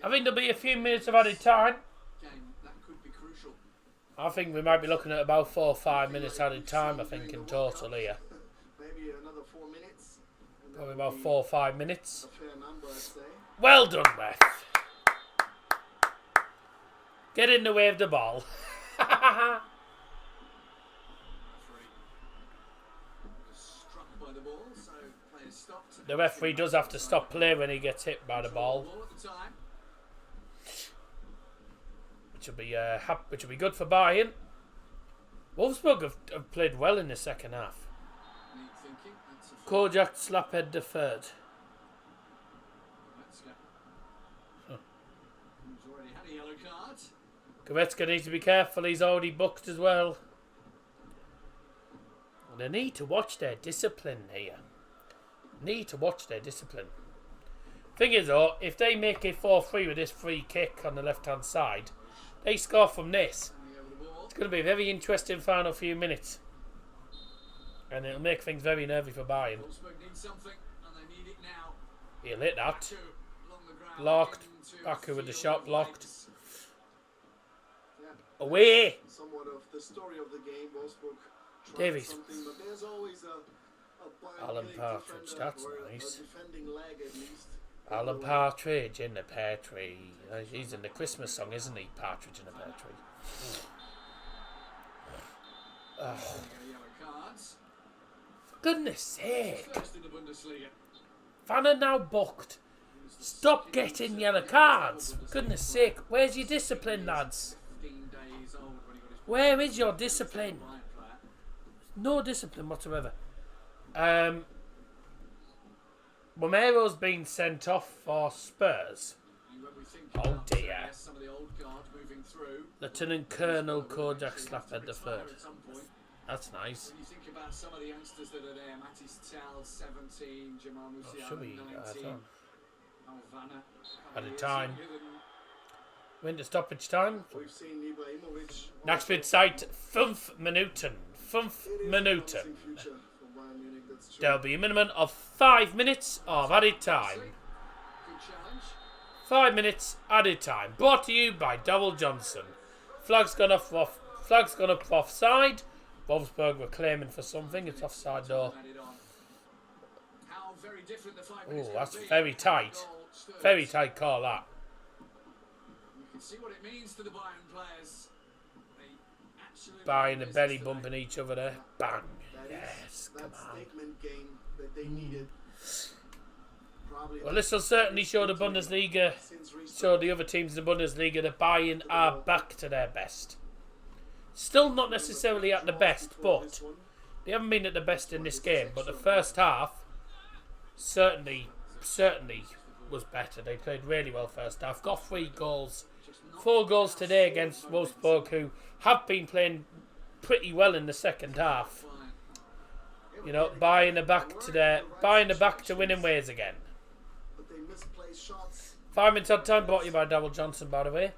I think there'll be a few minutes of added time. Game that could be crucial. I think we might be looking at about 4 or 5 minutes added time, I think, in total here. Maybe another 4 minutes. And that Probably would about be 4 or 5 minutes. a fair number, I'd say. Well done, ref. Get in the way of the ball. Referee was struck by the ball, so play is stopped. The referee does have to stop play when he gets hit by the ball, which will be good for Bayern. Wolfsburg have played well in the second half. Kojak slaphead the third. Goretzka needs to be careful, he's already booked as well. They need to watch their discipline here. Need to watch their discipline. Thing is though, if they make it 4-3 with this free kick on the left hand side, they score from this. It's going to be a very interesting final few minutes. And it'll make things very nervy for Bayern. He'll hit that. Locked. Baku with the shot blocked. Away! Somewhat of the story of the game. Wolfsburg tried Davies. something, but there's always a Alan bionic Partridge, defender that's or a nice. defending leg at least. Alan Partridge in the pear tree. He's in the Christmas song, isn't he? Partridge in the pear tree. Oh. For goodness sake. Fan are now booked. Stop getting yellow cards. For goodness sake. Where's your discipline, lads? Where is your discipline? No discipline whatsoever. Romero's been sent off for Spurs. Oh dear. Lieutenant Colonel Kojak Slaphead the third. That's nice. When you think about some of the youngsters that are there, Matis Tel, 17, Jamal Musiala, Should we 19, Alvana. at a time? Winter stoppage time. We've seen Ibrahimovic. Next bit sight 5 Minuten. 5 It is a Minuten. promising future for Bayern Munich, that's true. There'll be a minimum of 5 minutes of added time. Good challenge. 5 minutes added time. Brought to you by Double Johnson. Flag's gone up offside. Wolfsburg were claiming for something. It's offside though. How very different the 5 Oh, minutes that's gonna be. very tight. Goal Spurs. Very tight call that. You can see what it means to the Bayern players. They absolutely Bayern the business belly today. bumping each other there. Bang. That Yes, is come that on. statement game that they needed. Probably Well, this will certainly show the Bundesliga, since restart. show the other teams in the Bundesliga that Bayern are back to their best. Still not necessarily at the best, but they haven't been at the best in this game. But the first half certainly was better. They played really well first half. Got 3 goals. 4 goals today against Wolfsburg, who have been playing pretty well in the second half. You know, Bayern are back to winning ways again. But they misplaced shots. 5 minutes on time, brought to you by Double Johnson, by the way.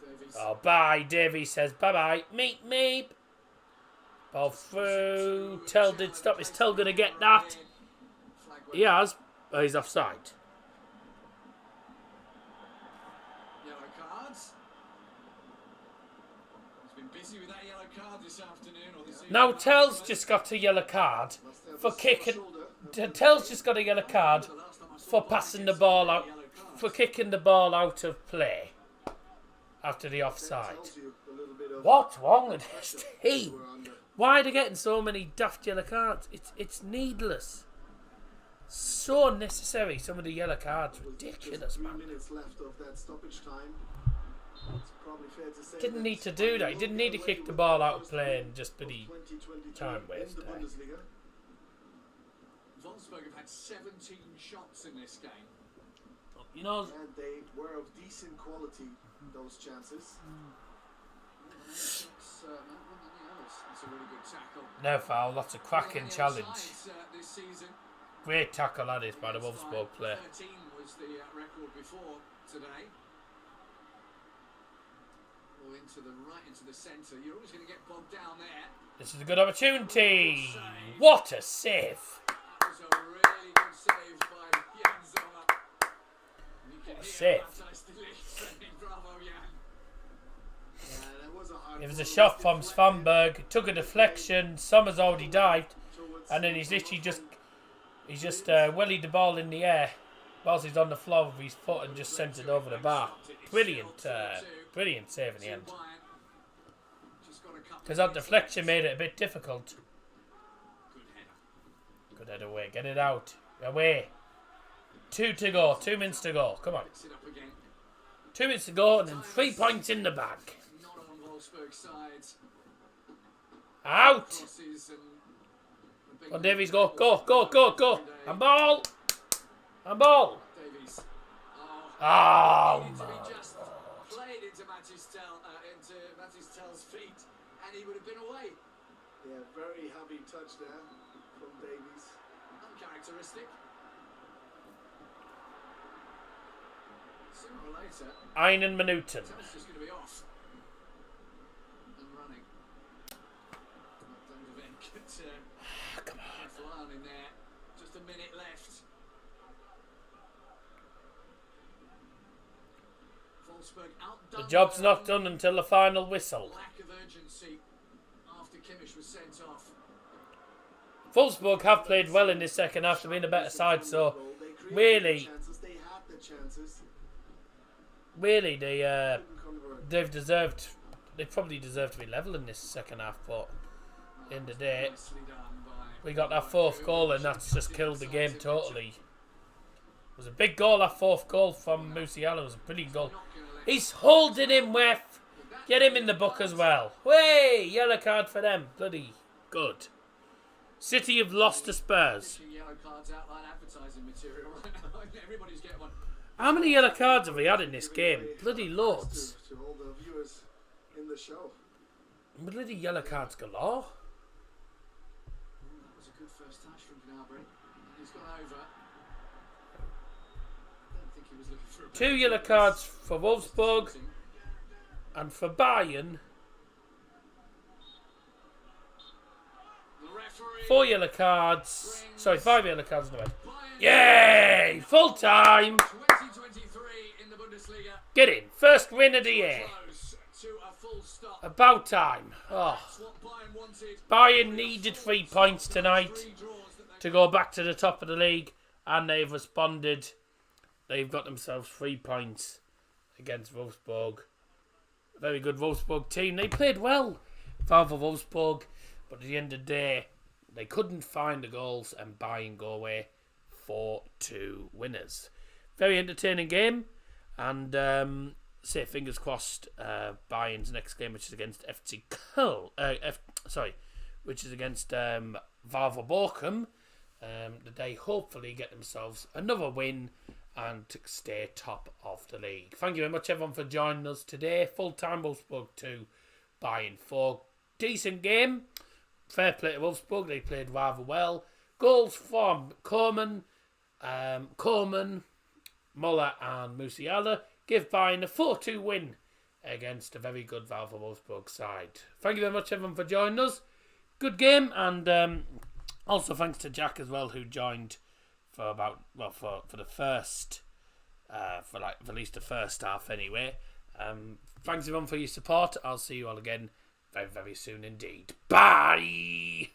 Davies. Oh, bye. Davey says bye-bye. Meep, meep. Ball through. Tell did stop. Is Tell going to get that? Flag He has. Oh, he's offside. Yellow cards. He's been busy with that yellow card this afternoon. Or this Now evening. Tell's just got a yellow card Must have for a sore kicking. shoulder. Tell's just got a yellow card The last time I saw for Bayern passing get the ball out, yellow cards. for kicking the ball out of play after the offside. Tells you a little bit of What's wrong with this team? we're under. Why are they getting so many daft yellow cards? It's needless. So unnecessary. Some of the yellow cards, With ridiculous, just 3 man. minutes left of that stoppage time. It's probably fair to say Didn't that need to do that. He didn't need to kick the ball out of play and just of bloody 2022 time in waste the there. Bundesliga. Wolfsburg have had 17 shots in this game. You know, And they were of decent quality, those chances. Shots, not many others. That's a really good tackle. no foul. That's a cracking On the challenge. outside, this season. Great tackle that is by the Wolfsburg player. 13 was the record before today. Or into the centre. You're always going to get bogged down there. This is a good opportunity. What a save! That was a really good save by Jan Sommer. You can hear save. Matthijs de Ligt saying, "Bravo, Jan." That was a hard It was a ball. shot from Svanberg. Took a deflection. Sommer's already dived, and then he's literally just wellied the ball in the air whilst he's on the floor with his foot and just sent it over the bar. Brilliant, brilliant save in the end. Still Bayern. Just got a couple Because of that deflection made it a bit difficult. Good header. Good head away. Get it out. Away. 2 to go. 2 minutes to go. Come on. Picks it up again. 2 minutes to go and then 3 points in the bag. Not on Wolfsburg's side. Out. Crosses and the big On Davies, go. Go, go, go, go. And ball. And ball. Davies. Oh, Needed to man. be just played into Mattis Tell's feet, and he would have been away. Yeah, very heavy touch there from Davies. Uncharacteristic. Sooner or later, Einen Minuten. Tell's just going to be off and running. Don't get Come on. Flan in there. Just a minute left. Wolfsburg outdone. The job's not done until the final whistle. Lack of urgency after Kimmich was sent off. Wolfsburg have played well in this second half. They've been a better side, so really, They had the chances. really, Couldn't convert. they probably deserve to be level in this second half, but in the day, Nicely done by we got that fourth goal and that's just killed the game totally. It was a big goal, that fourth goal from Musiala. It was a brilliant goal. He's holding him, Wef. Get him in the book as well. Way, yellow card for them. Bloody good. City have lost to Spurs. yellow cards out like advertising material right now. Everybody's getting one. How many yellow cards have we had in this game? Bloody loads. To all the viewers in the show. Bloody yellow cards galore. That was a good first touch from Gnabry. He's gone over. I don't think he was looking for a 2 yellow cards for Wolfsburg and for Bayern. The referee 4 yellow cards. Sorry, 5 yellow cards in the way. Yay! Full time. 2023 in the Bundesliga. Get in. First win of the year. Close to a full stop. About time. Oh. That's what Bayern wanted. Bayern needed 3 points tonight 3 draws that they to go back to the top of the league, and they've responded. They've got themselves 3 points against Wolfsburg. A very good Wolfsburg team. They played well, Valve Wolfsburg, but at the end of the day, they couldn't find the goals, and Bayern go away 4-2 winners. Very entertaining game, and say fingers crossed. Bayern's next game, which is against FC Köln, which is against Valve Bochum, that they hopefully get themselves another win and to stay top of the league. Thank you very much, everyone, for joining us today. Full-time Wolfsburg 2, Bayern 4. Decent game. Fair play to Wolfsburg. They played rather well. Goals from Koeman, Muller and Musiala give Bayern a 4-2 win against a very good Valve Wolfsburg side. Thank you very much, everyone, for joining us. Good game, and also thanks to Jack as well, who joined for the first, for at least the first half anyway. Thanks everyone for your support. I'll see you all again very, very soon indeed. Bye!